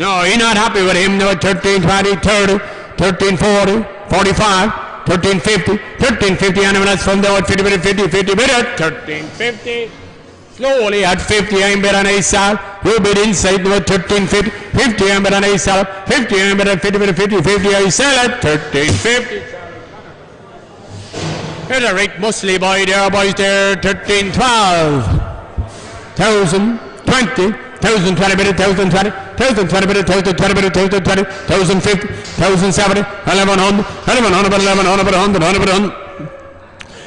No, you're not happy with him now at 1320, 30, 1340, 45, 1350, 1350, and that's from there at 50, 50, 50, 1350. Slowly at 50, I'm better on a side. You'll be inside now at 1350, 50, I'm better on a side. 50, I'm better at 50, 50, 50, I sell at 1350. Here's a Rick Musley boy there, boys there, 1312. 1020. 1020 bit, 1020, 1020 bit, 1020 bit, 1020, 1050, 1070, 1100, 1100, 1100, 100, 100,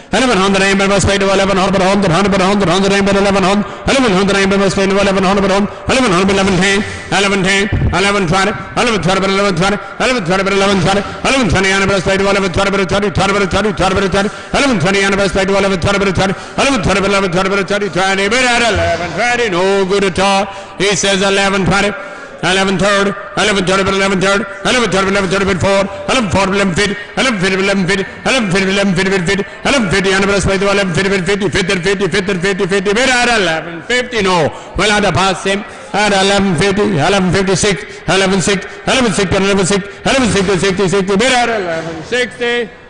1100 aim by speed of 1100, 100, 100, 100, 100 aim by 1100, 1100 aim by speed of 1100, 1100, 1110, 1110, 1120, 1120 by 1120, 1120 by 1120, 1120 aim by speed of 1120 by 20, 20 by 20, 20 by 20, 1120 aim by speed of 1120 by 20, 1120 by 1120 by 20, 20 by 1120, no good at all. He says 1120. 1130, 1130, 1130, 1130, 1130, 4, 1140, 1150, 1150, 1150, 1150, 1150, 1150, 1150, 1150, 50, 50, 50, 50, 1150, no. Well, I'd have passed him at 1150, 1156, 1160, 1160, 1160, 1160, 60, 1160.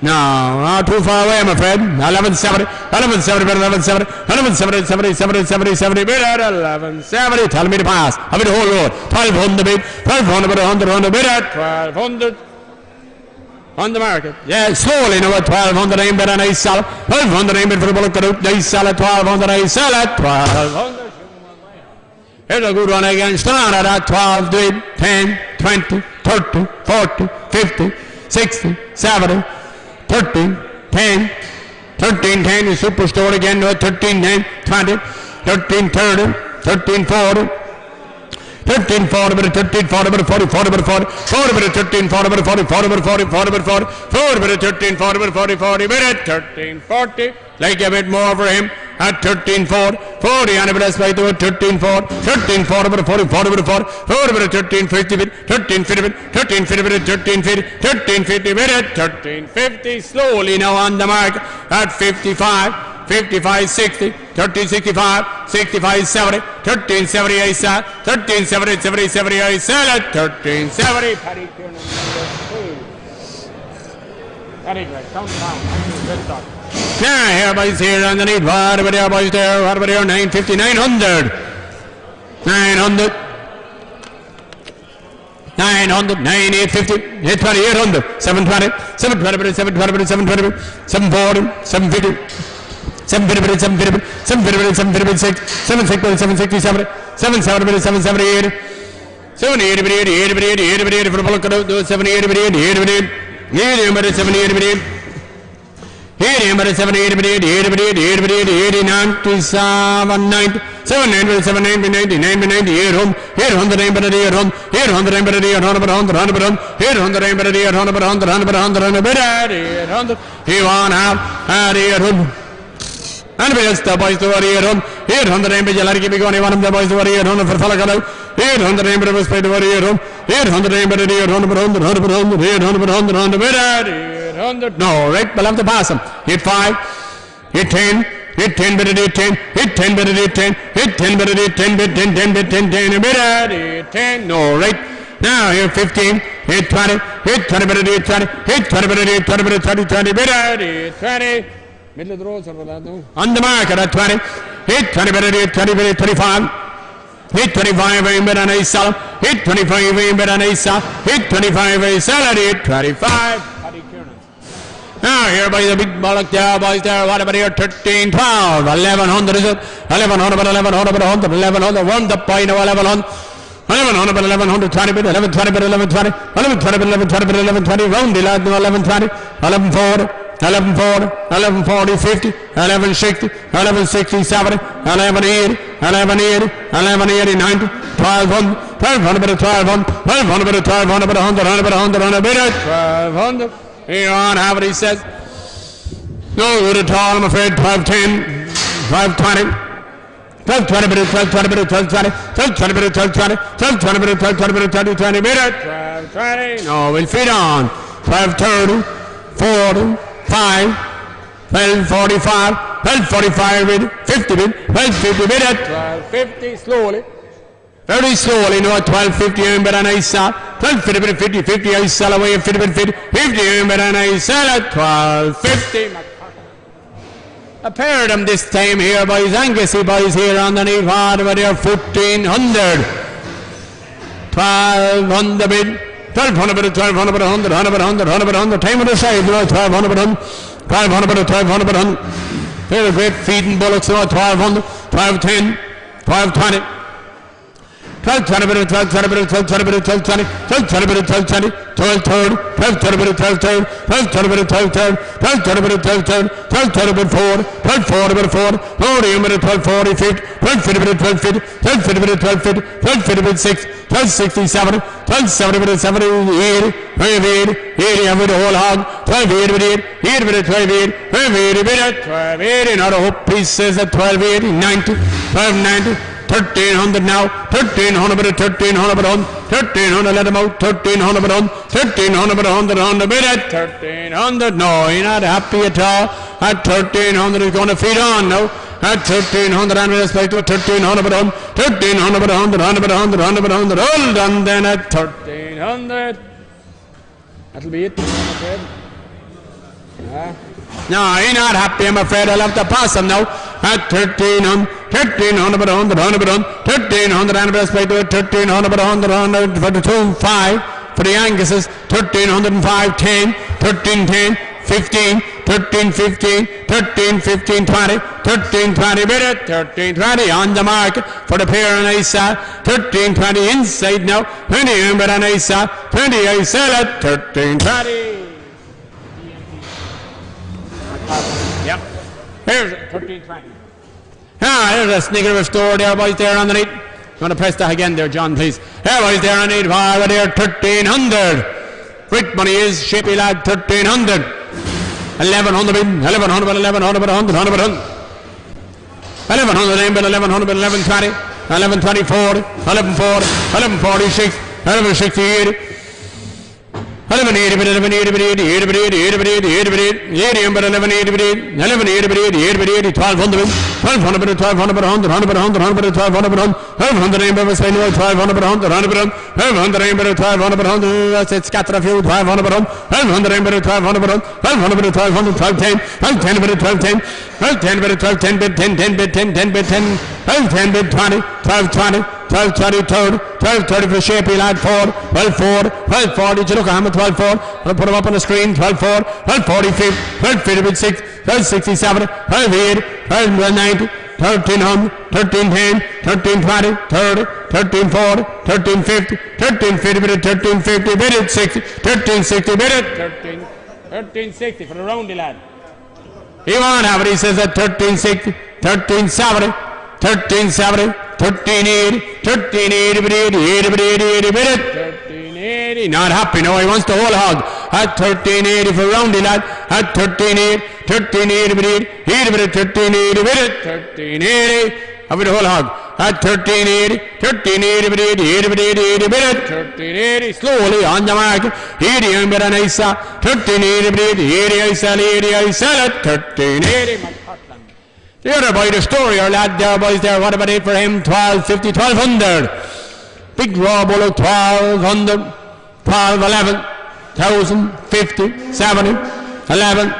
No, not too far away, I'm afraid. 1170, 1170, 1170, 1170, 70, 70, 70, 70, bid at 1170. Tell me to pass. Have it the whole road. 1200 bid, 1200 bid, 100, 100 bid at 1200 on the market. Yeah, slowly now at 1200 aim bid and I sell. 1200 aim bid for the bullock cut out. They sell at 1200, I sell at 1200. Here's a good one again. Start at 12, 10, 20, 30, 40, 50, 60, 70. 13, 10, 13, 10 is superstore again, no, 13, 10, 20, 13, 30, 13, 40, 13, 40, but 13, 40, but 40, 40, but 40, 40, but 13, 40, but 40, 40, but 40, 40, but 40, 40, but 13, 40, but 40, 40, but 13, 40, like a bit more for him at 13, 40, 40, and a bit by to 13, 40, 13, 40, but 40, 40, but 40, 40, but 13, 50, 13, 50, 13, 50, 13, 50, 13, 50, 13, 50, slowly now on the mark at 55. 55, 60, 13, 65, 65, 70, 13, 70, I sell, 13, 70, 70, 70, I sell at 13, 70. Paddy Curtin, number 2. Paddy Greg, count down. Good start. Yeah, everybody's here underneath. What about there, boys there? What about there? 950, 900. 900. 900, 9850, 820, 800, 720, 720, 720, 720, 740, 750. 750, 750, 750, 750, 760, 767, 770, 778, 780, 80, 80, 80, 80, 80, for the bullock cut out, 780, 80, 80, 80, 80, 78, 78, 80, but 70, 80, 80, 80, 80, 80, 97, 90, 7, 7, 90, 90, 90, 98 home, 800, 800, 800, 800, 800, 100, 100, 800, 800, 800, 100, 100, 800, he won out at 800. And we just the boys to worry 800 MB Jalari keep going, one of the boys to worry 800 for Falakado, 800 MB was paid to worry 800 MB 800, no, right, but have to pass them. Hit 5, hit 10, hit 10, but hit 10, hit 10, but hit 10, hit 10, but hit 10, bit 10, 10, bit 10, 10, hit 10, no, right. Now here 15, hit 20, hit 20, but hit 20, hit 20, but hit 20, but 20, 20, bit 20. Middle of the road, on the market at 20, hit 20, but hit 20, but 25. Hit 25 in bed on a salad. Hit 25 in bed on a salad. Hit 25 a salad. Hit 25. Now here by the big bollock there, boys there. What about here? 13, 12, 1100 is it? 1100, 1100, 100, 1100. One the point of 1100. 1100, 1100, 20 bit, 1120 bit, 1120. 1120 bit, 1120 bit, 1120. Round the lad, 1120. 1140. 1140, 1140, 50, 1160, 1160, 70, 1180, 1180, 1180, 90, 1200, 1200, 1200, 1200, 1200, 100, 100, 100, 1200. Here on, how he says. No good at all, I'm afraid. 1210, 1220. 1220 bit, 1220 bit, 1220, 1220 bit, 1220, 1220 bit, 1220 bit, 1220 bit, 1220. No, we'll feed on. 1230, 40, 5, 1245, 1245 bid, 50 bid, 1250 bid at 1250 slowly. Very slowly, no, 1250 bid on a sell, 1250 bid, 50, 50 I sell away, 50 bid, 50, 50 bid on a sell at 1250. A pair of them this time here, boys, Angussy boys here underneath hard over there, 1400. 1200 bid. 1200 bit, 1200 bit, 100, 100 bit, 100, 100 bit, 100. Time of the side, 1200 bit, 1200 bit, 1200 bit, 100. They're great feeding bullocks, 1200, 1210, 1220. 1220 bit, 1220 bit, 1220 bit, 1220, 1220 bit, 1220, 1230, 1230 bit, 1230, 1230 bit, 1230, 1230 bit, 1230, 1230 bit, 4, 1240 bit, 4, 40 bit, 1240, 50, 1250 bit, 1250, 1250 bit, 1250, 1250 bit, 6, 1267, 1270 bit, 70, 80, 80, 80 with the whole hog, 1280 bit, 80 bit, 1280, 1280 bit, 1280, not a whole piece says at 1280, 90, 1290, 1300 now, 1300 bit, 1300 bit on, 1300 let them out, 1300 bit on, 1300 bit, 100 bit at 1300. No, you're not happy at all. At 1300 is going to feed on now. At 1300 and with respect to 1300 bit on, 1300 bit, 100, 100 bit, 100, 100 bit, 100, all done then at 1300. That'll be it, I'm afraid. No, you're not happy, I'm afraid. I'll have to pass them now. At 1300, 1300 bit, 100, 100 bit, 1300 and with respect to 1300 bit, 100, 100 for the 2, 5 for the Angus's, 1305, 10, 1310, 15, 13, 15, 13, 15, 20, 13, 20 bit, 13, 20 on the market for the pair on Isa, 13, 20 inside now, 20 bit on Isa, 20 I sell at 13, 20. Yep. Here's 13, 20. Here's a sneaker of a store there, boys, there underneath. You want to press that again there, John, please. Here, boys, there underneath. Over there, 1300. Great money is, shapey lad, 1300. 1100 bid, 1100 bid, 1100 bid, 100, 100 bid, 100. 1100 bid, 1100 bid, 1120, 1120, 40, 1140, 1146, 1160, 1180 bit, 1180 bit, 80 bit, 80 bit, 80 bit, 80 bit, 1180 bit, 1180 bit, 80 bit, 1200 bit, 1200 bit, 1200 bit, 100, 100 bit, 100, 100 bit, 1200 bit, 1200 bit, 1200 bit, 100, 100 bit, 1200 bit, 1200 bit, 100, that's it, scatter a few, 1200 bit, 1200 bit, 1200 bit, 1200 bit, 1200, 1210, 1210 bit, 1210, 1210 bit, 1210 bit, 10, 10 bit, 10, 10 bit, 10, 1210 bit, 20, 1220, 1230, 1230 for Shapey lad, 4, 1240, 1240, did you look at him at 1240? I'll put him up on the screen, 1240, 1240, 1250 bit, 6, 1267, 1280, 1290, 1300, 1310, 1320, 30, 1340, 1350, 1350 bit, 1350 bit, 60, 1360 bit, 1360 for the roundy lad. He won't have it. He says at 1360, 1370, 1370, 1380, 1380, 1380. Not happy now. He wants the whole hog. At 1380 for roundy lad. At 1380, 1380, 1380, 1380. Have it the whole hog. At 1380, 1380, 1380, slowly on the mark. 80 and better nice. 1380, 80 I sell, 80 I sell it. 1380. The other boy, the story, our lad there, boys there. What about it for him? 1250, 1200. Big raw bullock, 1200, 12, 11, 1050, 70, 11.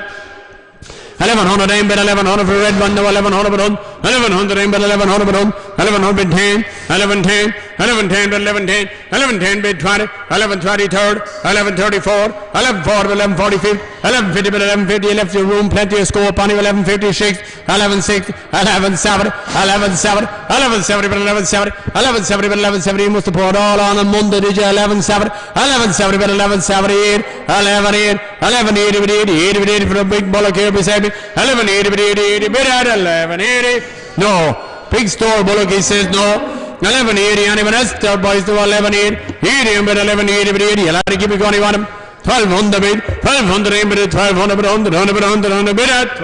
1100 aim bid 1100 for red one, no 1100 but on 1100 aim bid 1100 but on 1100 bid 10, 1110, 1110 bid 1110, 1110 bid 20, 1120 third, 1134, 1140 1145, 1150 bid 1150. You left your room, plenty of scope on you. 1156, 1160, 1170, 1170, 1170 bid 1170, 1170 bid 1170. You must have poured all on Monday, did you? 1170, 1170 bid 1178, 1180, 1180 bid 80, 80 bid 80 for a big bullock here beside me. 1180 bid 80, 80 bid at 1180. No. Big store bullock, he says no. 1180, anyone else there, boys, do 1180. 80 bid 1180 bid 80. You'll have to keep it going, you want him. 1200 bid, 1200 aim bid 1200 bid 100, 100 bid 100, 100 bid at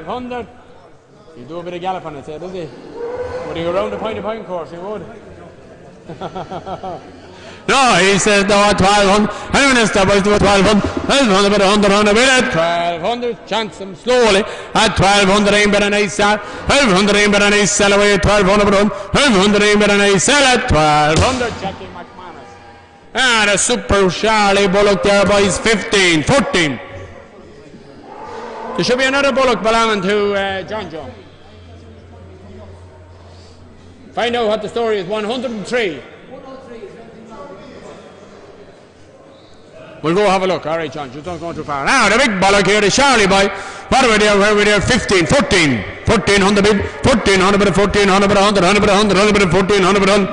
1200. You do a bit of gallop on it, say, does he? Would he go round the point course? He would. No, he says no at 1200. Anyone else there, boys, do 1200. 1200 bid 100, 100 bid at 1200. Chance them slowly at 1200 aim bid a nice sell. 1200 aim bid a nice sell away at 1200 bid 1200 aim bid a nice sell at 1200. Jackie McManus. And a super Charlie bullock there, boys, 15, 14. There should be another bullock belonging to John Joe. Find out what the story is. 103. We'll go have a look. All right, John, just don't go too far. Now, the big bullock here, the Charlie boy. What are we there? Where are we there? 15, 14. 1400 bid. 1400 bid, 1400 bid, 100, 100 bid, 100, 100 bid, 1400 bid, 100.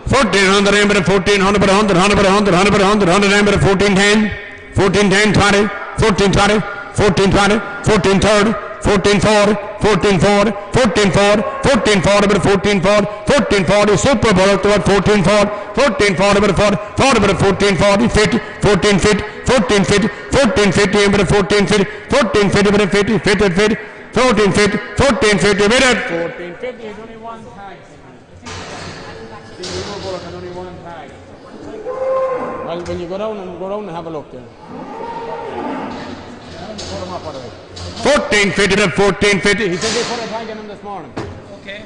1400 aim bid, 1400 bid, 100, 100 bid, 100, 100 bid, 100, 100 aim bid, 1410. 1410, 20. 1420. 1420. 1430. 1440, 1440, 1440, 1440, but 1440, 1440, super bullock to what 1440, 1440, but 40, but 1440, 50, 1450, 1450, 1450, but 1450, 1450, but 50, 50, 50, 1450, 1450, but 1450 is only one tag. The bullock is only one tag. Well, when you go down and have a look there. Put them up, by the way. 1450 to 1450. He said they put a tag in him this morning. Okay.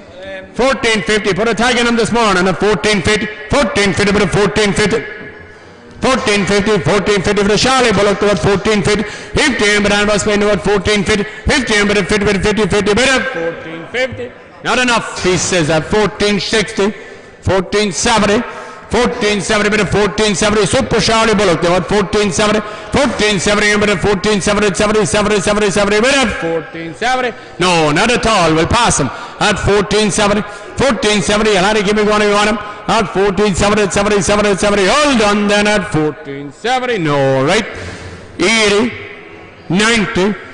1450. Put a tag in him this morning at 1450. 1450 to 1450. 1450. 1450 for the Charlie bullock to 1450. 50 but I was paying to 1450. 50 but 50 but 50 50 but 1450. Not enough. He says at 1460. 1470. 1470 bit of 1470 super Charlie bullock they want 1470 1470 bit of 1470 70 70 70 70 bit of 1470 no not at all we'll pass him at 1470 1470 you'll have to give me one if you want him at 1470 70 70 70 hold on then at 1470 no right 80 90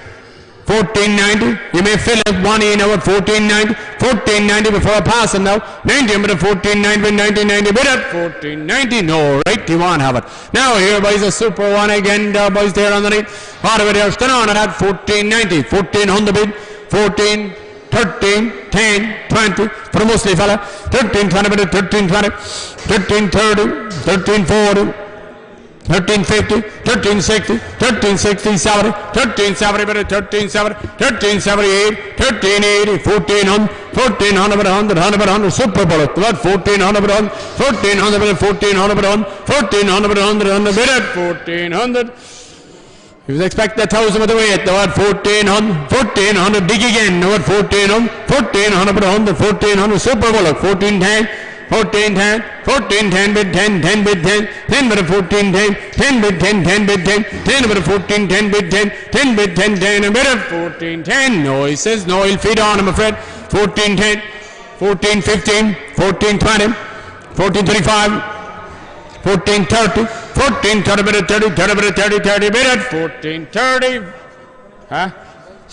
1490, you may fill it one in over 1490, 1490 before I pass him now, 90 but 1490, 1990, but at 1490, no, right, you won't have it. Now here boys, a super one again, boys there underneath, what are we there, stand on it at 1490, 1400 bid, 14, 13, 10, 20, for a mostly fella, 13, 20 bid, 13, 20, 13, 30, 13, 40, 1350, 1360, 1360, 70, 1370, 1370, 1378, 1380, 1400, 1400, 100, 100, 100, super bullet, about 1400, 1400, 1400, 1400, 100, 100, bid at 1400. He was expecting 1,000 with the weight, though at 1400, 1400, big again, now at 1400, 1400, 100, 1400, super bullet, 1410, 1410, 1410 bid 10, 10 bid 10, 10 bid 1410, 10 bid 10, 10 bid 10, 10 bid 1410 bid 10, 10 bid 10, 10, a bit of 1410. No, he says no, he'll feed on, I'm afraid. 1410, 1415, 1420, 1435, 1430, 1430 bid 30, 30 bid 30, 30 bid at 1430. Huh?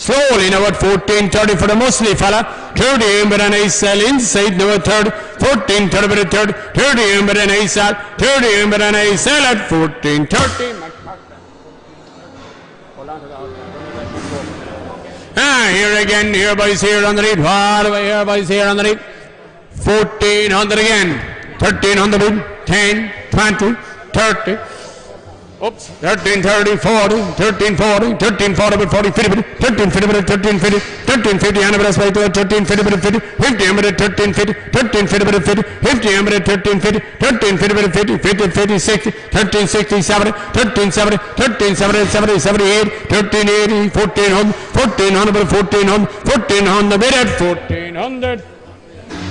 Slowly now at 14.30 for the Muslim fella. 30 Amber and Aisal inside now at third. 14.30 for the third. 30 Amber and Aisal. 30 Amber and Aisal at 14.30. Here again, here boys here on the lead. Far away here boys here on the lead. 1400 again. 1300, 10, 20, 30. Oops, 13, 30, 40, 13, 40, 13, 40, 40, 50, 13, 50, 13, 50, 13, 50, and 13, 50, 50, 50, 13, 50, 13, 50, 50, 50, 13, 50, 13, 50, 50, 50, 50, 60, 13, 60, 70, 13, 70, 13, 70, 70, 78, 13, 80, 1400, 1400, 1400, 1400, bid at 1400.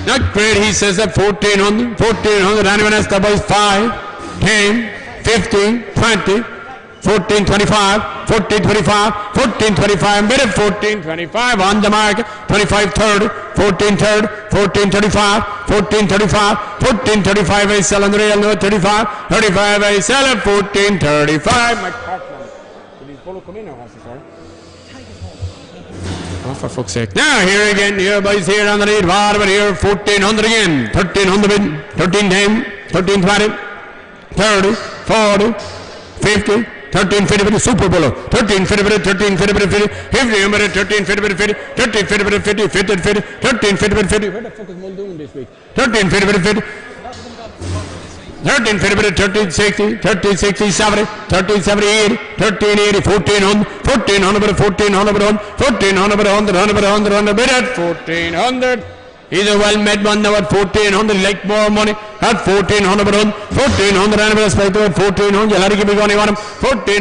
Not great, he says that 1400, 1400, anyone else that was 5, 10, 15, 20, 14, 25, 14, 25, 14, 25, bid at 14, 25 on the market, 25, 30, 14, 30, 14, 35, 14, 35, 14, 35, I sell on the rail, no 35, 35, I sell at 14, 35. My partner. Did these polo come in or what's it for? Oh, for fuck's sake. Now, here again, here boys, here on the lead, but here, 1400 again, 1300 bid, 13, 10, 13, 20, 30, 40, 50, 13, 50, Super Bowl, 13, 50, 13, 50, 50, 13, 50, 50, 13, 50, 50, 50, 50, 13, 50, 50. Where the fuck is Mull doing this week? 13, 50, 50, 13, 50, 13, 60, 13, 60, 70, 13, 70, 80, 13, 80, 1400, 1400, 1400, 1400, 100, 100, bid at 1400. He's a well-made one now at 1400, like more money at 1400, 1400, and at 1400, you'll have to give me one, 1400,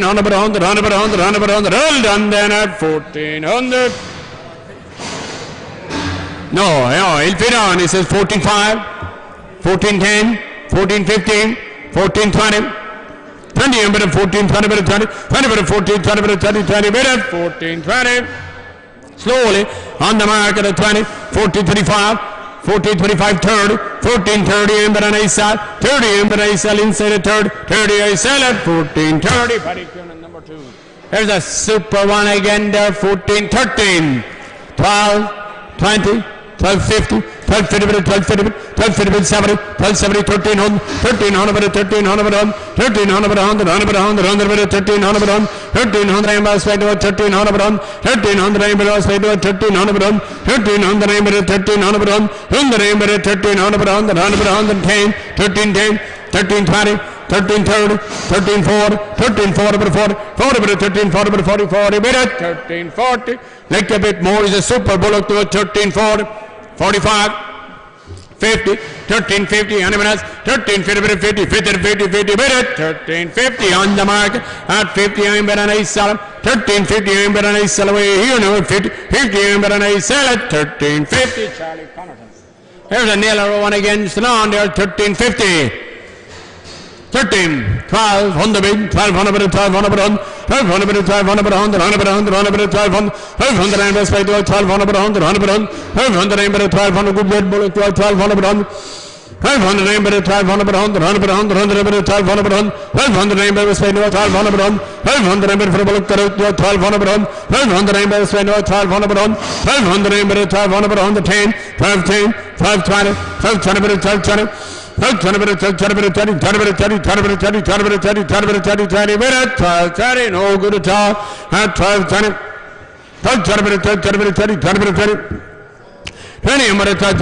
100, 100, 100, 100, 100, all done then at 1400. No, he'll fit on, he says 14.5, 14.10, 14.15, 14.20, 20, and 14, 20, 20, 20, 14, 20, 20, 20, bid at 14.20. Slowly on the market at 20, 14.35, 14.25, 30, 14.30, Amber and Aisal, 30, Amber and Aisal inside the third, 30, Aisal at 14.30. Paddy Kiernan number 2. Here's a super one again there, 14.13, 12, 20, 12.50, 12.50, 12.50, 12.50, 70, 12.70, 1300, 1300, 1300, 1300, 100, 100, 100, 100, 1300, 1300, Amber spent over 1300, 1300, Amber spent over 1300, 1300, Amber 1300, 100, Amber 1300, 100, 110, 1310, 1320, 1330, 1340, 1340, 40, 1340, 40, 40, bid at 1340. Like a bit more is a super bullock to 1340, 45, 50, 1350, anyone else? 1350, 50, 50, 50, 50, bid at 1350 on the market at 50, Amber and Aisal, 1350, Amber and Aisal away here now at 50, 50, Amber and Aisal at 1350. Charlie Connerton. Here's a nailer one again, still on there, 1350. 13, 12, 100 bid, 1200, 1200, 1200, 1200, 100, 100, 100, 100, 1200, 1200, and best by 1200, 100, 100, 1200, and 1200, good red bullet, 1200, 1200, and 1200, 100, 100, 100, 100, 1200, 1200, and best by 1200, 1200, and for bullet, 1200, 1200, and best by 1200, 1200, and 1200, 110, 1210, 1220, 1220, 1220. 12, 20, no good at all. At 12, 20, 20, I'm going to 12,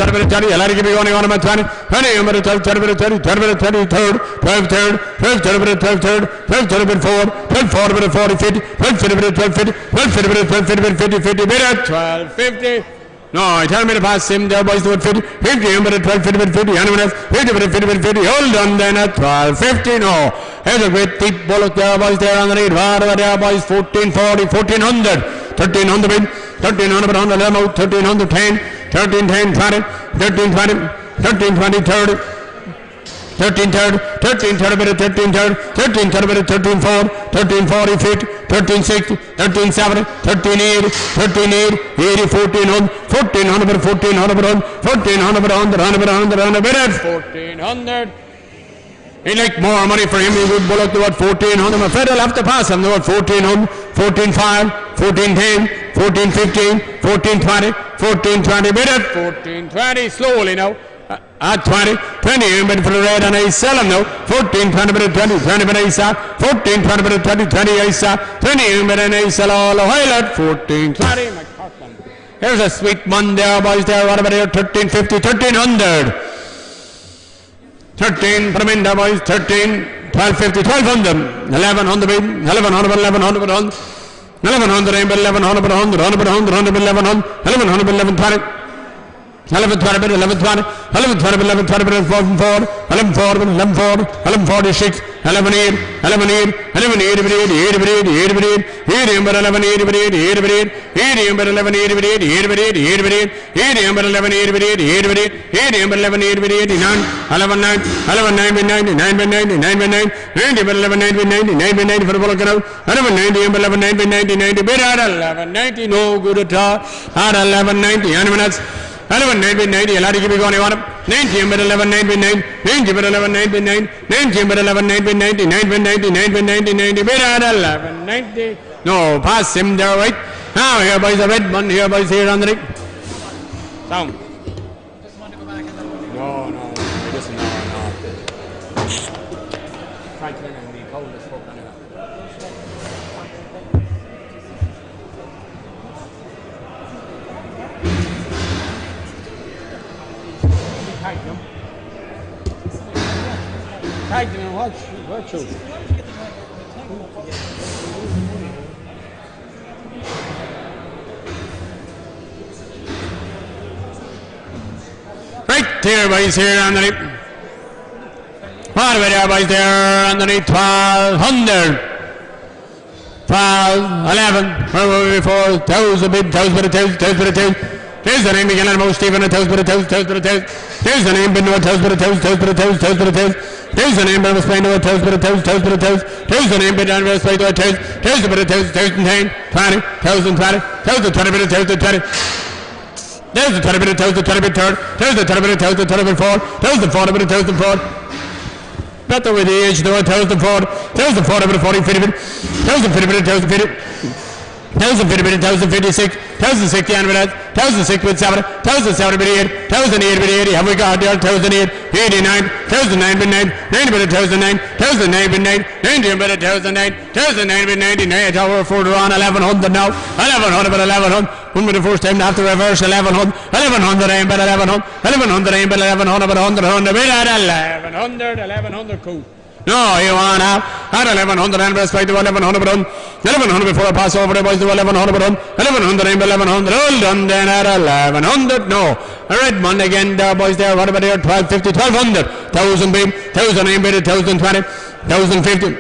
I'll give you only one of my 20, I'm going to 12, 30, 12, 40, 50, 12, 50. No, tell me to pass him there, boys, do it 50, 50, I'm at 12, 50, 50, anyone else, 50, 50, 50, hold on then at 12, 50, no. Here's a great deep bullock there, boys, there on the lead, whatever there, boys, 1440, 1400, 1300 bid, 1300, 100, 1310, 1310, 20, 1320, 1320, 30, 1330, 1330, 1330, 1330, 1340, 1340, 50, 1360, 1370, 1380, 1380, 80, 1400, 1400, 1400, 1400, 100, 1400. He'd like more money for him. He would bullock to what 1400. I'm afraid I'll have to pass him to what 1400, 14.5, 14.10, 14-15, 14-20, 14-20, bid it, 14-20, slowly now. At 20, 20 bid for the red and I sell them now. 14-20 bid 20, 20 bid I sell. 14-20 bid 20, 20 I sell. 20 bid and I sell all the while at 14-20. Here's a sweet one there, boys there. What about here? 13-50, 1300. 13 for the men there, boys. 13, 12-50, 1200. 1100 bid, 1100, 1100 bid 1100 bid 1100 bid 100, 100 bid 100, 100 bid 1100, 1100 bid 1120. 11-20 bid 11-20, 11-20 bid 11-20 bid 11-4, 11-4 bid 11-4, 11-46, 11-8, 11-8, 11-8 bid 8 bid 8 bid 8 bid 11-8 bid 8 bid 8 bid 11-8 bid 8 bid 8 bid 8 bid 11-8 bid 8 bid 8 bid 11-8 bid 89, 11-9, 11-9 bid 99 bid 99 bid 9, 90 bid 11-9 bid 99 bid 90 for the bullock out, 11-90 bid 11-9 bid 90 bid at 11-90, no good at all, at 11-90, animals. 11-9 bid 90, a lot of people going to want him. 19 bid 11-9 bid 9, 90 bid 11-9 bid 9, 19 bid 11-9 bid 90, 9 bid 90, 9 bid 90, 90 bid at 11-90. No, pass him there, right? Now, here boys, the red one, here boys, here on the ring. Sound. No, no, he doesn't, no. Franklin and the coldest folk on it. Tag them and watch you. Right there, boys, here underneath. What about there, boys, there underneath 1200. 12, 11, where were we before? 1,000 bid, 1,000 bid, 1,000 bid, 1,000. There's the name beginning most Stephen, 1,000 bid, 1,000 bid, 1,000. There's the name bid, 1,000 bid, 1,000 bid, 1,000 bid, 1,000. There's the name bid, Spain, 1,000 bid, 1,000 bid, 1,000. There's the name bid, and Spain, 1,000. There's the bid, 1,010, 20, 1,020, 1,020 bid, 1,020. There's the 20 bid, 1,020 bid, third. There's the 20 bid, 1,020 bid, fourth. There's the 40 bid, 1,004. Better with the age, 1,004. There's the 40 bid, 40 bid, 1,050 bid, 1,050. 1,050 bid, 1,056, 1,060 and bid, 1,006 bid 7, 1,070 bid 8, 1,008 bid 80. Have we got there? 1,008, 89, 1,009 bid 9, 90 bid 1,009, 1,009 bid 9, 90 bid 1,009, 1,009 bid 99. Hour further on, 1,100 now, 1,100 bid 1,100. One bid the first time after reverse, 1,100, 1,100 aim bid 1,100, 1,100 aim bid 1,100 bid 100 bid at 1,100 cool. No, you want to at 1,100 and best fight to 1,100 but on 1,100 before I pass over the boys to 1,100 but on 1,100 and 1,100 all done then at 1,100. No, a red one again there boys there. What about there? 1,250, 1,200, 1,000 beam, 1,000 aim bid, 1,020, 1,050,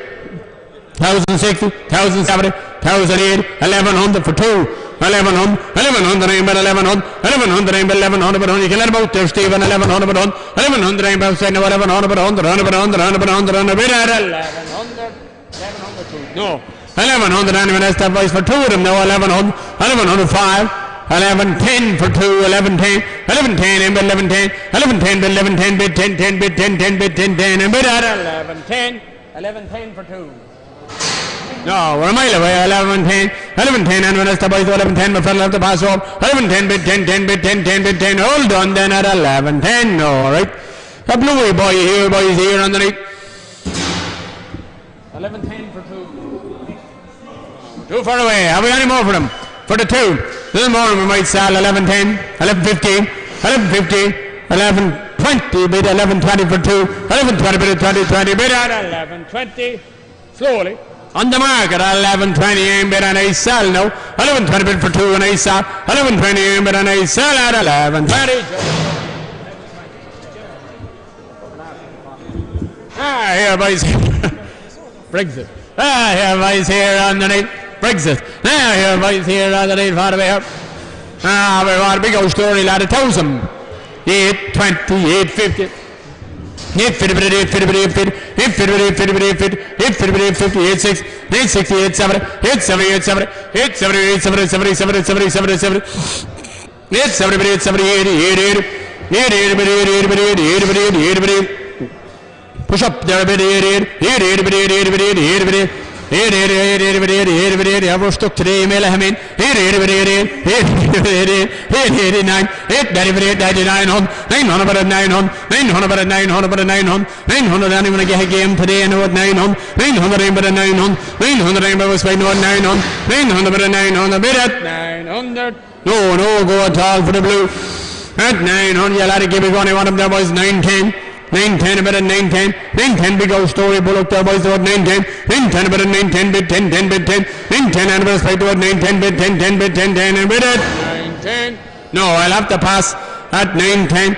1,060, 1,070, 1,008, 1,100 for two. 1,100, 1,100 aim bid 1,100, 1,100 aim bid 1,100 but on. You can let him out there, Stephen. 1,100 but on, 1,100 aim bid 1,100 but 100 bid at 1,100. No, 1,100 anyway. That's that voice for two of them now. 1,100, 1,105, 1,110 for two. 1,110, 1,110 aim bid 1110, 1110 bid 1110 bid 1010 bid 1010 bid 1010 and bid at 1110, 1110 for two. No, we're a mile away. 1110, 1110 and when that's the boys 1110 but fell have to pass off. 1110 bid 1010 bid 1010 bid 10. All done then at 1110. All right. A bluey boy here, boys here underneath. 1110 for two. Too far away. Have we any more for them? For the two. A little more we might sell 1110, 1115, 1115, 1120 bid 1120 for two. 1120 bid 2020 bid at 1120. Slowly. On the market, 1120 aim bid and I sell now. 1120 bid for two and I sell. 1120 aim bid and I sell at 1120. Here boys. Brexit. Here boys here underneath. Brexit. Here boys here underneath. What do we have? We want a big old story, lad. 1,000. 820, 850. 850, 850, 850, 850, 850, 850, 860, 870, 870, 870, 870, 870, 870, 870, 870, push up there a bit, 880, We're stuck today, Melahamin. 89, 900, and even a game today, and what 900, 900 was by 900, 900, bid at 900. No, go at all for the blue. At 900, you'll have to give it one of them boys 910. 910 about a 910, 910 big old story bullock there boys about 910, 910 about a 910 bit 10, 10 bit 10, 910 and about fight about 910 bit 10, 10 bit 10, 10 and bit it. 910. No, I'll have to pass at 910,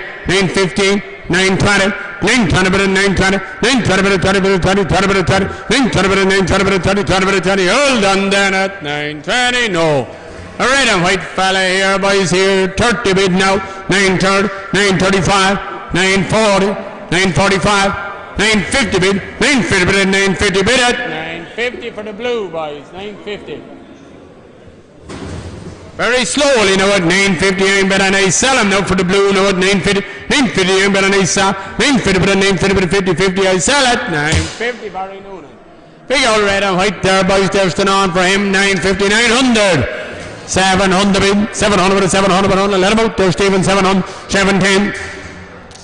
915, 920, 920 about a 920, 920 about a 20 about a 20, 20 about a 20, 920 about a 920 about a 20, 20 about a 20, hold on then at 920, no. A red and white fella here boys here, 30 bid now, 930, 935, 940, 945, 950 bid, 950 bid, 950 bid at 950 for the blue boys, 950. Very slowly now at 950, I'm better and I sell them now for the blue now at 950, 950 I'm better and I sell, 950 bid, 950 bid, 50, 50 I sell at 950 Barry Noonan. Big old red and white there boys, there's still on for him, 950, 900. 700 bid, 700 bid, 700 bid, let him out there Stephen, 700, 710,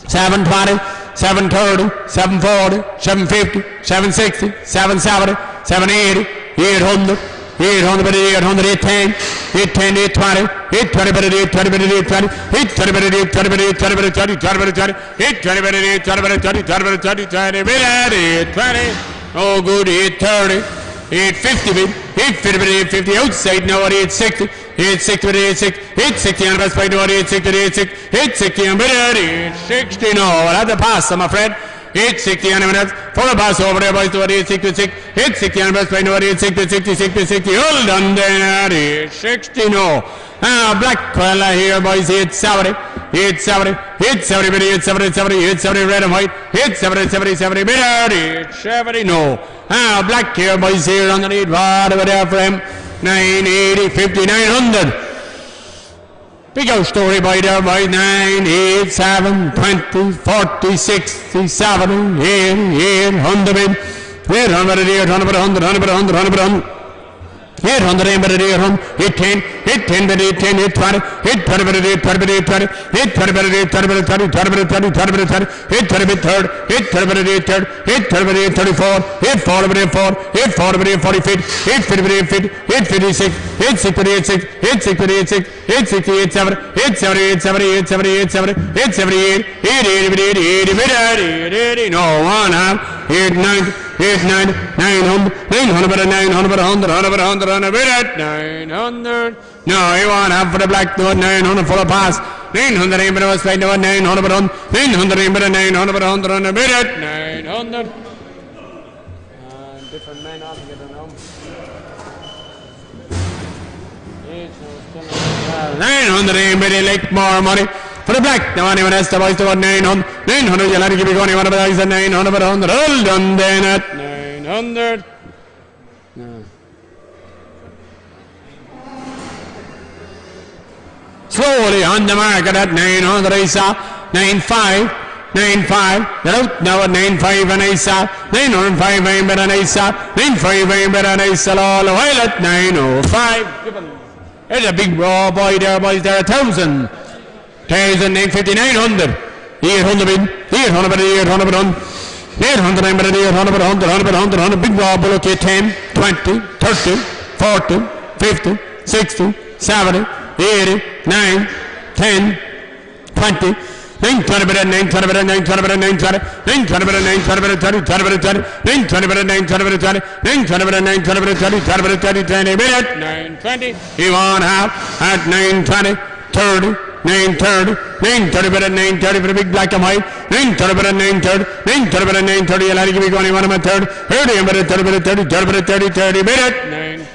720, 730, 740, 750, 760, 770, 780, 800, 800 bit 800, 810, 810, 820, 820 bit 820 bit 820, 820 bit 820 bit 820 bit 20, 20 bit 20, 820 bit 820 bit 20, 20 bit 20, 20 bit 820, oh good 830, 850 bit, 850 bit 850, outside now at 860, 860 bit 860, 860 and best by now at 860, 860 and bit 860 no, I'll have to pass I'm afraid. 860 and a minute for a pass over there boys to 866, 860 and best by now at 860, 60, 60, hold on then at 860 no. Black fella here boys 870, 870, 870 bit 870, 870, 870 red and white, 870, 70, 70 bit 870 no. Black here boys here underneath right over there for him. 980, 50, 900. Big old story by there by 9, 8, 7, 20, 40, 60, 70, 80, 800, 800, 800, 100, 100, 100, 100, 800, 800, 800, 810, 810, 810, 820, 820, 820, 820, 820, 820, 820, 820, 820, 820, 820, 834, 840, 840, 840, 850, 850, 850, 860, 860, 860, 870, 870, 870, 870, 870, 880, 880, no, 1 half, 890, 890, 900, 900, 900, 100, 100, 100, 100, 900. No, you want half for the black note, 900 for the pass. 900 ain't better, straight to 900, but 900 ain't better, 900, but 100, 100, 900. Different men altogether now. 900 ain't better, like more money. For the black, no one even has to buy to 900. 900, you'll have to give me one of the guys at 900, but 100. Hold on then at 900. No. Slowly on the market at 900, I saw 95, 95. They're out now at 95 and I saw 905 I'm better and I saw 95 I'm better and I saw all the while at 905. There's a big raw boy there, boys. There 1,000. 950, 900, 800 bid, 800 bid, 800 bid, 800 I'm better, 800 bid, 100, 100 bid, 100, 100, big raw bullock here, 10, 20, 30, 40, 50, 60, 70, 80, 9, 10, 20, 920 bid, 920 bid, 920 bid, 920, 920 bid, 920 bid, 20, 20 bid, 20, 920 bid, 920 bid, 20, 920 bid, 920 bid, 20, 20 bid, 20, 20 bid, 920, you want half at 920, 30, 930, 930 bid, 930 for the big black and white, 930 bid, 930, 930 bid, 930, you'll have to give me one of my third, 30 bid, 30 bid, 30, 30 bid, 30, 30 bid,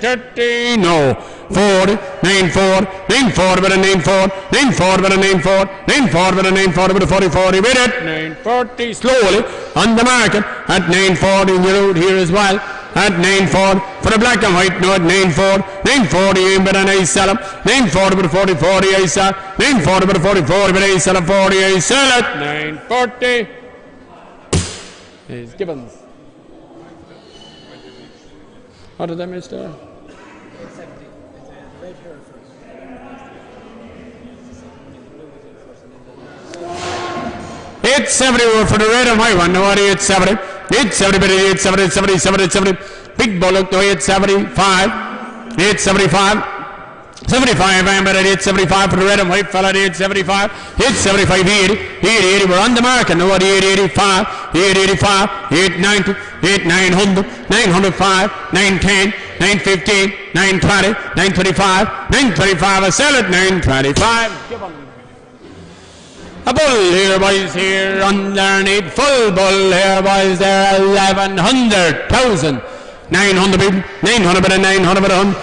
930, no. 40, 94, 94 bid, 94, 94 bid, 94, 94 bid, 94 bid, 40, 40 bid, 940, slowly on the market at 940 in the road here as well. At 940 for the black and white, no at 940, 940 aim but I sell them, 940 but 40, 40 I sell, 940 but 40, 40 but I sell them, 40 I sell it, 940 is Gibbons. What did I miss there? 870 for the red and white one. No, 870. 870, 870, 870. Big bullock to 875. 875. 75, I'm at 875 for the red and white fella at 875. 875, 80. 80, we're on the market. No, 885. 885. 890. 8900. 905. 910. 915. 920. 925. 925. I sell it 925. A bull here, boys, here underneath. Full bull here, boys, there. 1100. 1,000. 900 people. 900 and 900 and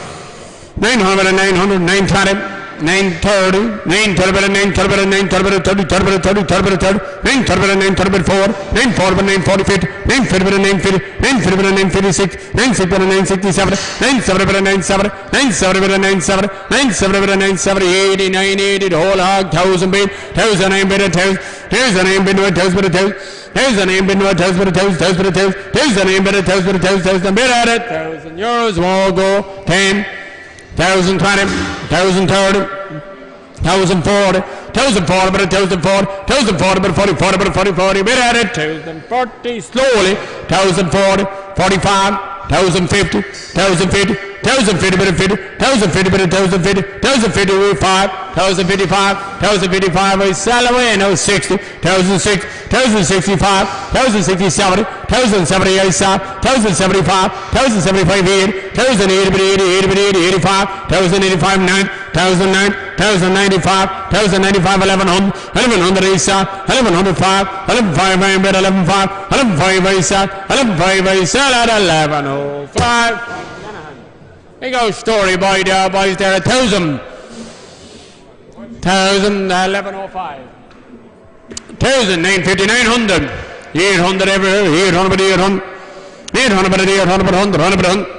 900 and 900. 920. 930. 930 and 930 and 930 30 30 30 30 30 930 and 930 4. 940 and 940 50. 950 and 950. 950 and 956. 960 and 967. 970 and 970. 970 and 970. 970 and 970. 80, 980. The whole hog. 1,000 bid. 1,000 9 bid. 1,000. 1,000 9 bid. 1,000 bid. 1,000. 1,000 9 bid. 1,000 bid. 1,000 bid. 1,000 9 bid. 1,000 bid. 1,000 bid at it. 1,000 euros. Won't go. 10. 1,020, 1,030, 1,040, 1,040, but 1,040, 1,040, but 40, 40, but 40, 40, bit at it, 1,040, slowly, 1,040, 45, 1,050, 1,050, 1,050, but 50, 1,050, but 1,050, 1,050, with 5, 1,055, 1,055, we sell away, now 60, 1,060, 1,065, 1,060, 1,070, 1,075, 1,075, 80, 1,080, but 80, 80, but 80, 85, 1,085, 9, 1,009, 1,095, 1,095, 1,100, 1,100, 1,105, 1,105, 1,105, 1,105, 1,105, at 1,105. There you go, story boy there, boys there, 1,000. 1,000, 1,105. 1,000, 950, 900. 800 everywhere, 800, 800. 800, 800, 100, 100, 100.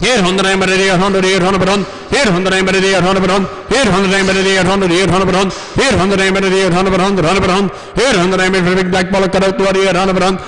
800, 800, 800, 800, 800. 800, 800, 800, 800. 800, 800, 800, 800, 800, 800, 800, 100, 100, 800, 800 for big black bullock cut out to 800, 800,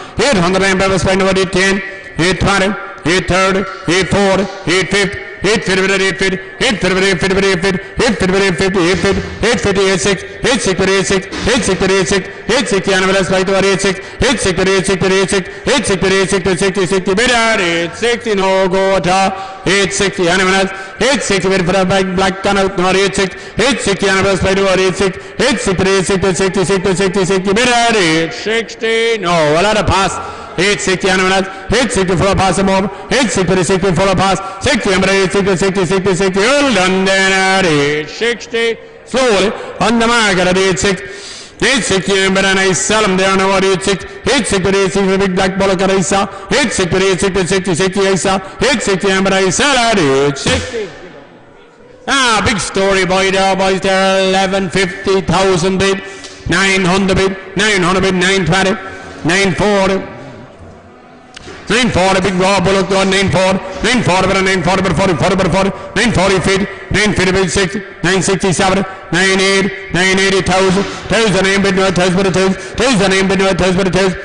800 spend over 810, 820, 830, 840, 850, 850, 850, 850, 850, 850, 850, 850, 850, 860, 860, 860, 860, 860, animal right over 86, 860, 860, 860, 860, 60, bid at 860, no go at all, 860, animal 860, wait for the black gun out, no 86, 860, animal right over 86, 860, 860, 60, 60, 60, bid at 860, no, a lot of pass. 860 animals, 860 for a pass them over, 860 60 for a pass, 60 860 60 60 60, all done then at 860, slowly on the market at 860, 860 and I sell them there now at 860, 860 860 big black bullock at I saw, 860 860 60 60 I saw, 860 and I sell at 860. Ah, big story boy there, boys there, 1150,000 bid, 900 bid, 900 bid, 920, 940. 940, big raw bullock to 940, 940, but 940, but 40, 40, but 40, 940 feet, 950, but 60, 967, 980, 980,000, 1,000 name bid no 1,000, but 1,000, 1,000 name bid no 1,000, but 1,000,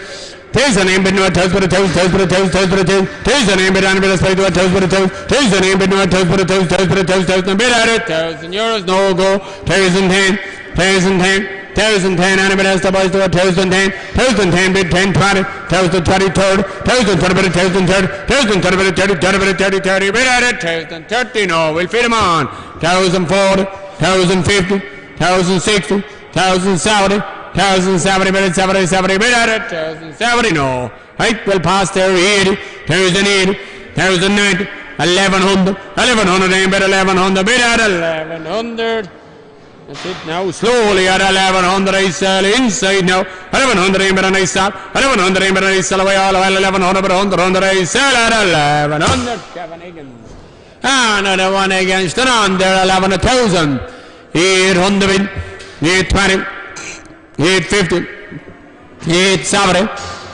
1,000 name bid no 1,000, but 1,000, 1,000, but 1,000, 1,000, but 1,000, 1,000 name bid on bid a spike to 1,000, but 1,000, 1,000 name bid no 1,000, but 1,000, 1,000, but 1,000, 1,000, bid at it, 1,000 euros, no go, 1,010, 1,010. 1,010, anybody else the boys do 1,010, 1,010 bid 10, 20, 1,020, 30, 1,020 bid 1,030, 1,030 bid 30, 30 bid 30, 30 bid at it, 1,030, no, we'll feed them on, 1,040, 1,050, 1,060, 1,070, 1,070 bid 70, 70 bid at it, 1,070, no, right, we'll pass there, 80, 1,080, 1,090, 1,100, 1,100 name bid 1,100 bid at 1,100. That's it now, slowly at 1,100 I sell inside now, 1,100 aim but I sell, 1,100 aim but I sell away all while 1,100 but 100 I sell at 1,100, Kevin Higgins. Another one against an on there, 11,000, 800, 820, 850, 870,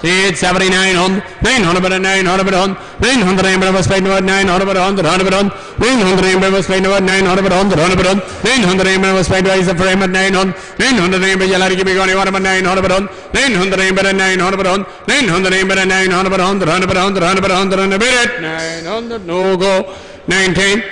870, 900, 900, 900, 900, was playing about 900, 100, 100, 900, was playing about 900, 100, 100, 900, was playing about frame at 900, 900, Yalari give me going on about 900, 900, 900, 900, 900, 100, 100, 100, 100, and a bit 900, no go, 19.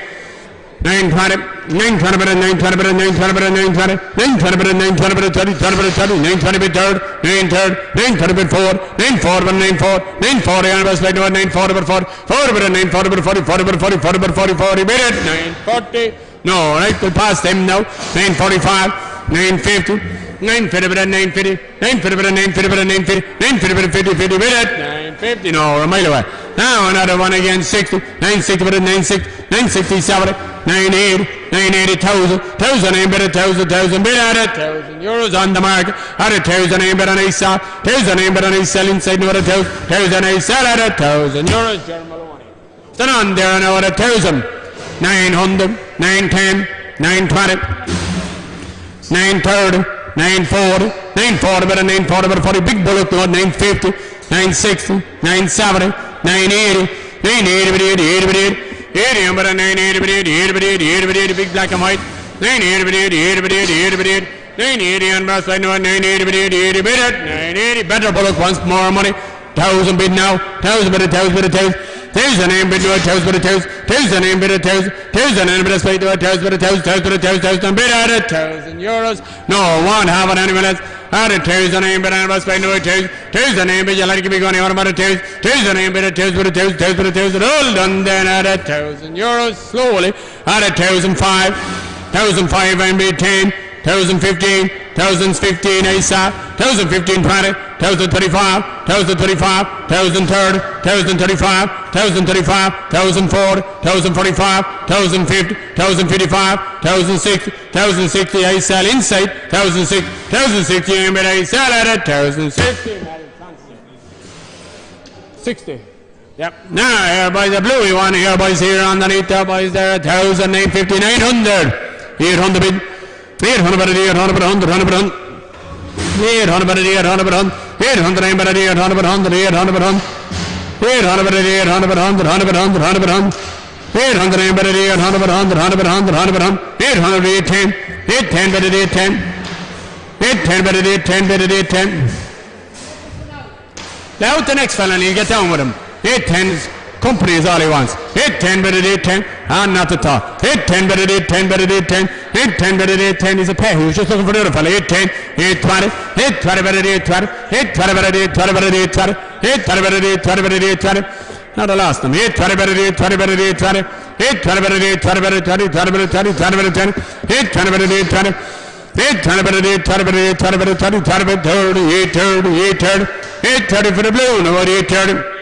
920, 920, 920, 920, 920, 920, 920, 30, 30, 30, 920 bit third, 9 third, 930 bit 4, 940, 94, 940, and was played 940 bit 4, 40 bit 940 bit 40, 40 bit 40, 40 bit 40, 40 bit 940. No, right, we'll pass them now. 945, 950, 950 bit 950, 950 bit 950 bit 950, 950 bit 50, 50 bit 950. No, a mile away. Now another one again, 60, 960 bit 960, 960, 70. 980, 980, 1,000, 1,000 bit, 1,000, 1,000 bit at it, 1,000 euros on the market, at 1,000 bit on a sell, 1,000 bit on a sell inside now at 1,000 a sell at 1,000 euros, German money. Then on there now at 1,000, 900, 910, 920, 930, 940, 940 bit, 940 bit, 40 big bullet note, 950, 960, 970, 980, 980 bit, 80 bit, 80 number 980 big black and white 980 980 and brass right now 980 bid it 980 better bullock once more money 1,000 bid now 1,000 bid 1,000 bid 1,000 name bid 1,000 bid 1,000 name bid 1,000 and bid 1,000 bid 1,000 bid at 1,000 euros no one have it anyone else at 1,000 name bid and was paid no 1,000 name bid you like to be going on about 1,000 name bid 1,000 all done then at 1,000 euros slowly at 1,005 1,005 and bid 10 1,015 1,015 ASA 1,015 20 1,035 1,035 1,030 1,035 1,035 1,040 1,045 1,050 1,055 1,060 1,060 ASA inside 1,060 1,060 and bid ASA at 1,060 60. Yep. Now here by the bluey one here boys here underneath there boys there 1,000 950 900 800 bid 800 bid 800 bid 100 100 bid 800 bid 800 bid 800 bid 800 bid 100 800 bid 800 bid 800 bid 100 100 bid 100 100 bid 800 bid 800 bid 100 100 bid 100 100 bid 800 bid 810 810 bid 810 810 bid 810 bid 810. Now the next fella and he'll get down with him. 810's company is all he wants. 810 bid 810 and not to talk. 810 bid 810 bid 810 810 bid 810 he's a pay. He was just looking for the other fella. 810 820 820 bid 820 820 bid 820 bid 820 820 bid 820 bid 820. Now the last them. 820 bid 820 bid 820 820 bid 820 bid 820 20 bid 20 20 bid 20 820 bid 820 820 bid 820 bid 820 bid 20 20 bid 30 830 830 830 for the blue. Now what 830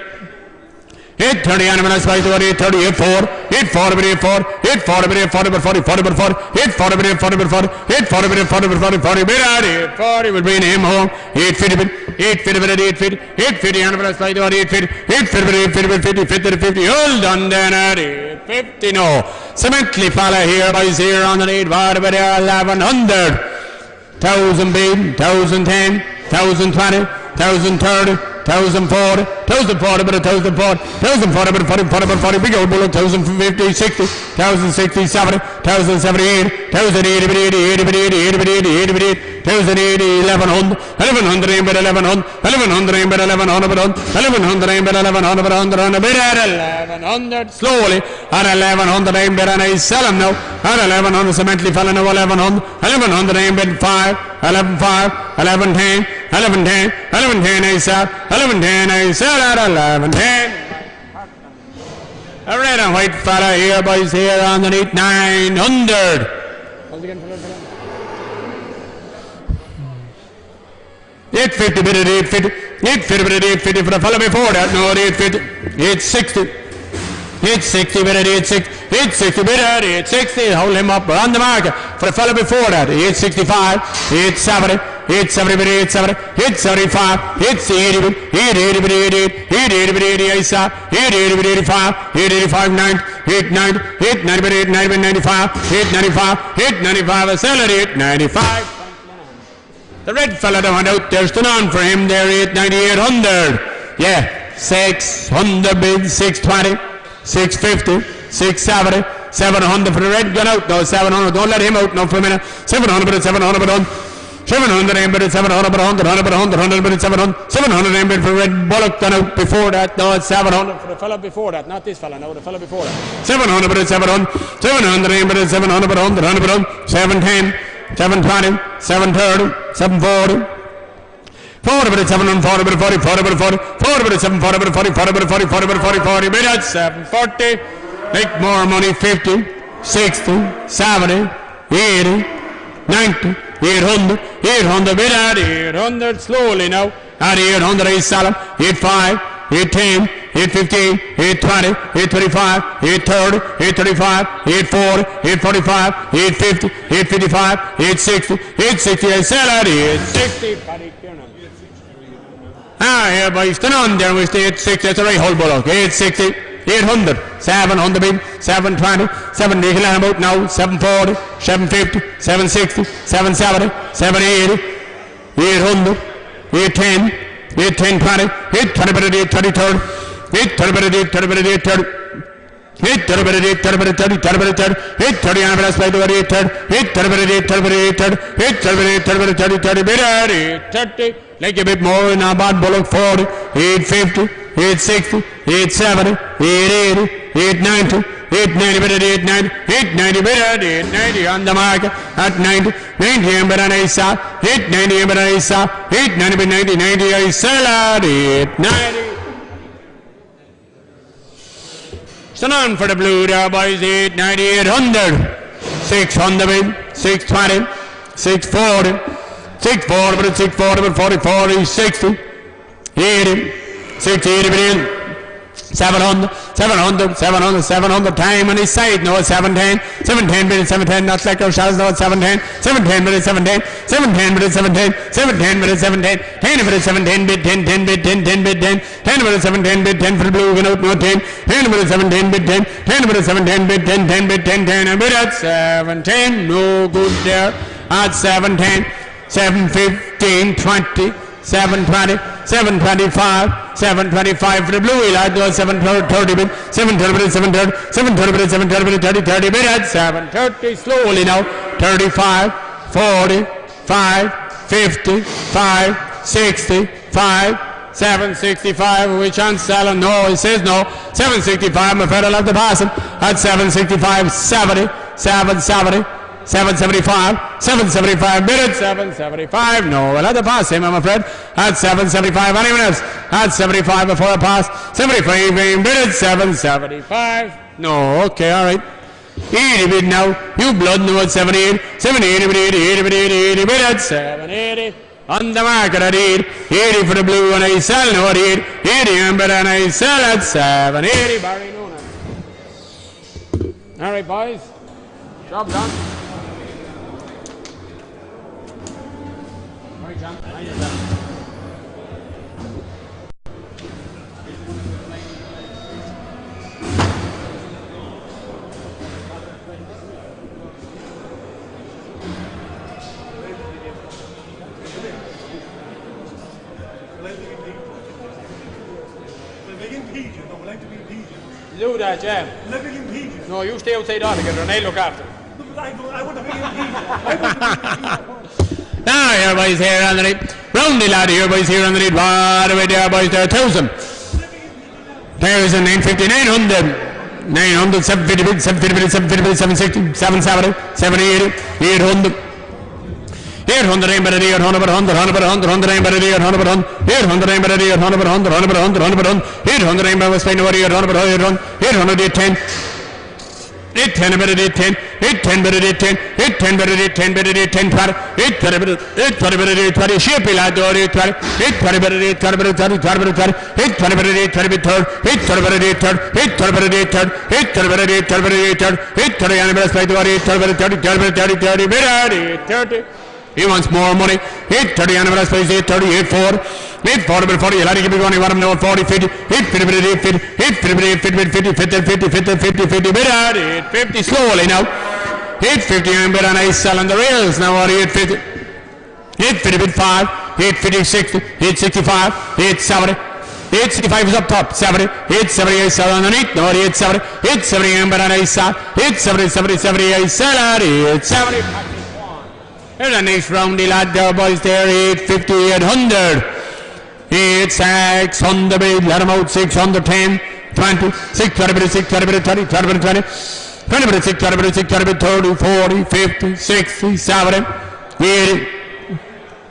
830 animals by the 830 84 84 bid 84 84 bid 40 bid 40 40 bid 40 840 bid 40 bid 40 840 bid 40 bid 40 40 bid 840 will bring him home 850 bid 850 bid 850 850 animals by the 850 850 bid 850 bid 50 50 50 all done then at 850 no cemently fella here boys here on the 8 bar bid 1100 1,000 bid 1,010 1,020 1,030 1,040 1,040 but 1,040 1,040 but 40 40 but 40 big old bullet 1,050 60 1,060 70 1,070 80 1,080 but 80 80 but 80 80 but 80 80 but 80 1,080 1100 1100 but 1100 1100 but 1100 but 1100 but 1100 but 100 but at 1100 slowly at 1100 but and I sell them now at 1100 cemently fell now 1100 1100 but 5 11.5 11.10 11.10 11.10 I sell 11.10 I sell at 11.10 a red and white fella here boys here underneath 900 850 bid at 850 850 bid at 850 for the fella before that no 850 860 860 bid at 860 860 bid at 860 hold him up on the market for the fella before that 865 870 870 bid 870 875 880 bid 880 bid 880 bid 80 I saw 880 bid 85 885 9 890 890 bid 890 bid 95 895 895 a salary 895 The red fella that went out there, stood on for him there, 890, 800. Yeah, 600 bid, 620, 650, 670, 700 for the red gun out. No, 700. Don't let him out now for a minute. 700 bid, 700 bid on. 700 bid, 700 bid, 100 bid, 700. 700 bid for red bullock gun out before that. No, it's 700 for the fella before that. Not this fella, no, the fella before that. 700 bid, 700. 700 bid, 700 bid, 100 bid, 710, 720, 730, 740. 40 bid, 740 bid, 40, 40 bid, 40, 40 bid, 740 bid, 40, 40 bid, 40, 40 bid, 40, 40 bid, that's 740. Make more money, 50, 60, 70, 80, 90, 800, 800 bid at 800 slowly now. At 800 is Salam, 85, 810, 815, 820, 825, 830, 835, 840, 845, 850, 855, 860, 860, I sell at 860. Paddy Kiernan. Ah, yeah, boys, stand on there, we stay at 860, that's a right whole bullock, 860, 800, 700 bid, 720, 780, let him out now, 740, 750, 760, 770, 780, 800, 810, 810, 20, 820 bid, 830, 30, 830 bid, 830 bid, 830, 830 bid, 830 bid, 30, 30 bid, 30, 830, and let's play the 830, 830 bid, 830 bid, 830, 830 bid, 830 bid, 30, 30 bid, 830, like a bit more in our bad bullock, 40, 850, 860, 870, 880, 890, 890 bid at 890, 890 bid at 890 on the market at 90, 90 bid on Isa, 890 bid on Isa, 890 bid 90, 90 I sell at 890. Stand on for the blue there, boys, 890, 800, 600 bid, 620, 640, 640 bid, 640 bid, 40, 40, 60, 80, 60, 80 bid, 700, 700, 700, 700 time on his side, no, 710, 710 bid, 710, not like our shots, no, 710, 710 bid, 710, 710 bid, 710, 710 bid, 710, 10 bid, 710 bid, 10, 10 bid, 10, 10 bid, 10, 10 bid, 710 bid, 10 for the blue, out, no, 10, 10 bid, 710 bid, 10, 10 bid, 710 bid, 10, 10 bid, 10, 10, and bid at 710, no good there, at 710, 715, 20, 720, 725, 725 for the blue wheel, I do 730 bid, 730 bid, 730, 730 bid, 730 bid, 30, 30 bid at 730, slowly now, 35, 40, 5, 50, 5, 60, 5, 765, which on selling, no, he says no, 765, I'm afraid I'll have to pass him, at 765, 70, 770, 775, 775, bid at 775, no, we'll have to pass him, I'm afraid, at 775, anyone else, at 75 before I pass, 75, bid at 775, no, okay, alright, 80 bid now, you blood know at 78, 78 bid, 80 bid, 80 bid at 780, on the market at 80, 80 for the blue, and I sell no at 80, 80 bid, and I sell at 780, Barry Noonan. Alright, boys, job done. Do that, yeah. Living in Peaches. No, you stay outside altogether and I look after. I want to be in Peaches. Now, here, boys, here underneath. Round the lad here, boys, here underneath. All the way there, boys, there, 1,000. 950, 900. 900, 750, 750, 750, 760, 770, 780, 800. 800 aim better 800 but 100 100 but 100 100 aim better 800 but 100 800 aim better 800 but 100 100 but 100 100 but 100 800 aim better Spain over 800 but 800 800 810 810 better 810 810 better 810 810 better 810 better 810 820 better 820 better 820 shape lad 820 820 better 820 better 820 better 820 better 820 better 820 better 820 better 820 better 820 better 820 820 and better Spain over 820 better 30 30 better 830. He wants more money. 830 animal space, 830, 840. 840 but 40. You'll have to give me one. You want him to know 40, 50. 850 but 850. 850 but 850. 50, 50, 50, 50, 50. Bid at 850 slowly now. 850 I'm bid on ice selling the rails now at 850. 850 bid 5, 850 60, 865, 870. 865 is up top, 70, 870 is sell underneath, no 870, 870 amber on a side, 870, 70, 70 is sell out, 870. Here's a nice roundy lad there, boys, there, 850, 800. 600 bid, let him out, 610, 20, 620 bid, 620 bid, 20, 20 bid, 20, 20 bid, 620 bid, 620 bid, 30, 40, 50, 60, 70, 80.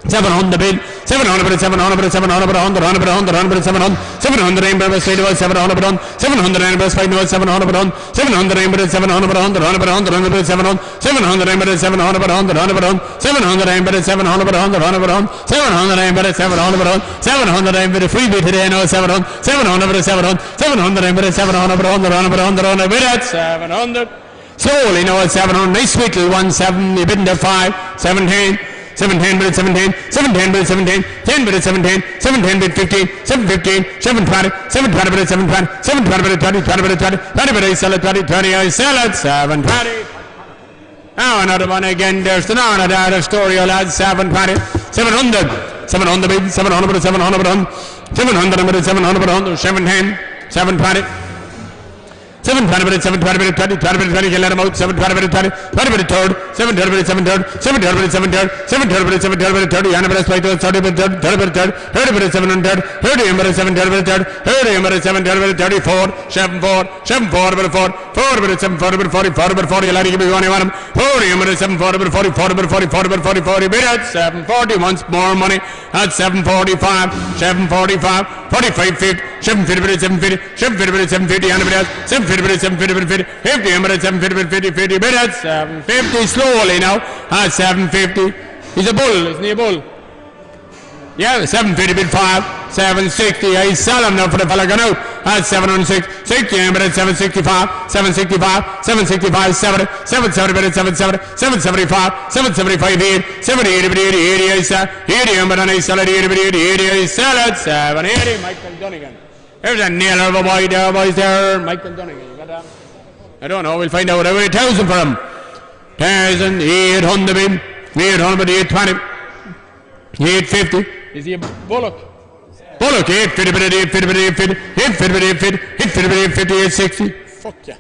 700 bid, 700 bid, 700 bid, 700 bid, 100, 100 bid, 100, 100 bid, 700, 700 aim bid, straight away, 700 bid, 700 aim bid, fight, 700 bid, 700 aim bid, 700 bid, 100, 100 bid, 100, 100 bid, 700, 700 aim bid, 700 bid, 100, 100 bid, 700 aim bid, 700 bid, 100, 100 bid, 700 aim bid, 700 bid, 700 aim bid, free bid today, no, 700, 700 bid, 700, 700 aim bid, 700 bid, 100, 100 bid, 100, 100 bid, 700. Slowly, no, 700, nice sweet little 17, you bid into 5, 17. 710 bid 17, 710 bid 17, 10 bid 17, 710 bid 15, 715, 720, 720 bid 720, 720 bid 20, 20 bid 20, 20 bid I sell it, 20, 20 I sell it, 720. Now another one again, there's the another story, lads, 720, 700, 700 bid, 700 bid, 700 bid, 700 bid, 700 bid, 710, 720. 720 bid, 720 bid, 20, 20 bid, 20, you let him out, 720 bid, 20, 20 bid, third, 730 bid, 730, 730 bid, 730, 730 bid, 730 bid, 30, and bid, 30 bid, 30 bid, 30 bid, 700, 30 bid, 730 bid, 30 bid, 730 bid, 34, 74, 74 bid, 4, 4 bid, 740 bid, 40, 40 bid, 40, you let him give me one, you want him, 40 bid, 740 bid, 40, 40 bid, 40, 40 bid, 40, 40 bid, at 740, once more money, at 745, 745, 45, 50, 750 bid, 750, 750 bid, 750, and bid, 750 bid, 750 bid, 50, 50, and bid, 750 bid, 50, 50 bid, at 750, slowly now, at 750, he's a bull, isn't he a bull? Yeah, 750 bid 5, 760, I sell him now for the fella gone out, at 706, 60, and bid, 765, 765, 765, 70, 770 bid, 770, 775, 775, 8, 70, 80 bid, 80, 80, I sell, 80, and bid, I sell it, 80 bid, 80, 80, I sell it, 780, Michael Dunnigan. There's a nailer of a boy there, boys there, Michael Dunnigan, you got that? I don't know, we'll find out, over 1,000 for him. 1,800 bid, 800 bid, 820, 850, is he a bullock? Bullock, 850 bid, 850 bid, 850, 850 bid, 850, 850 bid, 850, 860, fuck yeah.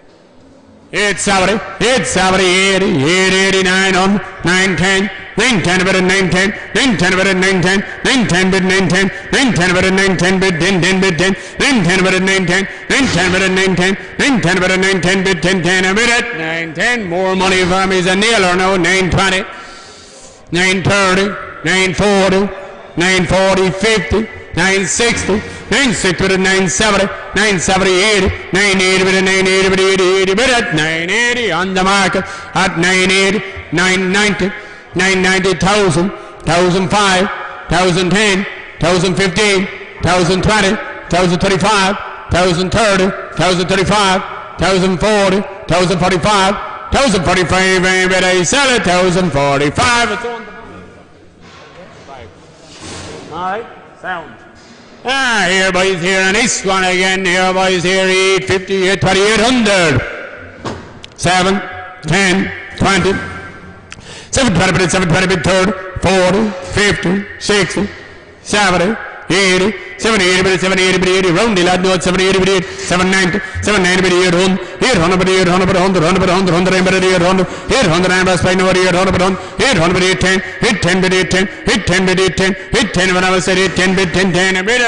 870, 870, 80, 880, 900, 910, 910 bid, 910, 910 bid, 910, 910 bid, 910, 910 bid, 910 bid, 10, 10 bid, 10, 910 bid, 910, 910 bid, 910, 910 bid, 910 bid, 10, 10 a bid, 910, more money for him, he's a nailer now, 920, 930, 940, 940, 50, 960, 960 bid, 970, 970, 80, 980 bid, 980 bid, 80, 80 bid, 980 on the market, at 980, 990, 990, 1,000, 1,005, 1,010, 1,015, 1,020, 1,025, 1,030, 1,035, 1,040, 1,045, 1,045, and I sell it, 1,045, it's on the money. Alright, sound. Here boys, here, and this one again, here boys, here, 850, 820, 800, 7, 10, 20, 720 bid, 720 bid, third, 40, 50, 60, 70, 80, 780 bid, 780 bid, 80, round the lad, no, 780 bid, 790, 790 bid, 800, 800 bid, 800 bid, 100, 100 bid, 100, 100 bid, 800, 800 and best by no, 800 bid, 800 bid, 810, 810 bid, 810, 810 bid, 810, 810 when I was said 810 bid, 10, 10 a bid,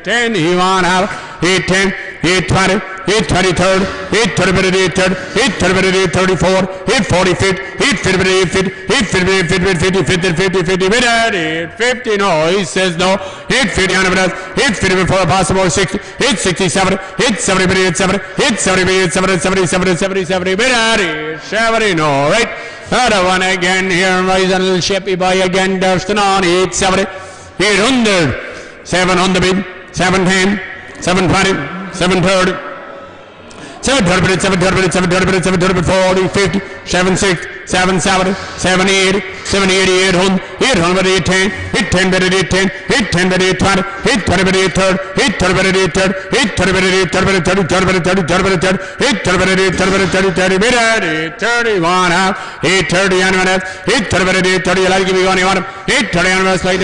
810, he want out, 810, 820, 820 third, 830 bid, 830, 830 bid, 834, 840 50, 850 bid, 850, 850 bid, 50, 50, 50, 50 bid, 850, no, he says no, 850 on the bid, 850 before possible, 60, 860, 70, 870 bid, 870, 870 bid, 870, 70, 70, 70 bid, 870, no, right? Another one again here, rise a little shippy boy again, Durston on, 870, 800, 700 bid, 710, 720, 730, 730 bid, 730 bid, 730 bid, 730 bid, 40, 50, 760, 770, 780, 780, 800, 800 by 10, hit 10 by 10, hit 10 by 20, hit 20 by 3rd, hit 20 by 3rd, hit 20 by 30 by 30, 30 by 30, 30 by 30, hit 30 by 30, 30 by 30, 30 by 30, 31 half, hit 30 and 1 half, hit 30 by 30, you like to be going on, hit 30 and 1 half, 30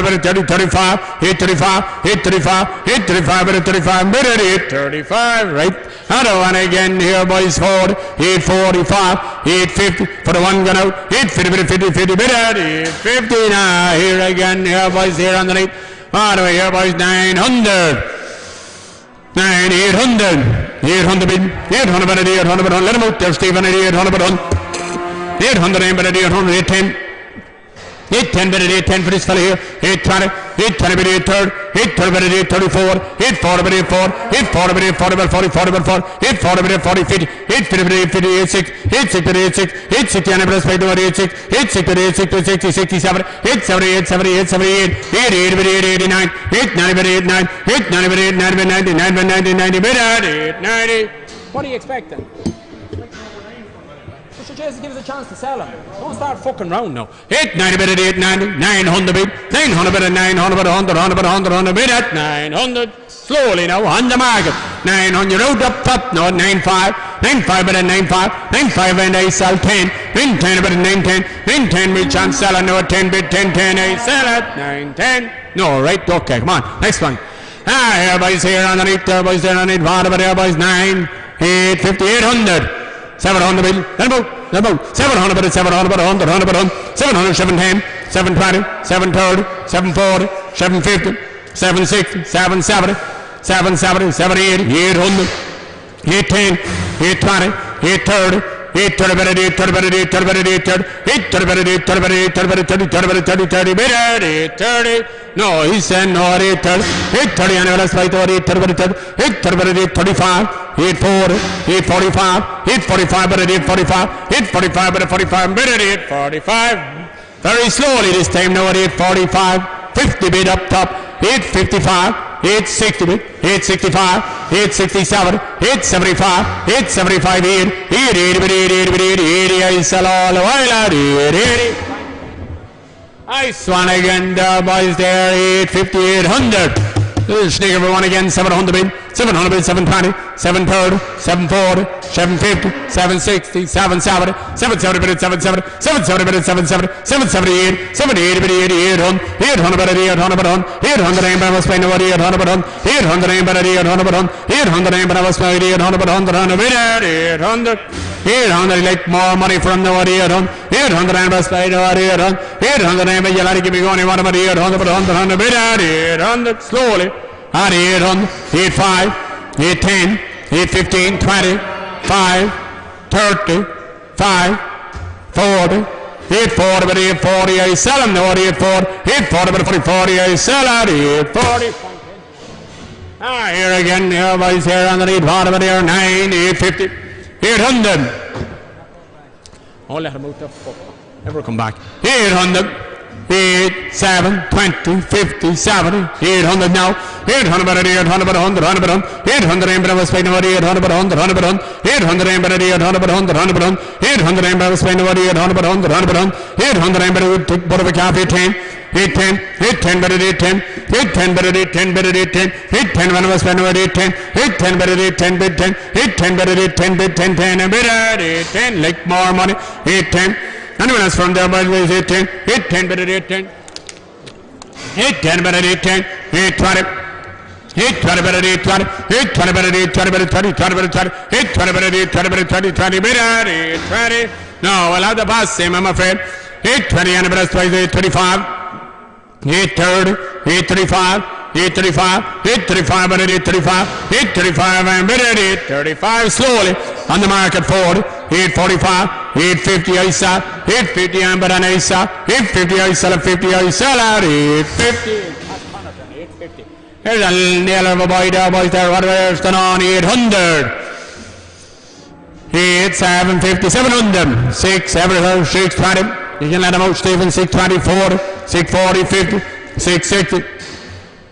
by 30, 35, hit 35, hit 35, hit 35 by 35, hit 35, right? Another one again here, boys, forward, hit 45, hit 50, for the one gun out, hit 50, 50, 50, 50 now, here again, here, boys, here underneath, all the way here, boys, 900. 800, 800 bid, 800 by 800 by 1, let him out there, Stephen, 800 by 1, 800 by 800, 810, 810 by 810 for this fellow here, 820, 820 by 830, 830 by 834, 840 by 840, 840 by 840 by 40, 40 by 40, 840 by 40, 50, 850 by 850, 86, 86 by 86, 860 and plus by 86, 86 by 86 by 60, 67, 870, 870, 878, 88 by 889, 890 by 89, 890 by 890 by 90, 9 by 90, 90 by 890. What are you expecting? Just give us a chance to sell them. Don't start fucking round now. 890 bid at 890, 900 bid, 900 bid at 900 bid, 100, 100 bid, 100, 100 bid at 900. Slowly now, on the market. 900 out up top, no, 95, 95 bid at 95, 95 and I sell 10, 10 bid at 910, 910 bid chance sell, no, 10 bid, 10, 10, I sell at 910. No, right, okay, come on, next one. Here boys, here underneath, there boys, there underneath, over there boys, 9, 850, 800. 700 bill, then about 700 but 700 but 100, 100 but 100, 700, 710, 720, 730, 740, 750, 760, 770, 770, 780, 800, 810, 820, 830, 830 better, 830 better, 830 better, 830, 830 better, 830 better, 830 better, 30 30 better, 830. No, he said no, 830, 830 and let's fight over 830 better, 830 better, 835, 840, 845, 845 better, 845, 845 better, 45 better, 845. Very slowly this time now at 845, 50 bid up top, 855. 860 bid, 865, 867, 875, 875, 80, 80 bid, 80 bid, 80, I sell all the while at 80. Nice one again there, boys there, 850, 800. Sneak everyone again, 700 bid, 700 bid, 720, 730, 740, 750, 760, 770, 770 bid, 770, 770 bid, 770, 778, 78 bid, 800, 800 bid, 800 bid, 800 aim by was playing over 800 bid, 800 aim by 800 bid, 800 aim by was playing 800 bid, 100 bid, 800. 800 like more money from the 800, 800 aim by playing over 800, 800 aim by you like to be going over 800 bid, 100 bid, 800 slowly. At 800, 85, 810, 815, 20, 5, 30, 5, 40, 840, but 840, I sell them now at 840, 840, but 40, I sell at 840. Here again, here boys, here underneath, bottom of here, 9, 850, 800. Oh, let him out the fuck. Never come back. 800. 8, 7, 20, 50, 70, 800 now, 800 but 800 but 100, 100 but 100, 800 aim but I was paying over 800 but 100, 100 but 100, 800 aim but 800 but 100, 100 but 100, 800 aim but I was paying over 800 but 100, 100 but 100, 800 aim but I would take but of a cap 810, 810, 810 but 810, 810 but 810 but 810, 810 when I was paying over 810, 810 but 810 bid 10, 810 but 810 bid 10, 10 and bid 810, like more money, 810. Anyone else from there, by the way, is 810, 810, better 810, 810, better 810, 820, 820, better 820, 820, better 820, better 20, 20, better 20, 820, better 820, better 20, 20, better 820. No, I'll have the pass same, I'm afraid. 820, and better twice 825, 830, 835, 835, 835, better 835, 835, and better 835, slowly on the market forward. 845, 850 I sell, 850 and but an I sell, 850 I sell, 50 I sell at 850. 850. Here's a nail of a boy there, boys there, whatever else done on 800. 8, 750, 700, 6, everything, 620. You can let them out, Stephen, 620, 40, 640, 50, 660,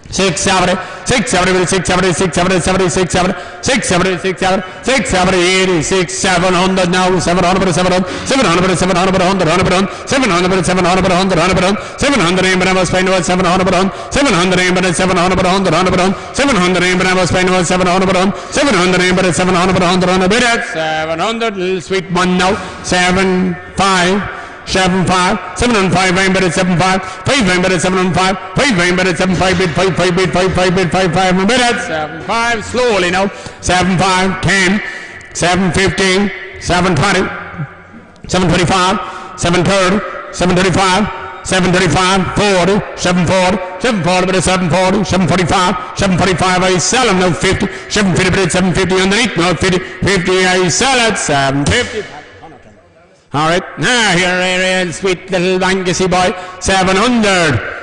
670, 670, 670, 670, 670, 670, 670, 670, 80, 700 now, 700, 700, 700, 700, 100, 100, 700, 700, 100, 100, 700, I was paying 700, 700, 700, 100, 100, 700, I was paying 700, 700, 700, 100, 700, little sweet one now, 7, 5, 7-5, 7-5, 5 7-5, 5 7-5, 5 7-5, bid 5, 5 bid 5, 5 bid 5, 5 minutes, 7-5, slowly now, 7-5, 10, 7-15, 7-20, 7-25, 7-30, 7-35, 7-35, 40, 7-40, 7-40, but 7-40, 7-45, 7-45, I sell them now 50, 7-50, but 7-50 underneath, now 50, 50, I sell it, 7-50. All right, now here, sweet little Angus boy, 700.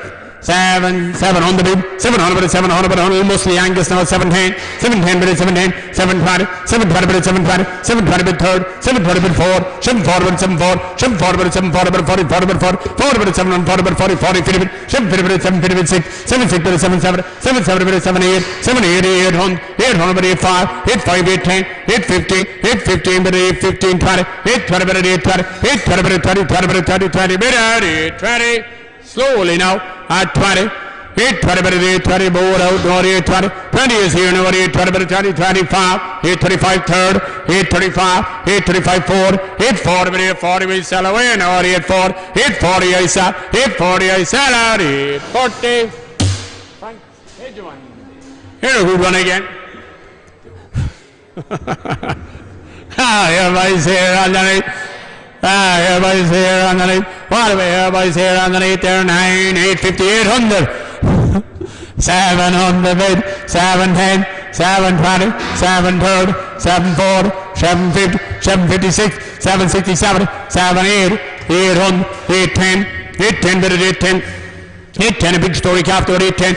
700, 700, 700, mostly Angus now, 710, 710, 710, 720, 720, 720, 720, bit third, 720, bit four, 740, 740, 740, 740, 40, 40, 40, 740, 40, 40, 50, 750, 750, 6, 760, 77, 770, 78, 78, 800, 800, 85, 85, 810, 850, 815, 815, 20, 820, 820, 820, 20, 20, 20, 20, 20, slowly now, at 20, 820, 820, board out, no 820, 20 is here, no 820, 20, 25, 825, third, 835, 835, fourth, 840, 840, we sell away, no 840, 840, I sell, 840, I sell out, 840. Frank, here's one. Here's a good one again. Everybody's here underneath. Everybody's here underneath. What are we? Everybody's here underneath there. 9, 850, 800. 700 bid, 710, 720, 730, 740, 750, 756, 767, 780, 800, 810, 810 bid at 810. 810 a big story calf to 810,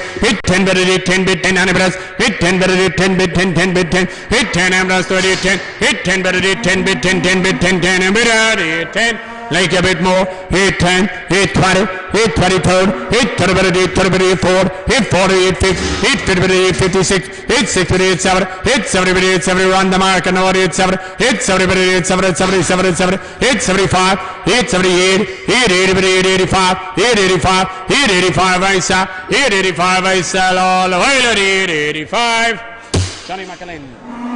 810 bid at 810 bid 10 ambulance, 810 bid at 810 bid 10 10 bid 10, 810 ambulance to 810, 810 bid at 810 bid 10 10 bid 10 10 and bid at 810. Like a bit more, 810, 820, 820 third, 830 bid at 830 bid 840, 840, 850, 850 bid 856, 860 bid 87, 870 bid 870 run the mark and over 870, 870 bid 870, 870, 875, 878, 880 bid 885, 885, 885 I sell, 885 I sell all the way to 885. Johnny McAllen.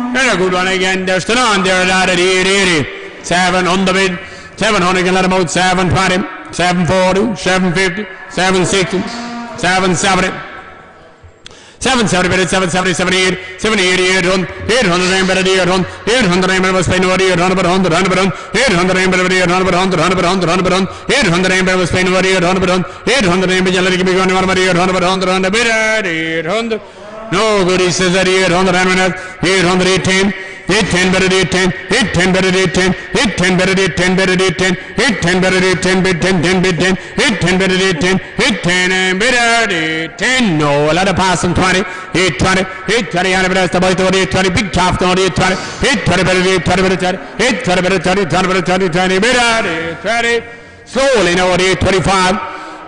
There's a good one again. There's still on there at 880. 7 on the bid. 700 can let him out. 720, 740, 750, 760, 770. 770 bid 770, 78, 78, 800, 800 bid 800, 800 bid was paying over 800 but 100, 100, 800 bid 800 but 100, 100, 100, 100, 800 bid was paying over 800 but 800 bid letting me go on 800 but 100, 100 bid 800. No good, he says that 800 800, 810. 810 better 810, 810 better 810, 810 better 810 better 810, 810 better 810 bid 10 10 bid 10, 810 better 810, 810 and better 810. No, a lot of pass on 20, 820, 820 and better the boy to 820, big calf to 820, 820 better 820 better 820 better 20, 20 better 20, 20 better 820. Slowly now 825,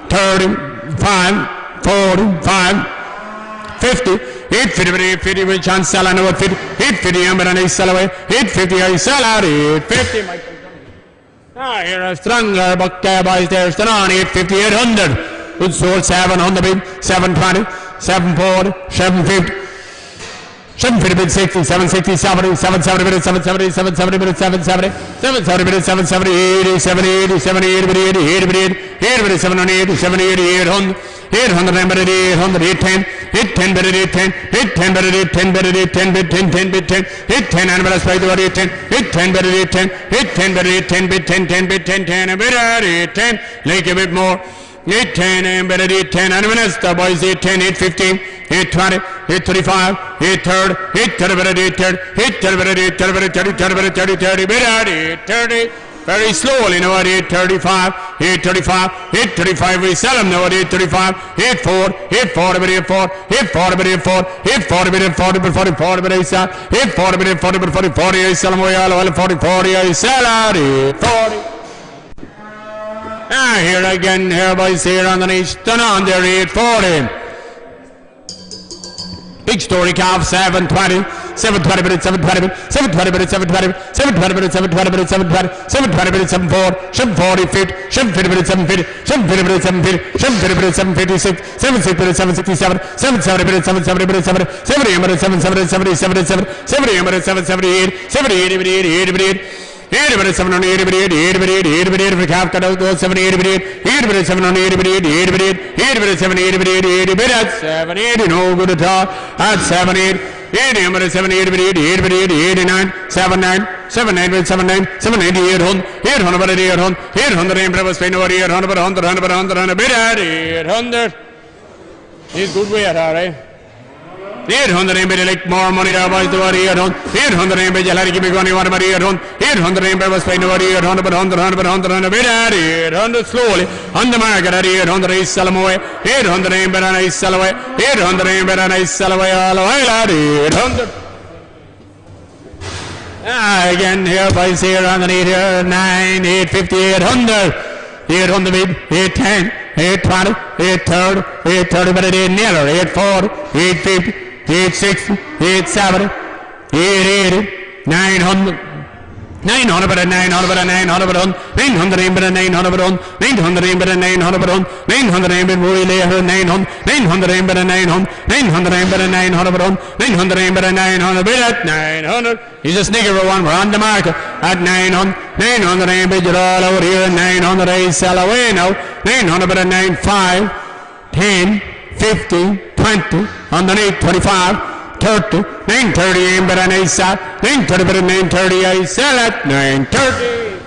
35, 45, 50. 850, with chance sell and over 50, 850, and I sell away, 850, I sell out, 850. Ah, here a stronger buck boys there, still on 850, 800. Good sold 700 bid, 720, 740, 750. 750 bid 60, 760, 70, 770 bid 770, 770 bid 770, 770 bid 770, 80, 70, 80, 70, 80 bid 80, 80 bid 80, 80 bid 780, 70, 80, 800. 800 bid 800, 810, 810 bid 810, 810 bid 810 bid 810 bid 10 10 bid 10, 810 and bid spray to 810, 810 bid 810, 810 bid 810 bid 10 10 bid 10 10 and bid 810, like a bit more. 810 and bid 810 and minutes the boys 810, 815, 820, 835, 830, 830 bid 830, 830 bid 830 bid 30 bid 30 30 bid 830. Very slowly now at 835, 835, 835, we sell them now at 835, 84, 840 bid 84, 840 bid 84, 840 bid 40 bid 40, 40 bid I sell, 840 bid 40 bid 40, 40 I sell them away all 40, 40 I sell out 840. Ah, here again, here boys here on the niche, turn on there 840. Big story calf, 720. 720 minutes, 720 minutes, 720 minutes, 720 minutes, 720 minutes, 720 minutes, 720, 720 minutes, 740 feet, 750 minutes, 750, 750 minutes, 750, 750 minutes, 756, 76 minutes, 767, 770 minutes, 770 minutes, 70 minutes, 770, 77, 70 minutes, 778, 78, 88, 88, 80 minutes, 780, 88, 88, 88, if the calf cut out those 78, 88, 80 minutes, 780, 88, 88, 80 minutes, 780, 88, 80 minutes, 780, no good at all, at 78, 80 minutes, 78, 88, 88, 89, 79, 79, 79, 79, 800, 800, 800, 800, 800, was paying over 800, 100, 100, 100, 100, bit at 800. He's good way at all, right? 800 MB like more money there boys to 800 800 MB you'll have to give me money what about 800 800 MB was paying over 800 but 100 100 100 bit at 800 slowly on the market at 800 I sell them away 800 MB and I sell away 800 MB and I sell away all away at 800 again here boys here underneath here 9 850 800 800 bid 810 820 830 830 but it ain't nearer 840 850 860, 870, 880, 900, 900 but a 900 but a 900 but on 900 but a 900 but on 900 but a 900 but on 900 but really later 900 900 but a 900 900 but a 900 but on 900 but a 900 but at 900 he's a sneaker for one we're on the market at 900 900 but you're all over here 900 I sell away now 900 but a 95 10 50 20 underneath 25 30 930 aim but an I sell 930 but a 930 I sell at 930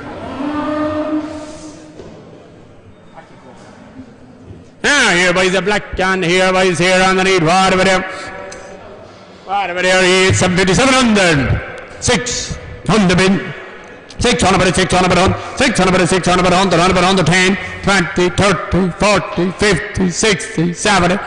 now here boys the black can here boys here underneath whatever there is 750 700 600 bin 600 but 600 but on 600 but 600 but 100 but 110 20 30 40 50 60 70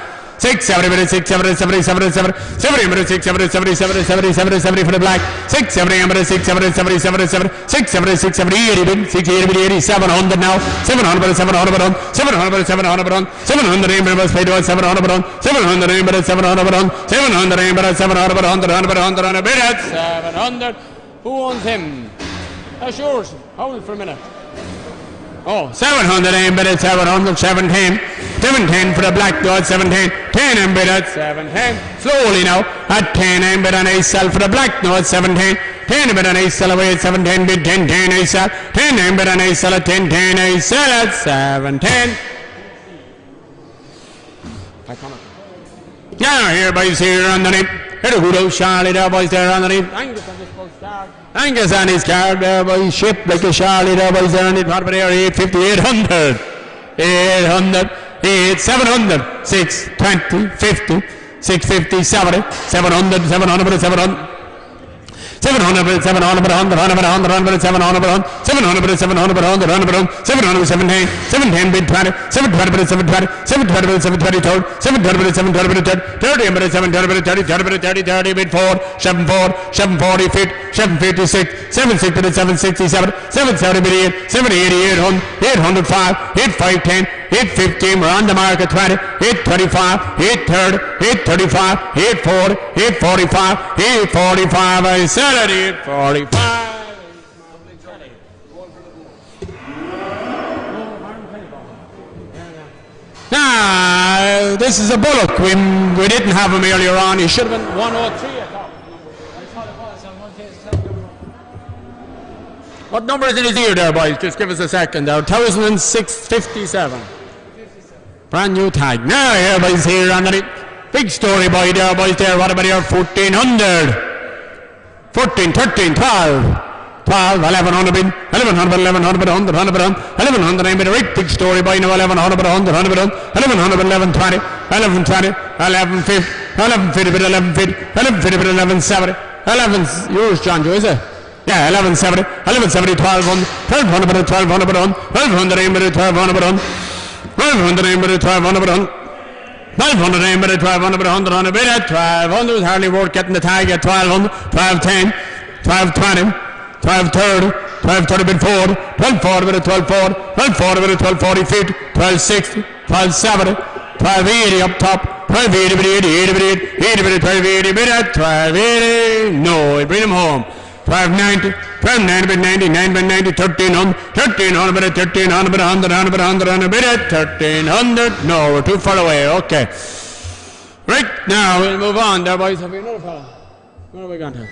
670 minutes, 670, 70, 70, 70 minutes, 670, 70, 70, 70, 70, 70 for the black, 670 minutes, 670, 70, 70, 70, 670, 670, 80, 680, 80, 700 now, 700, 700 on, 700, 700 on, 700 minutes, paid on, 700 on, 700 minutes, 700 on, 700 minutes, 700 on, 100, 100 on a minute, 700. Who owns him? That's yours. Hold it for a minute. Oh, 700 minutes, 700, 710. 710 for the black dot, 710. 10 embedded, 710. Slowly now, at 10 embedded, I sell for the black dot, 710. 10 embedded, I sell away at 710, bid 10, 10, I sell. 10 embedded, I sell at 10, 10, I sell at 710. Now, here, boys, here underneath. Here, the good old Charlie there, boys, there underneath. Angus on this post card. Angus on his card there, boys, shaped like a Charlie there, boys, there underneath. What about there? 850, 800. 800. 8, 700, 6, 20, 50, 650, 70, 700, 700, 700. 700, 700, 100, 100, 100, 700, 700, 700, 100, 100, 700, 710, 710, bid 20, 720, 720, 720, 720, 720, 720, 30, 720, 30, 30, 30, bid 4, 74, 740, 756, 760, 767, 770, bid 8, 780, 800, 805, 8510, 815, we're on the market 20, 825, 830, 835, 840, 845, 845, I said it, 845. Now, this is a bullock. We didn't have him earlier on. He should have been 103 at top. What number is in his ear there, boys? Just give us a second there. 1657. Brand new tag. Now, here, boys, here underneath. Big story, boy, there, boys, there. What about here? 1400. 14, 13, 12. 12, 1100 bin, 1100, 1100, 100, 100, 1100, I made a right big story by now, 1100, 100, 100, 1100, 1120, 1120, 1150, 1150, 1150, 1150, 1170, 11, yours, John Joe, is it? Yeah, 1170, 1170, 1200, 1200, 1200, 1200, I made a 1200, 1200, I made a 1200, 1200, I made a 1200, 100, 100, 1200 was hardly worth getting the tag at 1200, 1210, 1220, 1230, 1230 bid 4, 1240 bid 1240, 1240 bid 1240 feet, 1260, 1270, 1280 up top, 12, 80, 12, 80, 12, 80. No, bring them home. 12, 90, 12, 90, 99, 90, 1300, 1300, 1300, 100, 100, 100, 1300. No, we're too far away. Okay. Right, now we'll move on there, boys. Have we another fella? What have we got here?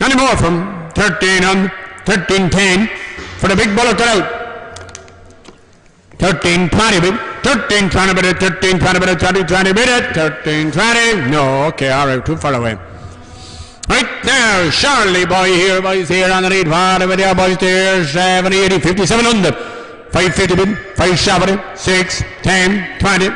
Any more from 1300, 1310 for the big bullet cut out? 1320 bit, 1320 bit, 1320 bit, 1320 bit, 1320. No, okay, all right, too far away. Right now, Charlie boy here, boys here on the lead. What over there, boys there? 70, 80, 50, 700, 550 bit, 570, 6, 10, 20,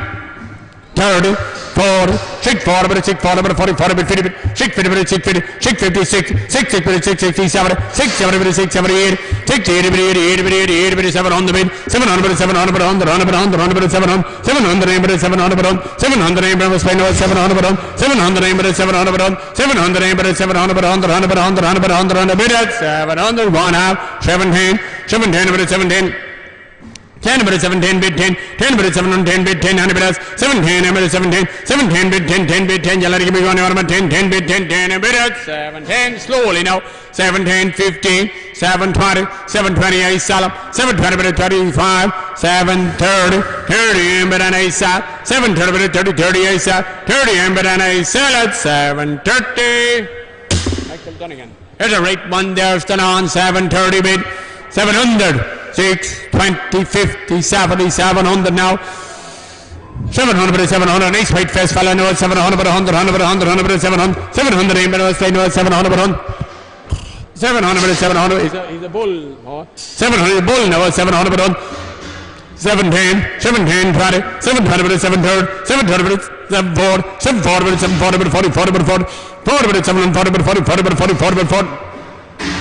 30, 40, 640 bit, 640 bit, 40, 40 bit, 50 bit, 650 bit, 650, 650, 660 bit, 660, 7, 670 bit, 678, 680 bit, 80 bit, 80 bit, 700 bit, 700 bit, 700 bit, 100 bit, 100 bit, 700, 700 bit, 700 bit, 700 bit, spend 700 bit, 700 bit, 700 bit, 700 bit, 700 bit, 100 bit, 100 bit, 100 bit, 700, 1 half, 710, 710 bit, 710. 10 bit 710 bit 10 10 bit 710 bit 10 100 bit 710 bit 710 710 bit 10 10 bit 10 yalla give me one order 10 10 bit 10 10 bit 710 slowly now 710 15 720 728 salam 720 bit 35 730 30 bit and 8 sal 730 bit 30 38 sal 30 bit and 8 salad 730 Michael Dunnigan there's a right one there stand on 730 bit 700 6, 20, 50, 70, 700 now. 700, 700, nice white face fella, no, 700, 100, 100, 100, 100, 700, 700, 700, 700, 700, 700, he's a bull, oh. 700, bull now, 700, 710, 710, 20, 720, 730, 730, 740, 740, 740, 40, 40, 40, 40, 740, 40, 40, 40, 40, 40,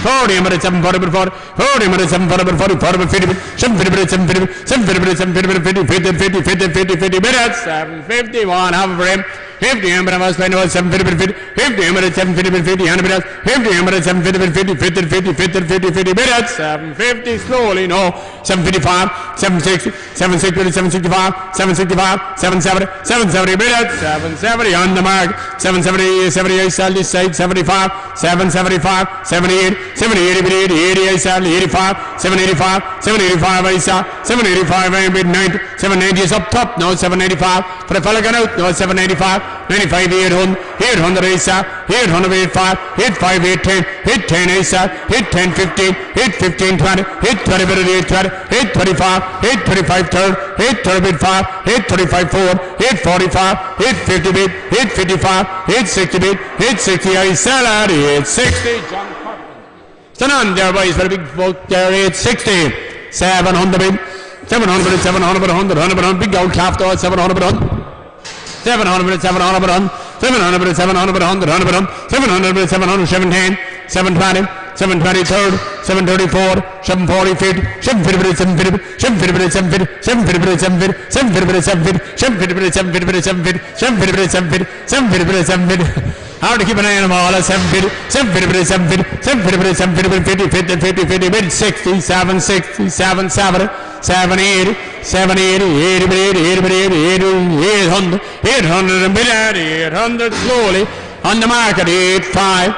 40 minutes, 740, 40 minutes, 740, 40, 40, 50, 750, 750, 750, 750, 50, 50, 50, 50 minutes, 751, half of him, 50 minutes, 750, 50 minutes, 750, 50, 100 minutes, 50 minutes, 750, 50, 50, 50, 50, 50 minutes, 750, slowly, no, 755, 760, 760, 765, 765, 770, 770 minutes, 770 on the mark, 770, 78, sell this side, 75, 775, 78, 78, 80, 88, 70, 85, 785, 785, I saw, 785, I made 90, 790 is up top, no, 785, for the fella gone out, no, 795, 95, 800, 800, I saw, 800, 85, 85, 810, 810, I saw, 810, 15, 815, 20, 820, 820, 825, 825, 3rd, 830, 5, 835, 4, 845, 850 bit, 855, 860 bit, 860, I saw, 860, John Stand on there, boys, for a big folk there, 860, 700 bit, 700, 700, 100, 100, big old calf door, 700, 700, 700, 700, 700, 100, 100, 700, 700, 710, 720, 720, 3rd, 734, 740, 50, 750, 750, 750, 750, 750, 750, 750, 750, 750, 750, 750, 750, 750, how to keep an eye on them all, 750, 750, 750, 750, 750, 50, 50, 50, 50, 60, 760, 770, 780, 780, 80, 800, 800, and 800, slowly, on the market, 85,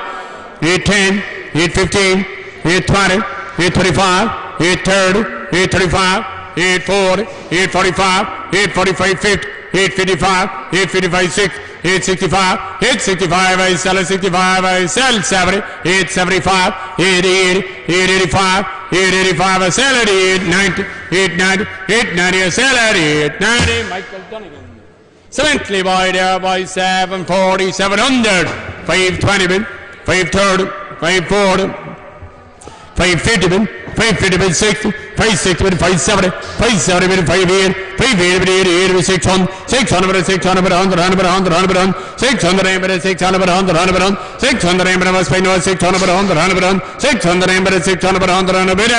810, 815, 820, 825, 830, 835, 840, 845, 845, 50, 855, 855, 6, 865, 865, I sell a 65, I sell 70, 875, 880, 885, 885, I sell it, 890, 890, 890, I sell it, 890, Michael Dunnigan. Seventhly boy there by 740, 700, 520 bin, 530, 540, 550 bin, 550 bin, 60, 560 bin, 570, 570 bin, 580, 580 bin, 80 bin, 600, 600 bin, 600 bin, 100, 100 bin, 100, 100 bin, 600 bin, 600 bin, 100, 100 bin, 600 bin, was spend 600 bin, 100, 100 bin, 600 bin, 600 bin, 100, 100 bin,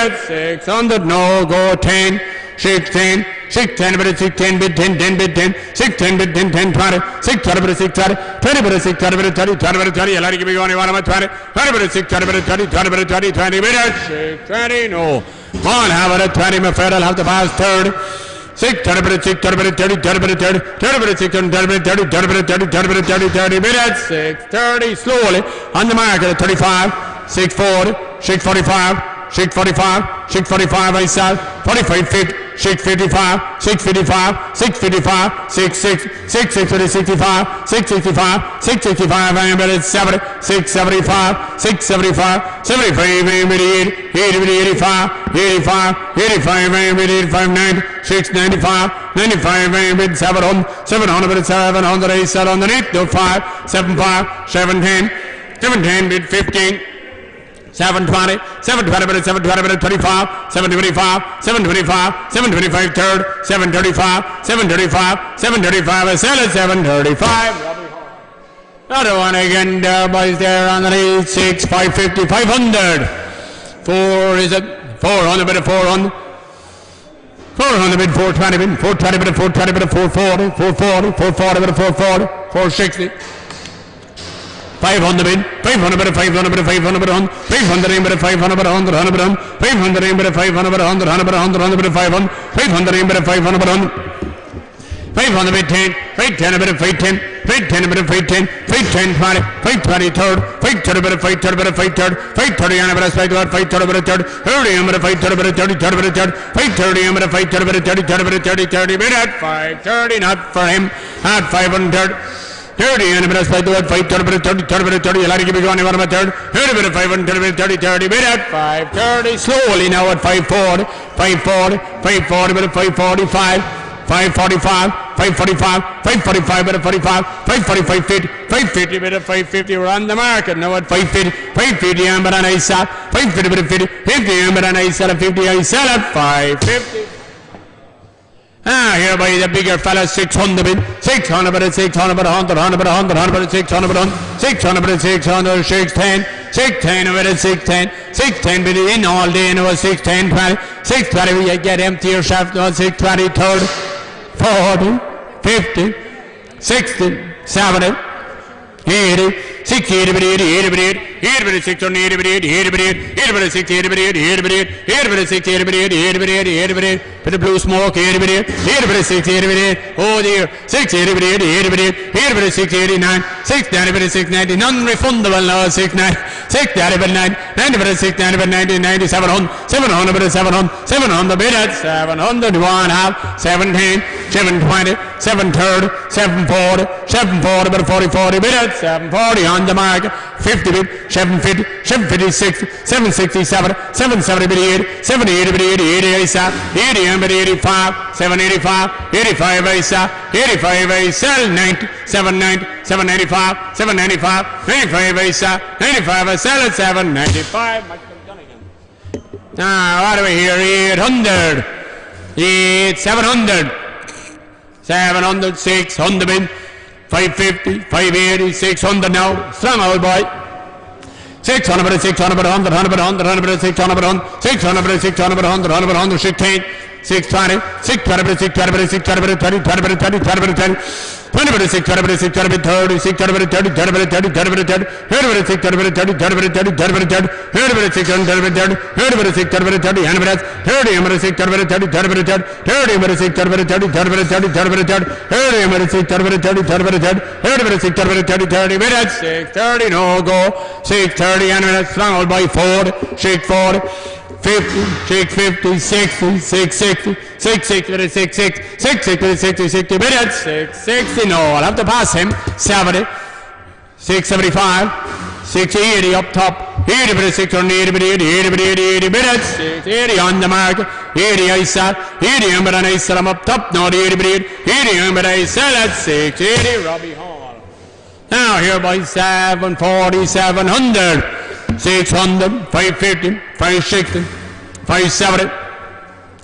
600, no, go 10, 16, 610 bit, 610 bit, 10, 10 bit, 10, 610 bit, 10, 10, 20, 620 bit, 620, 20 bit, 620 bit, 30, 20 bit, 30, allora give me one, 20, 20 bit, 620 bit, 30, 20 bit, 30, 20 bit, 620, no. One, have it at 20, my friend, I'll have to pass 30, 30, 30, 30, 30, 30, 30, 30, 30, minutes, 6:30, slowly, on the mark at 35, 6:40, 6:45, 6:45, 6:45, I sell, 45, 50, 6:55, 6:55, 6:55, 6:60, 6:60, 65, 6:65, 6:65, I am at 70, 6:75, 6:75, 75, I am at 80, 80, 85, 85, 85, I am at 85, 90, 695, 95, I am at 700, 700, 700, I sell underneath, no 5, 75, 710, 710, bid 15. 720, 720, 720, 25, 725, 725, 725, third, 735, 735, 735, I sell at 735. Another one again there, boys, there on the lead, 6, 550, 500. 4 is it? 400, bit of 400. 400, bit 420, bit 420, bit 420, bit 440, 440, 440, bit 440, 460. 500 bid, 500 bid, 500 bid, 500 bid, 500 bid, 500 bid, 100 bid, 500 bid, 500 bid, 100 bid, 100 bid, 500, 500 bid, 500 bid, 500 bid, 10, 510 bid, 510, 510 bid, 510, 510, 20, 520 third, 530 bid, 530 bid, 530, 530 on a bid, 530 bid, 30, 30 on a 530 bid, 30, 30 bid, 30, 530 on a 530 bid, 30, 30 bid, 30, 30 bid at 530, not for him, at 530. 30 and a minute by the word 5 30 30 30 30 you'll have to give me one about third 30 minute 530 30 30 minute at 530 slowly now at 540 540 540 minute 545 545 545 545 minute 45 545 50 550 minute 550 we're on the market now at 550 550 and but on I sell 550 minute 50 50 and but on I sell at 50 I sell at 550. Here by the bigger fella, 600 bid, 600 bid, 600 bid, 100, 100 bid, 100, 100 bid, 600 bid, 600 bid, 600, 610, 610 bid, 610, 610 bid in all day, and it was 610, 20, 620, we get empty your shaft, no, 620, 30, 40, 50, 60, 70, 80, 60, 80 bid, 80, 80 bid, 80 bid, 600, 80 bid, 80 bid, 80 bid, 60, 80 bid, 80 bid, 80 bid, 60, 80 bid, 80 bid, 80 bid, bit of blue smoke, 80 bid, 80 bid, 60, 80 bid, oh dear, 60, 80 bid, 80 bid, 80 bid, 60, 89, 690 bid, 690, non-refundable now, 690, 690 bid, 90 bid, 690 bid, 90, 90, 700, 700 bid, 700, 700 bid at 700, 1 half, 17, 720, 730, 740, 740 bid, 40, 40 bid at 740 on the market, 50 bid, 750, 750, 767, 770 bid, 80, 70, 80 bid, 80, 80, 80 bid, 85, 785, 85 I sell, 85 I sell, 90, 790, 795, 795, 95 I sell, 95 I sell at 795. Now, what do we hear? 800, 700, 700, 600 bid, 550, 580, 600 now. Strong old boy. 600, 600, 100, 100, 100, 100, 600, 600, 600, 100, 100, 100, 16, 620, 620, 620, 620, 20, 20, 20, 20, 20, 20, 620, 620, 30, 620, 30, 30, 30, 30, 30, 30, 620, 30, 30, 30, 30, 30, 30, 620, 30, 30, 620, 30, and 30, 620, 30, 30, 30, 30, 620, 30, 30, 30, 30, 30, 30, 620, 30, 30, 30, 30, 620, 30, 30, minutes, 630, no go, 630, and minutes, strong old by 40, 640, 50, 650, 60, 660, 660, 660, 660, 60, 60 minutes, 660, no, I'll have to pass him, 70, 675, 680 up top, 80 minutes, 680 minutes, 80 minutes, 80 minutes, 680 on the market, 80 I sell, 80 but I sell him up top, no, 80 minutes, 80 but I sell at 680, Robbie Hall. Now here by 740, 700. 600, 550, 560, 570,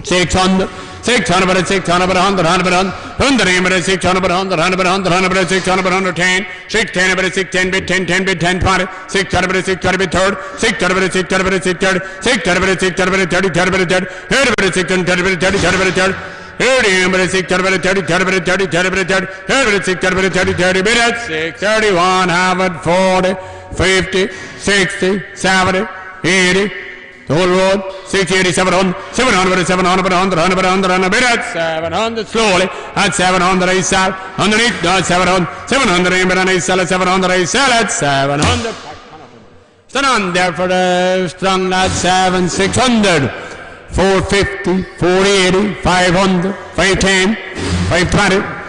600, 600, 600, 100, 100, 100, 600, 100, 100, 100, 600, 110, 610, 610, 10, 10, 10, 20, 600, 600, third, 600, 600, 600, 600, 600, 30, 30, 30, 30, 600, 30, 30, 30, 30, 30, 600, 30, 30, 30, 30, 30, 600, 30, 30 minutes, 631, have it, 40, 50, 60, 70, 80, The whole road, 680, 700, 700, 700, 100, 100, 100, 100, 700, slowly, at 700, I sell, underneath, no, 700, 700, and I sell it, 700, I sell it, 700. Stand on there for the strong lad, 600, 450, 480, 500, 510, 520.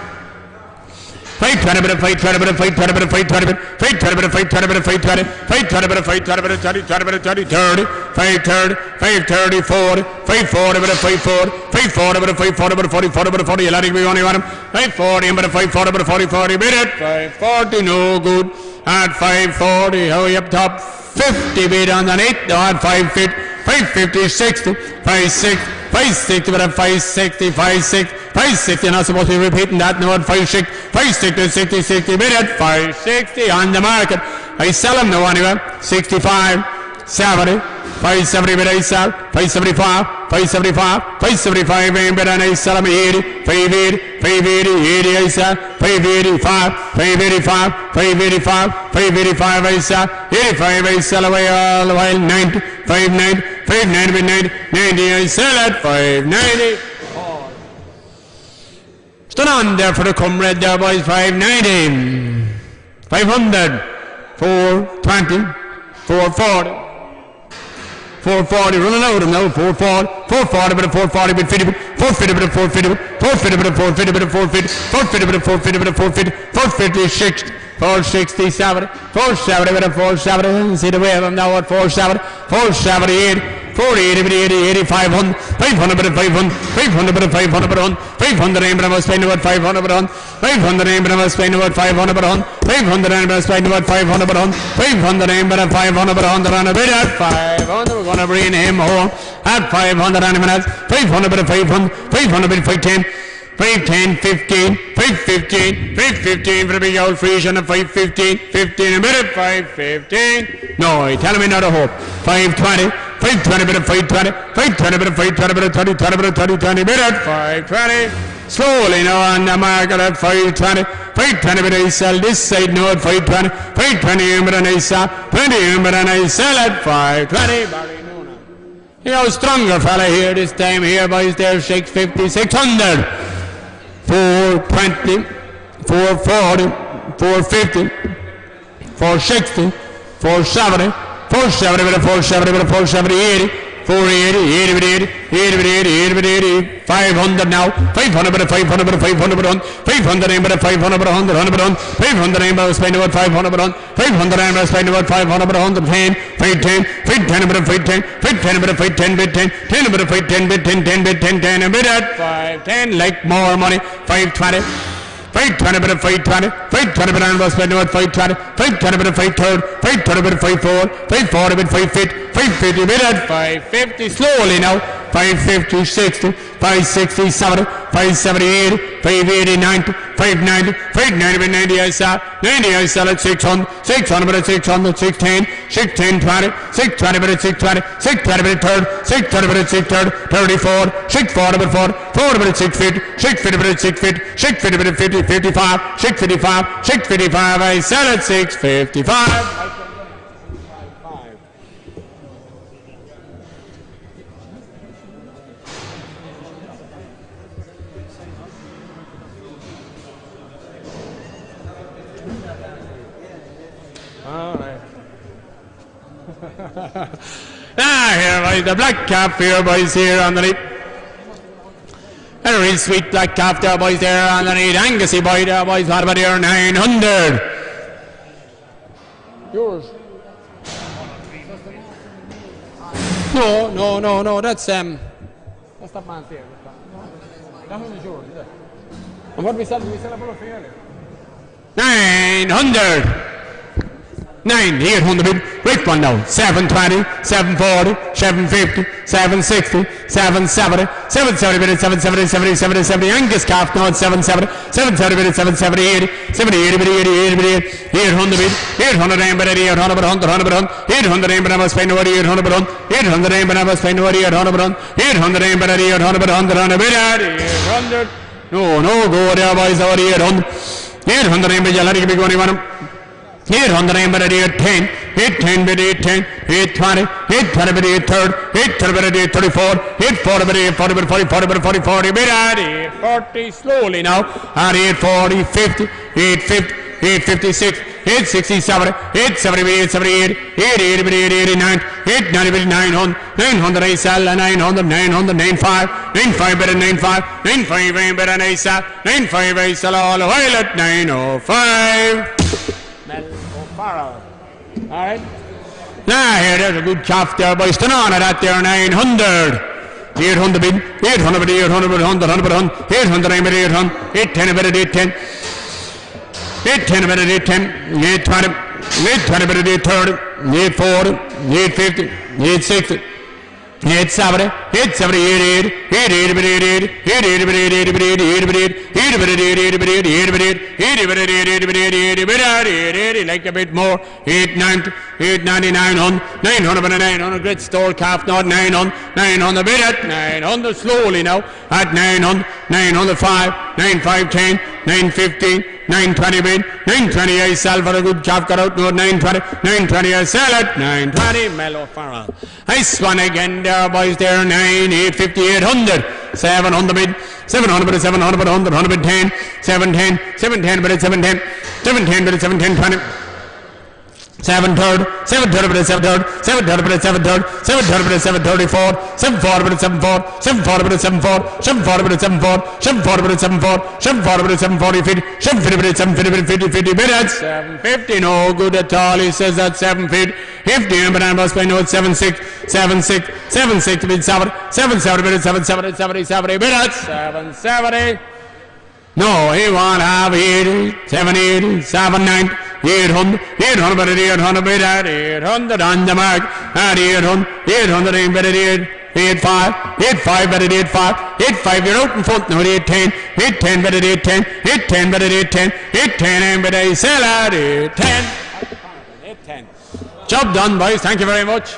Fight 20 bit of fight 20 bit of fight 20 bit of fight 20 bit fight 20 bit of fight 20 bit of fight 20 fight 20 bit of fight 20 bit of 30 20 bit of 30 30 5 30 5 30 40 5 40 bit of 5 40 5 40 bit of 5 40 bit of 40 40 bit of 40 you'll be only one 5 40 bit of 5 40 bit of 40 40 bit at 5 40 no good at 540 hurry up top 50 bit underneath at 5 feet 550 60 5 6 560 but at 560 560 560 you're not supposed to be repeating that no at 560 560 60 60 bid at 560 on the market I sell them no anyway 65 70 570 bid I sell 575 575 575 aim bid and I sell them 80 580 580 80 I sell 585 585 585 585 I sell 85 I sell away all the while 90 590 590 bid 90 90 I sell at 590 Stand on there for the comrade there boys 590 500 420 440 440 running out of now 440 440 bit of 440 bit 50 bit 450 bit of 450 bit 450 bit of 450 bit of 450 450 bit of 450 bit of 450 450 60 460 70 470 bit of 470 see the way of them now at 470 470 80 bit 80 80 500 500 bit of 500 500 bit of 500 bit on 500 aim bit of spending about 500 bit on 500 aim bit of spending about 500 bit on 500 aim bit of spending about 500 bit on 500 aim bit of 500 bit on a bit at 500 we're gonna bring him home at 500 minutes 500 bit of 500 500 bit of 510 510 15 515 515 for the big old Frisian of 515 15 a minute 515 no tell me not a hope 520 520 bit of 520 520 bit of 520 bit of 30 20 bit of 30 20 bit at 520 slowly now on the market at 520 520 bit I sell this side now at 520 520 bit and I sell 20 bit and I sell at 520 you know stronger fella here this time here boys there 650 600 420 440 450 460 470 470 bit of 470 bit of 470 80 480 80 bit 80 80 bit 80 80 bit 80 500 now 500 bit of 500 bit of 500 bit on 500 aim bit of 500 bit 100 100 bit on 500 aim bit of spending about 500 bit on 500 aim bit of spending about 500 bit 110 510 510 bit of 510 510 bit of 510 bit 10 10 bit of 510 bit 10 10 bit 10 10 a bit at 510 like more money 520 520 bit of 520 520 bit of spending about 520 520 bit of 530 530 bit of 54 540 bit 550 550 bit at 550 slowly now 550 60 560 70 570 80 580 90 590 590 bit 90 I sell 90 I sell at 600 600 bit at 600 610 610 20 620 bit at 620 620 bit at 30 630 bit at 630 34 640 bit 40 40 bit at 650 650 bit at 650 650 bit at 50 55 655 655 I sell at 655 all right. Here boys, the black calf here boys here underneath. A real sweet black calf there boys there underneath. Angusy boy there boys, what about here 900? Yours? No, that's that man's here. That one is yours, is it? And what we sell it for fairly? 900 9, 800 bid, right one now, 720, 740, 750, 760, 770, 770 bid, 770, 70, 70, 70, Angus calf now at 770, 770 bid, 770, 80, 70, 80 bid, 80 bid, 800 bid, 800 aim bid, 800 bid, 100 bid, 800 aim bid, I must spend over 800 bid, 800 aim bid, I must spend over 800 bid, 800 aim bid, 800 bid, 100 bid, 800, no, go there boys, over 800, 800 aim bid, you'll have to be going on. 800 aim bid at 10 810 bid 810, 820, 820 bid 830, 830 bid 834, 840 bid 840 bid 40, 40 bid 40, 40 bid at 840 slowly now, at 840, 50, 850, 856, 867, 870, 878, 880, 889, 890, 900, 900, I sell, 900, 900, 95, 95 better, 95, 95, I better, I sell, 95, I sell all the while at 905. Mel O'Farrell. All right. Now, here, there's a good calf there, boys. Turn on at that there, 900. 800 bid, 800 bid, 800 bid, 100, 100 bid, 800, 800, 800, 810 bid, 810. 810 bid, 810, 820, 820 bid, 830, 840, 850, 860, 870, 870, 880, 880 bid, 880, 880 bid, 880 bid, 880 bid, 880 bid, 880 bid, 880 bid, 880 bid, 880 bid, 880 bid, 880, like a bit more, 890, 890, 900, 900 bid, 900, great store calf, not 900, 900 bid at 900, slowly now, at 900, 905, 9510, 915, 920 bid, 920 I sell for a good calf, got out, no 920, 920 I sell at 920, Mellow Farrell. Nice one again there, boys, there, 9, 850, 800, 700 bid, 700 bid, 700 bid, 100, 100 bid, 10, 710, 710 bid, 710, 710 bid, 710, 20. 730, 730 bid, 730, 730 bid, 730, 730 bid, 734, 740 bid, 74, 740 bid, 74, 740 bid, 74, 740 bid, 74, 740 bid, 740, 50, 750 bid, 750 bid, 50, 50 bid, that's 750, no good at all, he says that's 750, 50, but I must know it's 76, 76, 76 bid, 7, 770 bid, 770, 70, 70 bid, that's 770. No, he won't have 80, 780, 790, 800, 800 bid, 800 bid, at 800 on the mark, at 800, 800 in bid, 85, 85 bid, 85, 85, you're out in front now, 810, 810 bid, 810, 810 bid, 810, 810 in bid, I sell at 810. 810. Job done, boys, thank you very much.